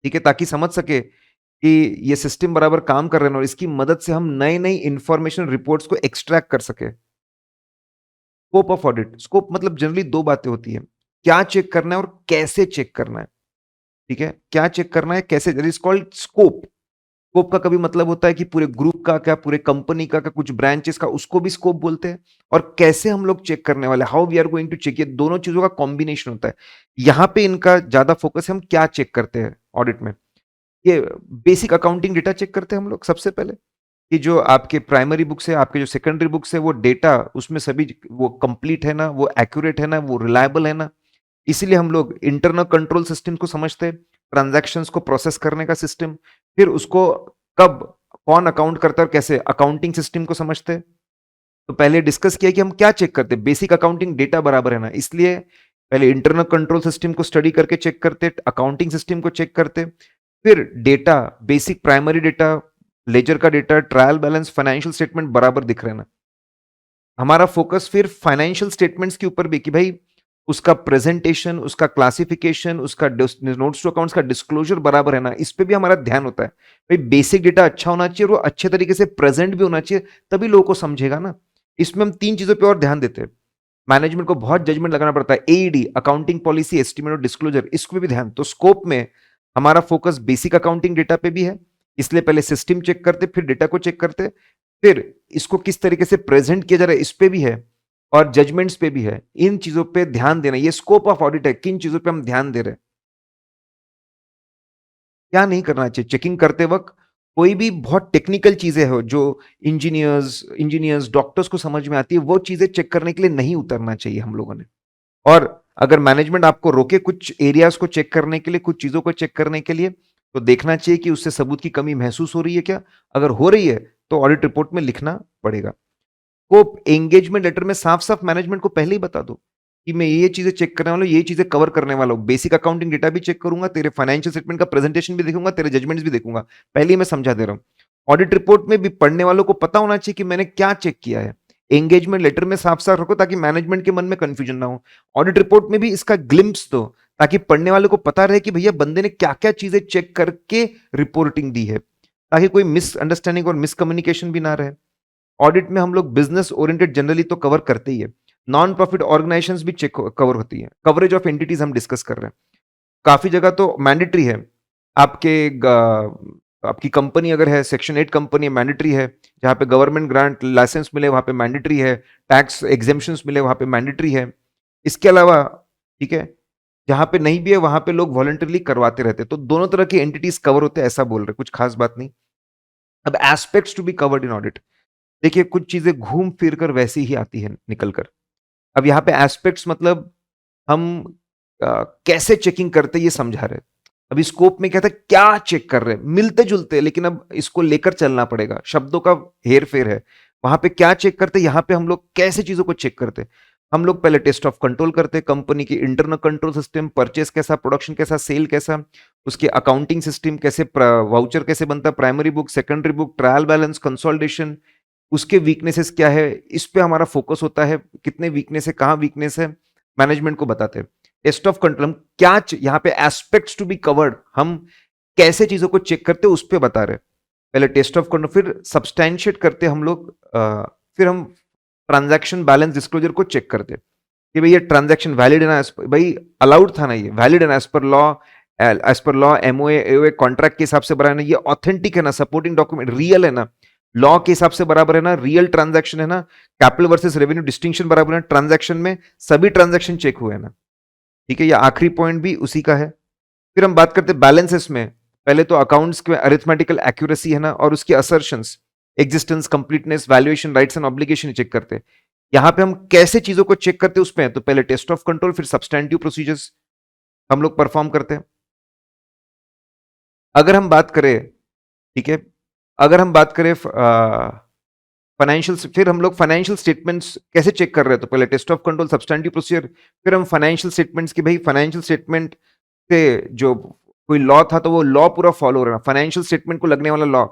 ठीक है? ताकि समझ सके कि ये सिस्टम बराबर काम कर रहे हैं और इसकी मदद से हम नई-नई इन्फॉर्मेशन रिपोर्ट्स को एक्सट्रैक्ट कर सकें। स्कोप ऑफ ऑडिट, स्कोप मतलब जनरली 2 बातें होती हैं, क्या चेक करना है और कैसे चेक करना है, ठीक है? क्या चेक करना है, कैसे that is called scope. Scope का कभी मतलब होता है कि पूरे ग्रुप का, क्या पूरे कंपनी का, क्या कुछ ब्रांचेस का, उसको भी स्कोप बोलते हैं। और कैसे हम लोग चेक करने वाले, how we are going to check, ये दोनों चीजों का कॉम्बिनेशन होता है। यहाँ पे इनका ज्यादा फोकस है, हम क्या चेक करते हैं ऑडिट में। ये बेसिक अकाउंटिंग डेटा चेक करते हैं हम लोग सबसे पहले, कि जो आपके प्राइमरी बुक्स है, आपके जो सेकेंडरी बुक्स है, वो डेटा उसमें सभी वो कंप्लीट है ना, वो एक्यूरेट है ना, वो रिलायबल है ना। इसीलिए हम लोग इंटरनल कंट्रोल सिस्टम को समझते हैं, ट्रांजैक्शंस को प्रोसेस करने का सिस्टम, फिर उसको कब कौन अकाउंट करता है और कैसे, अकाउंटिंग सिस्टम को समझते हैं। तो पहले डिस्कस किया कि हम क्या चेक करते हैं, बेसिक अकाउंटिंग डेटा बराबर है ना, इसलिए पहले इंटरनल कंट्रोल सिस्टम को स्टडी करके चेक करते, अकाउंटिंग सिस्टम को चेक करते, फिर data, basic primary data, ledger का data, trial balance, financial statement बराबर दिख रहे हैं ना। हमारा फोकस फिर फाइनेंशियल स्टेटमेंट्स के ऊपर भी, कि भाई उसका प्रेजेंटेशन, उसका क्लासिफिकेशन, उसका नोट्स टू अकाउंट्स का डिस्क्लोजर बराबर है ना, इस पे भी हमारा ध्यान होता है। भाई बेसिक डेटा अच्छा होना चाहिए और वो अच्छे तरीके से प्रेजेंट भी होना चाहिए, तभी लोगों को समझेगा ना। इसमें हम 3 चीजों पे और ध्यान देते हैं। मैनेजमेंट को बहुत जजमेंट लगाना पड़ता है, एईडी, अकाउंटिंग पॉलिसी, एस्टिमेट और डिस्क्लोजर, इसको भी ध्यान। तो स्कोप में हमारा फोकस बेसिक अकाउंटिंग डेटा पे भी है, इसलिए पहले सिस्टम चेक करते, फिर डेटा को चेक करते, फिर इसको किस तरीके से प्रेजेंट किया जा रहा है इस पे भी है, और जजमेंट्स पे भी है। इन चीजों पे ध्यान देना, ये स्कोप ऑफ ऑडिट है, किन चीजों पे हम ध्यान दे रहे हैं, क्या नहीं करना चाहिए चेकिंग करते वक्त। कोई भी बहुत टेक्निकल चीजें हो जो इंजीनियर्स डॉक्टर्स को समझ में आती है, वो चीजें चेक करने के लिए नहीं उतरना चाहिए हम लोगों ने। और अगर मैनेजमेंट आपको रोके कुछ एरियाज को चेक करने के लिए, कुछ चीजों को चेक करने के लिए, तो देखना चाहिए कि उससे सबूत की कमी महसूस हो रही है क्या। अगर हो रही है तो ऑडिट रिपोर्ट में लिखना पड़ेगा। को एंगेजमेंट लेटर में साफ साफ मैनेजमेंट को पहले ही बता दो कि मैं ये चीजें चेक करने वाला हूँ, ये चीजें कवर करने वाला हूँ, बेसिक अकाउंटिंग डेटा भी चेक करूंगा, तेरे फाइनेंशियल स्टेटमेंट का प्रेजेंटेशन भी देखूंगा, तेरे जजमेंट्स भी देखूंगा। पहले ही मैं समझा दे रहा हूँ। ऑडिट रिपोर्ट में भी पढ़ने वालों को पता होना चाहिए कि मैंने क्या चेक किया है। एंगेजमेंट लेटर में साफ साफ रखो ताकि मैनेजमेंट के मन में कंफ्यूजन ना हो। ऑडिट रिपोर्ट में भी इसका ग्लिम्स दो ताकि पढ़ने वाले को पता रहे कि भैया बंदे ने क्या क्या चीजें चेक करके रिपोर्टिंग दी है, ताकि कोई मिसअंडरस्टैंडिंग और मिसकम्युनिकेशन भी ना रहे। ऑडिट में हम लोग बिजनेस ओरिएंटेड जनरली तो कवर करते ही है, नॉन प्रॉफिट ऑर्गेनाइजेशंस भी चेक कवर होती है, कवरेज ऑफ एंटिटीज हम डिस्कस कर रहे हैं। काफी जगह तो मैंडेटरी है, आपके आपकी कंपनी अगर है, सेक्शन 8 कंपनी है, मैंडेटरी है। जहां पे गवर्नमेंट ग्रांट लाइसेंस मिले वहां पे मैंडेटरी है, टैक्स एग्जेम्पशंस मिले वहां पे मैंडेटरी है। इसके अलावा, ठीक है, जहां पे नहीं भी है वहां पे लोग वॉलंटरली करवाते रहते हैं। तो दोनों तरह की एंटिटीज कवर होते हैं, ऐसा बोल रहे, कुछ खास बात नहीं। अब aspects to be covered in audit, देखिए कुछ चीजें घूम फिर कर वैसी ही आती है निकल कर। अब यहाँ पे एस्पेक्ट्स मतलब हम कैसे चेकिंग करते ये समझा रहे हैं। अभी स्कोप में क्या था, क्या चेक कर रहे हैं, मिलते जुलते, लेकिन अब इसको लेकर चलना पड़ेगा, शब्दों का हेर फेर है। वहां पे क्या चेक करते, यहाँ पे हम लोग कैसे चीजों को चेक करते। हम लोग पहले टेस्ट ऑफ कंट्रोल करते, कंपनी की इंटरनल कंट्रोल सिस्टम, परचेस कैसा, प्रोडक्शन कैसा, सेल कैसा, उसके अकाउंटिंग सिस्टम कैसे, वाउचर कैसे बनता, primary book, secondary book, trial balance, consolidation, उसके वीकनेसेस क्या है, इस पे हमारा फोकस होता है। कितने वीकनेस है, कहाँ वीकनेस है, मैनेजमेंट को बताते हैं। टेस्ट ऑफ कंट्रोल, हम क्या यहाँ पे एस्पेक्ट्स टू बी कवर्ड, हम कैसे चीजों को चेक करते हैं उस पे बता रहे हैं। पहले टेस्ट ऑफ कंट्रोल, फिर सब्सटैंशिएट करते हम लोग, फिर हम ट्रांजैक्शन बैलेंस डिस्क्लोजर को चेक करते कि भाई ये ट्रांजैक्शन वैलिड है ना, भाई अलाउड था ना, ये वैलिड है ना, as per law, MOA AOA contract के हिसाब से बना है ना, ये ऑथेंटिक है ना, सपोर्टिंग डॉक्यूमेंट रियल है ना, लॉ के हिसाब से बराबर है ना, रियल ट्रांजैक्शन है ना, कैपिटल वर्सेस रेवेन्यू डिस्टिंक्शन बराबर है, ट्रांजैक्शन में सभी ट्रांजैक्शन चेक हुए हैं ना। ठीक है, ये आखिरी पॉइंट भी उसी का है। फिर हम बात करते हैं बैलेंसेस में। पहले तो अकाउंट्स के अरिथमेटिकल एक्यूरेसी है ना, और उसकी assertions, existence, completeness, valuation, rights and obligation check करते हैं। यहां पे हम कैसे चीजों को चेक करते हैं उसमें, तो पहले टेस्ट ऑफ कंट्रोल, फिर सब्सटैंटिव प्रोसीजर्स हम लोग परफॉर्म करते हैं। अगर हम बात करें, ठीक है, अगर हम बात करें फाइनेंशियल, फिर हम लोग फाइनेंशियल स्टेटमेंट्स कैसे चेक कर रहे हैं, तो पहले test of control, substantive procedure, फिर हम फाइनेंशियल स्टेटमेंट्स की, भाई फाइनेंशियल स्टेटमेंट से जो कोई लॉ था तो वो लॉ पूरा फॉलो हो रहा है, फाइनेंशियल स्टेटमेंट को लगने वाला लॉ,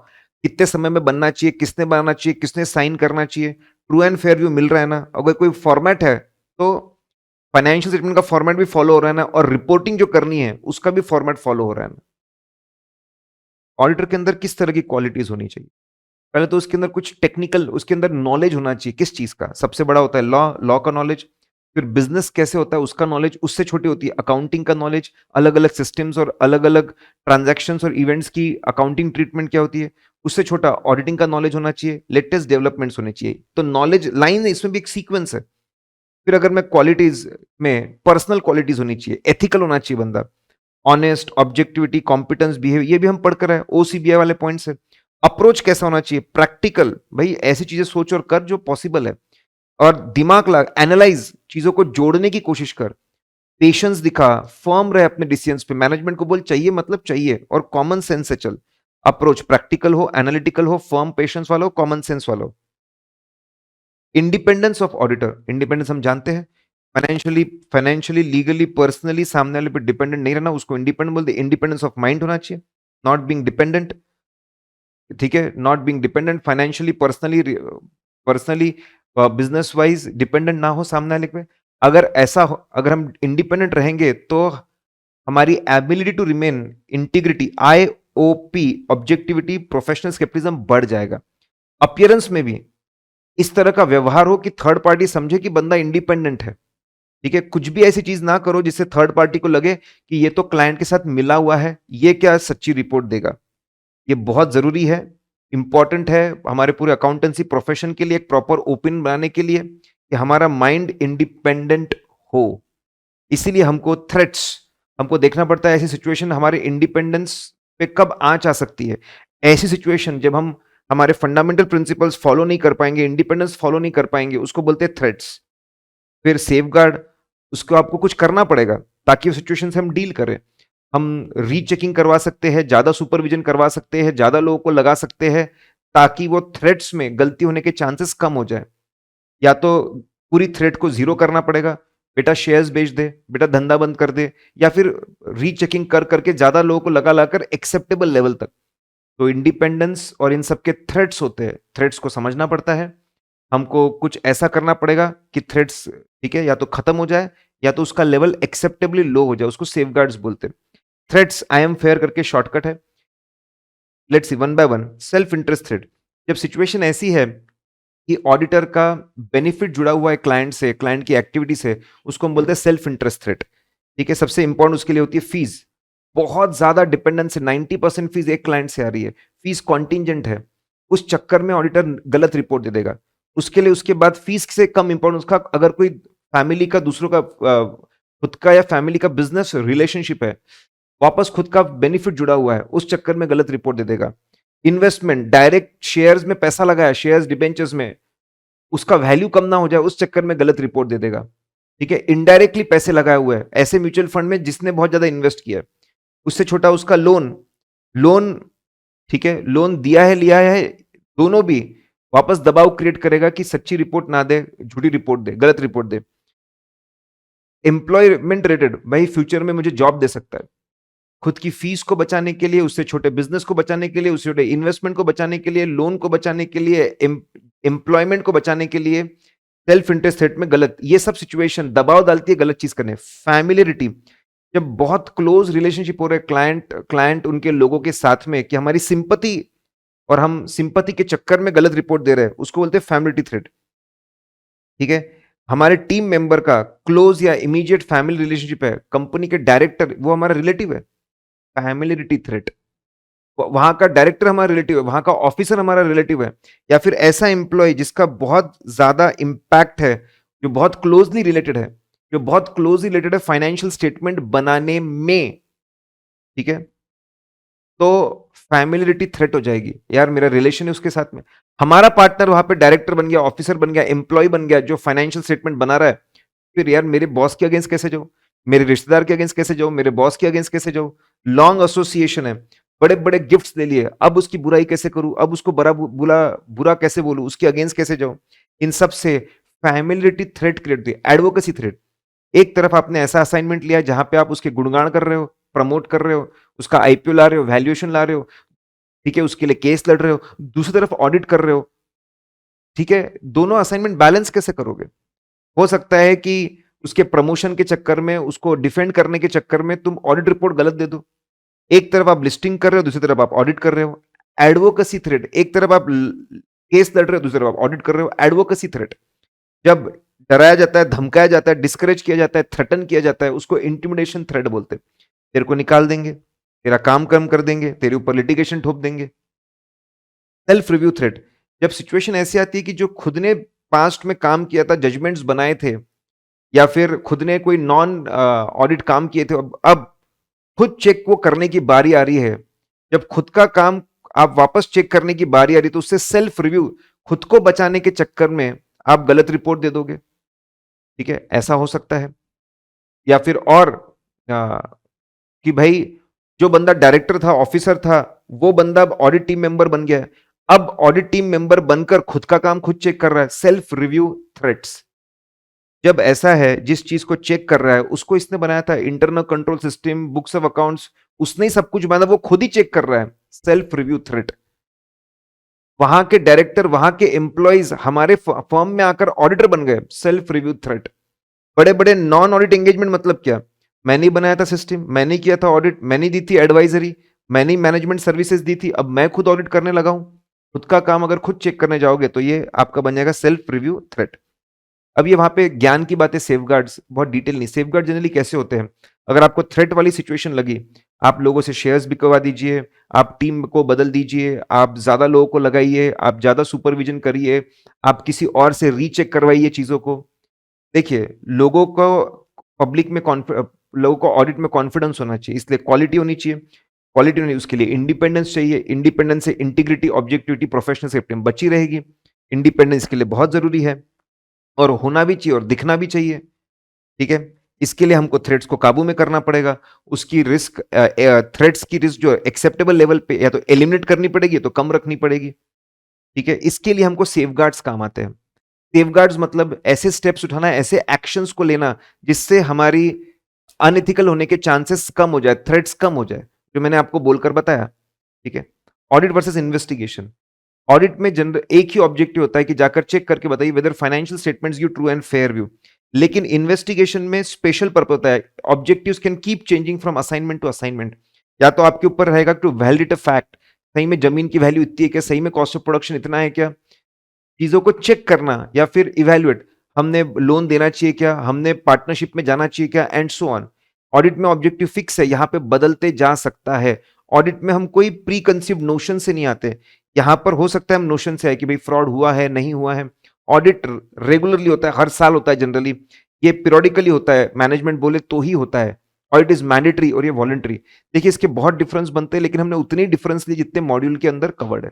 कितने समय में बनना चाहिए, किसने बनाना चाहिए, किसने साइन करना चाहिए, ट्रू एंड फेयर व्यू मिल रहा है ना। अगर कोई फॉर्मेट है तो फाइनेंशियल स्टेटमेंट का फॉर्मेट भी फॉलो हो रहा है ना, और रिपोर्टिंग जो करनी है उसका भी फॉर्मेट फॉलो हो रहा है ना। ऑडिटर के अंदर किस तरह की क्वालिटीज होनी चाहिए? पहले तो उसके अंदर कुछ टेक्निकल, उसके अंदर नॉलेज होना चाहिए। किस चीज का? सबसे बड़ा होता है लॉ, लॉ का नॉलेज। फिर बिजनेस कैसे होता है उसका नॉलेज। उससे छोटी होती है अकाउंटिंग का नॉलेज, अलग अलग सिस्टम्स और अलग अलग ट्रांजैक्शंस और इवेंट्स की अकाउंटिंग ट्रीटमेंट क्या होती है। उससे छोटा ऑडिटिंग का नॉलेज होना चाहिए, लेटेस्ट डेवलपमेंट्स होने चाहिए। तो नॉलेज लाइन है, इसमें भी एक सीक्वेंस है। फिर अगर मैं क्वालिटीज में, पर्सनल क्वालिटीज होनी चाहिए, एथिकल होना चाहिए बंदा, ऑनेस्ट, ऑब्जेक्टिविटी, कॉम्पिटेंस, बिहेव, ये भी हम पढ़ कर आए, ओसीबीआई वाले पॉइंट्स है। अप्रोच कैसा होना चाहिए? प्रैक्टिकल, भाई ऐसी चीजें सोच और कर जो पॉसिबल है, और दिमाग लगा, एनालाइज, चीजों को जोड़ने की कोशिश कर, पेशेंस दिखा, फर्म रहे अपने डिसीजंस पे, मैनेजमेंट को बोल चाहिए मतलब चाहिए, और कॉमन सेंस से चल। अप्रोच प्रैक्टिकल हो, एनालिटिकल हो, फर्म पेशेंस वाला हो, कॉमन सेंस वाला हो। इंडिपेंडेंस ऑफ ऑडिटर, इंडिपेंडेंस हम जानते हैं, फाइनेंशियली, फाइनेंशियली, लीगली, पर्सनली सामने वाले पे डिपेंडेंट नहीं रहना, उसको इंडिपेंडेंट बोलते। इंडिपेंडेंस ऑफ माइंड होना चाहिए, नॉट बीइंग डिपेंडेंट। ठीक है, not being dependent financially, personally, personally, business wise dependent ना हो सामने वाले पे। अगर ऐसा हो, अगर हम इंडिपेंडेंट रहेंगे तो हमारी ability to remain, integrity, IOP, objectivity, professional scepticism बढ़ जाएगा। अपियरेंस में भी इस तरह का व्यवहार हो कि थर्ड पार्टी समझे कि बंदा इंडिपेंडेंट है। ठीक है, कुछ भी ऐसी चीज ना करो जिससे थर्ड पार्टी को लगे कि ये तो क्लाइंट के साथ मिला हुआ है, ये क्या सच्ची रिपोर्ट देगा। ये बहुत जरूरी है, इंपॉर्टेंट है हमारे पूरे अकाउंटेंसी प्रोफेशन के लिए, एक प्रॉपर ओपन बनाने के लिए, कि हमारा माइंड इंडिपेंडेंट हो। इसीलिए हमको थ्रेट्स, हमको देखना पड़ता है ऐसी सिचुएशन हमारे इंडिपेंडेंस पे कब आंच आ सकती है। ऐसी सिचुएशन जब हम हमारे फंडामेंटल प्रिंसिपल्स फॉलो नहीं कर पाएंगे, इंडिपेंडेंस फॉलो नहीं कर पाएंगे, उसको बोलते हैं थ्रेट्स। फिर सेफगार्ड, उसको आपको कुछ करना पड़ेगा ताकि उस सिचुएशन से हम डील करें। हम रीचेकिंग करवा सकते हैं, ज्यादा सुपरविजन करवा सकते हैं, ज्यादा लोगों को लगा सकते हैं, ताकि वो थ्रेट्स में गलती होने के चांसेस कम हो जाए। या तो पूरी थ्रेट को जीरो करना पड़ेगा, बेटा शेयर्स बेच दे, बेटा धंधा बंद कर दे, या फिर रीचेकिंग कर करके ज्यादा लोगों को लगा लाकर एक्सेप्टेबल लेवल तक। तो इंडिपेंडेंस और इन सबके थ्रेट्स होते हैं, थ्रेट्स को समझना पड़ता है। हमको कुछ ऐसा करना पड़ेगा कि थ्रेट्स, ठीक है, या तो खत्म हो जाए या तो उसका लेवल एक्सेप्टेबली लो हो जाए, उसको सेफगार्ड्स बोलते हैं। थ्रेट्स आई एम फेयर करके शॉर्टकट है। Let's see one by one. Self interest threat, जब सिचुएशन ऐसी है कि ऑडिटर का बेनिफिट जुड़ा हुआ है क्लाइंट से, क्लाइंट की एक्टिविटी से, उसको हम बोलते हैं सेल्फ इंटरेस्ट थ्रेट। ठीक है, सबसे इंपॉर्टेंट उसके लिए होती है फीस। बहुत ज्यादा डिपेंडेंस है, 90% फीस एक क्लाइंट से आ रही है, फीस कॉन्टिंजेंट है। उस चक्कर में ऑडिटर गलत रिपोर्ट दे देगा। उसके लिए उसके बाद फीस से कम इंपॉर्टेंस उसका, अगर कोई फैमिली का, दूसरों का, खुद का या फैमिली का बिजनेस रिलेशनशिप है, वापस खुद का बेनिफिट जुड़ा हुआ है, उस चक्कर में गलत रिपोर्ट दे देगा। इन्वेस्टमेंट, डायरेक्ट शेयर्स में पैसा लगाया, शेयर्स डिबेंचर्स में, उसका वैल्यू कम ना हो जाए, उस चक्कर में गलत रिपोर्ट दे देगा। ठीक है, इनडायरेक्टली पैसे लगाए हुए हैं ऐसे म्यूचुअल फंड में जिसने बहुत ज्यादा इन्वेस्ट किया है, उससे छोटा उसका लोन, लोन, ठीक है, लोन दिया है लिया है, दोनों भी वापस दबाव क्रिएट करेगा कि सच्ची रिपोर्ट ना दे, झूठी रिपोर्ट दे, गलत रिपोर्ट दे। एम्प्लॉयमेंट रिलेटेड, भाई फ्यूचर में मुझे जॉब दे सकता है, खुद की फीस को बचाने के लिए, उससे छोटे बिजनेस को बचाने के लिए, उससे छोटे इन्वेस्टमेंट को बचाने के लिए, लोन को बचाने के लिए, एम्प्लॉयमेंट को बचाने के लिए, सेल्फ इंटरेस्ट रेट में गलत, ये सब सिचुएशन दबाव डालती है गलत चीज करने। फैमिलियरिटी, जब बहुत क्लोज रिलेशनशिप हो रहे क्लाइंट क्लाइंट उनके लोगों के साथ में, कि हमारी सिंपति, और हम सिंपति के चक्कर में गलत रिपोर्ट दे रहे हैं, उसको बोलते हैं फैमिलिटी थ्रेट। ठीक है, हमारे टीम मेंबर का क्लोज या इमीडिएट फैमिली रिलेशनशिप है, कंपनी के डायरेक्टर वो हमारा रिलेटिव है, फैमिलियरिटी थ्रेट। वहां का डायरेक्टर हमारा रिलेटिव है, वहां का ऑफिसर हमारा रिलेटिव है, या फिर ऐसा एम्प्लॉय जिसका बहुत ज्यादा इंपैक्ट है, जो बहुत क्लोजली रिलेटेड है, जो बहुत क्लोजली रिलेटेड है फाइनेंशियल स्टेटमेंट बनाने में। ठीक है, तो फैमिलियरिटी थ्रेट हो जाएगी, यार मेरा रिलेशन है उसके साथ में, हमारा पार्टनर वहां पे डायरेक्टर बन गया, ऑफिसर बन गया, एम्प्लॉय बन गया, जो फाइनेंशियल स्टेटमेंट बना रहा है। फिर यार मेरे बॉस के अगेंस्ट कैसे जाऊं, मेरे रिश्तेदार के अगेंस्ट कैसे जाऊं, मेरे बॉस के अगेंस्ट कैसे जाऊं। लॉन्ग एसोसिएशन है, बड़े बड़े गिफ्ट्स ले लिए, अब उसकी बुराई कैसे करूं, अब उसको बड़ा बुरा बुरा कैसे बोलूं, उसके अगेंस्ट कैसे जाऊं। इन सब से फैमिलियरिटी थ्रेट क्रिएट होती है। एडवोकेसी थ्रेट, एक तरफ आपने ऐसा असाइनमेंट लिया जहां पे आप उसके गुणगान कर रहे हो, प्रमोट कर रहे हो, उसका आईपीओ ला रहे हो, वैल्यूएशन ला रहे हो, ठीक है, उसके लिए केस लड़ रहे हो, दूसरी तरफ ऑडिट कर रहे हो, ठीक है, दोनों असाइनमेंट बैलेंस कैसे करोगे? हो सकता है कि उसके प्रमोशन के चक्कर में, उसको डिफेंड करने के चक्कर में तुम ऑडिट रिपोर्ट गलत दे दो। एक तरफ आप लिस्टिंग कर रहे हो, दूसरी तरफ आप ऑडिट कर रहे हो। एडवोकेसी थ्रेट, एक तरफ आप केस लड़ रहे हो, दूसरी तरफ आप ऑडिट कर रहे हो। एडवोकेसी थ्रेट, जब डराया जाता है, धमकाया जाता है, डिस्करेज किया जाता है, थ्रेटन किया जाता है, उसको इंटिमिडेशन थ्रेट बोलते हैं। तेरे को निकाल देंगे, तेरा काम कम कर देंगे, तेरे ऊपर लिटिगेशन ठोप देंगे। सेल्फ रिव्यू थ्रेट, जब सिचुएशन ऐसी आती है कि जो खुद ने पास्ट में काम किया था, जजमेंट्स बनाए थे, या फिर खुद ने कोई नॉन ऑडिट काम किए थे, अब खुद चेक वो करने की बारी आ रही है। जब खुद का काम आप वापस चेक करने की बारी आ रही है, तो उससे सेल्फ रिव्यू, खुद को बचाने के चक्कर में आप गलत रिपोर्ट दे दोगे। ठीक है, ऐसा हो सकता है। या फिर और कि भाई जो बंदा डायरेक्टर था, ऑफिसर था, वो बंदा अब ऑडिट टीम मेंबर बन गया है। अब ऑडिट टीम मेंबर बनकर खुद का काम खुद चेक कर रहा है। सेल्फ रिव्यू थ्रेट्स, जब ऐसा है, जिस चीज को चेक कर रहा है उसको इसने बनाया था, internal control system, books of accounts, उसने ही सब कुछ बनाया, वो खुद ही चेक कर रहा है। सेल्फ रिव्यू थ्रेट, वहां के डायरेक्टर, वहां के एम्प्लॉइज हमारे फर्म में आकर ऑडिटर बन गए। Self review threat. बड़े बड़े नॉन ऑडिट एंगेजमेंट, मतलब क्या? मैंने ही बनाया था सिस्टम, मैंने किया था ऑडिट, मैंने दी थी एडवाइजरी, मैंने मैनेजमेंट सर्विसेज दी थी, अब मैं खुद ऑडिट करने लगा हूं। खुद का काम अगर खुद चेक करने जाओगे तो ये आपका बन जाएगा सेल्फ रिव्यू थ्रेट। अब ये वहां पे ज्ञान की बातें, सेफगार्ड्स बहुत डिटेल नहीं। सेफगार्ड जनरली कैसे होते हैं? अगर आपको थ्रेट वाली सिचुएशन लगी, आप लोगों से शेयर्स बिकवा दीजिए, आप टीम को बदल दीजिए, आप ज्यादा लोगों को लगाइए, आप ज्यादा सुपरविजन करिए, आप किसी और से रीचेक करवाइए चीजों को। देखिए, लोगों को पब्लिक में लोगों को ऑडिट में कॉन्फिडेंस होना चाहिए, इसलिए क्वालिटी होनी चाहिए। क्वालिटी होनी, उसके लिए इंडिपेंडेंस चाहिए। इंडिपेंडेंस से इंटीग्रिटी, ऑब्जेक्टिविटी, प्रोफेशनल सेफ्टी बची रहेगी। इंडिपेंडेंस के लिए बहुत जरूरी है, और होना भी चाहिए और दिखना भी चाहिए। ठीक है, इसके लिए हमको थ्रेट्स को काबू में करना पड़ेगा। उसकी रिस्क, थ्रेट्स की रिस्क जो एक्सेप्टेबल लेवल पे या तो एलिमिनेट करनी पड़ेगी, तो कम रखनी पड़ेगी। ठीक है, इसके लिए हमको सेफगार्ड्स काम आते हैं। सेफगार्ड्स मतलब ऐसे स्टेप्स उठाना, ऐसे एक्शंस को लेना जिससे हमारी अनएथिकल होने के चांसेस कम हो जाए, थ्रेट्स कम हो जाए, जो मैंने आपको बोलकर बताया। ठीक है, ऑडिट वर्सेस इन्वेस्टिगेशन। ऑडिट में जनरल एक ही ऑब्जेक्टिव होता है कि जाकर चेक करके बताइए whether financial statements give true and fair view. लेकिन इन्वेस्टिगेशन में स्पेशल पर्पस होता है। Objectives can keep changing from assignment to assignment. या तो आपके ऊपर रहेगा टू वैलिडेट अ फैक्ट, सही में जमीन की वैल्यू इतनी है क्या, सही में कॉस्ट ऑफ प्रोडक्शन इतना है क्या, चीजों को चेक करना, या फिर इवेल्युएट, हमने लोन देना चाहिए क्या, हमने पार्टनरशिप में जाना चाहिए क्या, एंड सो ऑन। ऑडिट में ऑब्जेक्टिव फिक्स है, यहां पे बदलते जा सकता है। ऑडिट में हम कोई प्री कंसीव नोशन से नहीं आते। यहां पर हो सकता है हम नोशन से आए कि भाई फ्रॉड हुआ है, नहीं हुआ है। ऑडिट रेगुलरली होता है, हर साल होता है जनरली। ये पीरियोडिकली होता है, मैनेजमेंट बोले तो ही होता है। ऑडिट इज मैंडेटरी और ये वॉलंटरी। देखिए, इसके बहुत डिफरेंस बनते हैं, लेकिन हमने उतनी डिफरेंस ली जितने मॉड्यूल के अंदर कवर्ड है।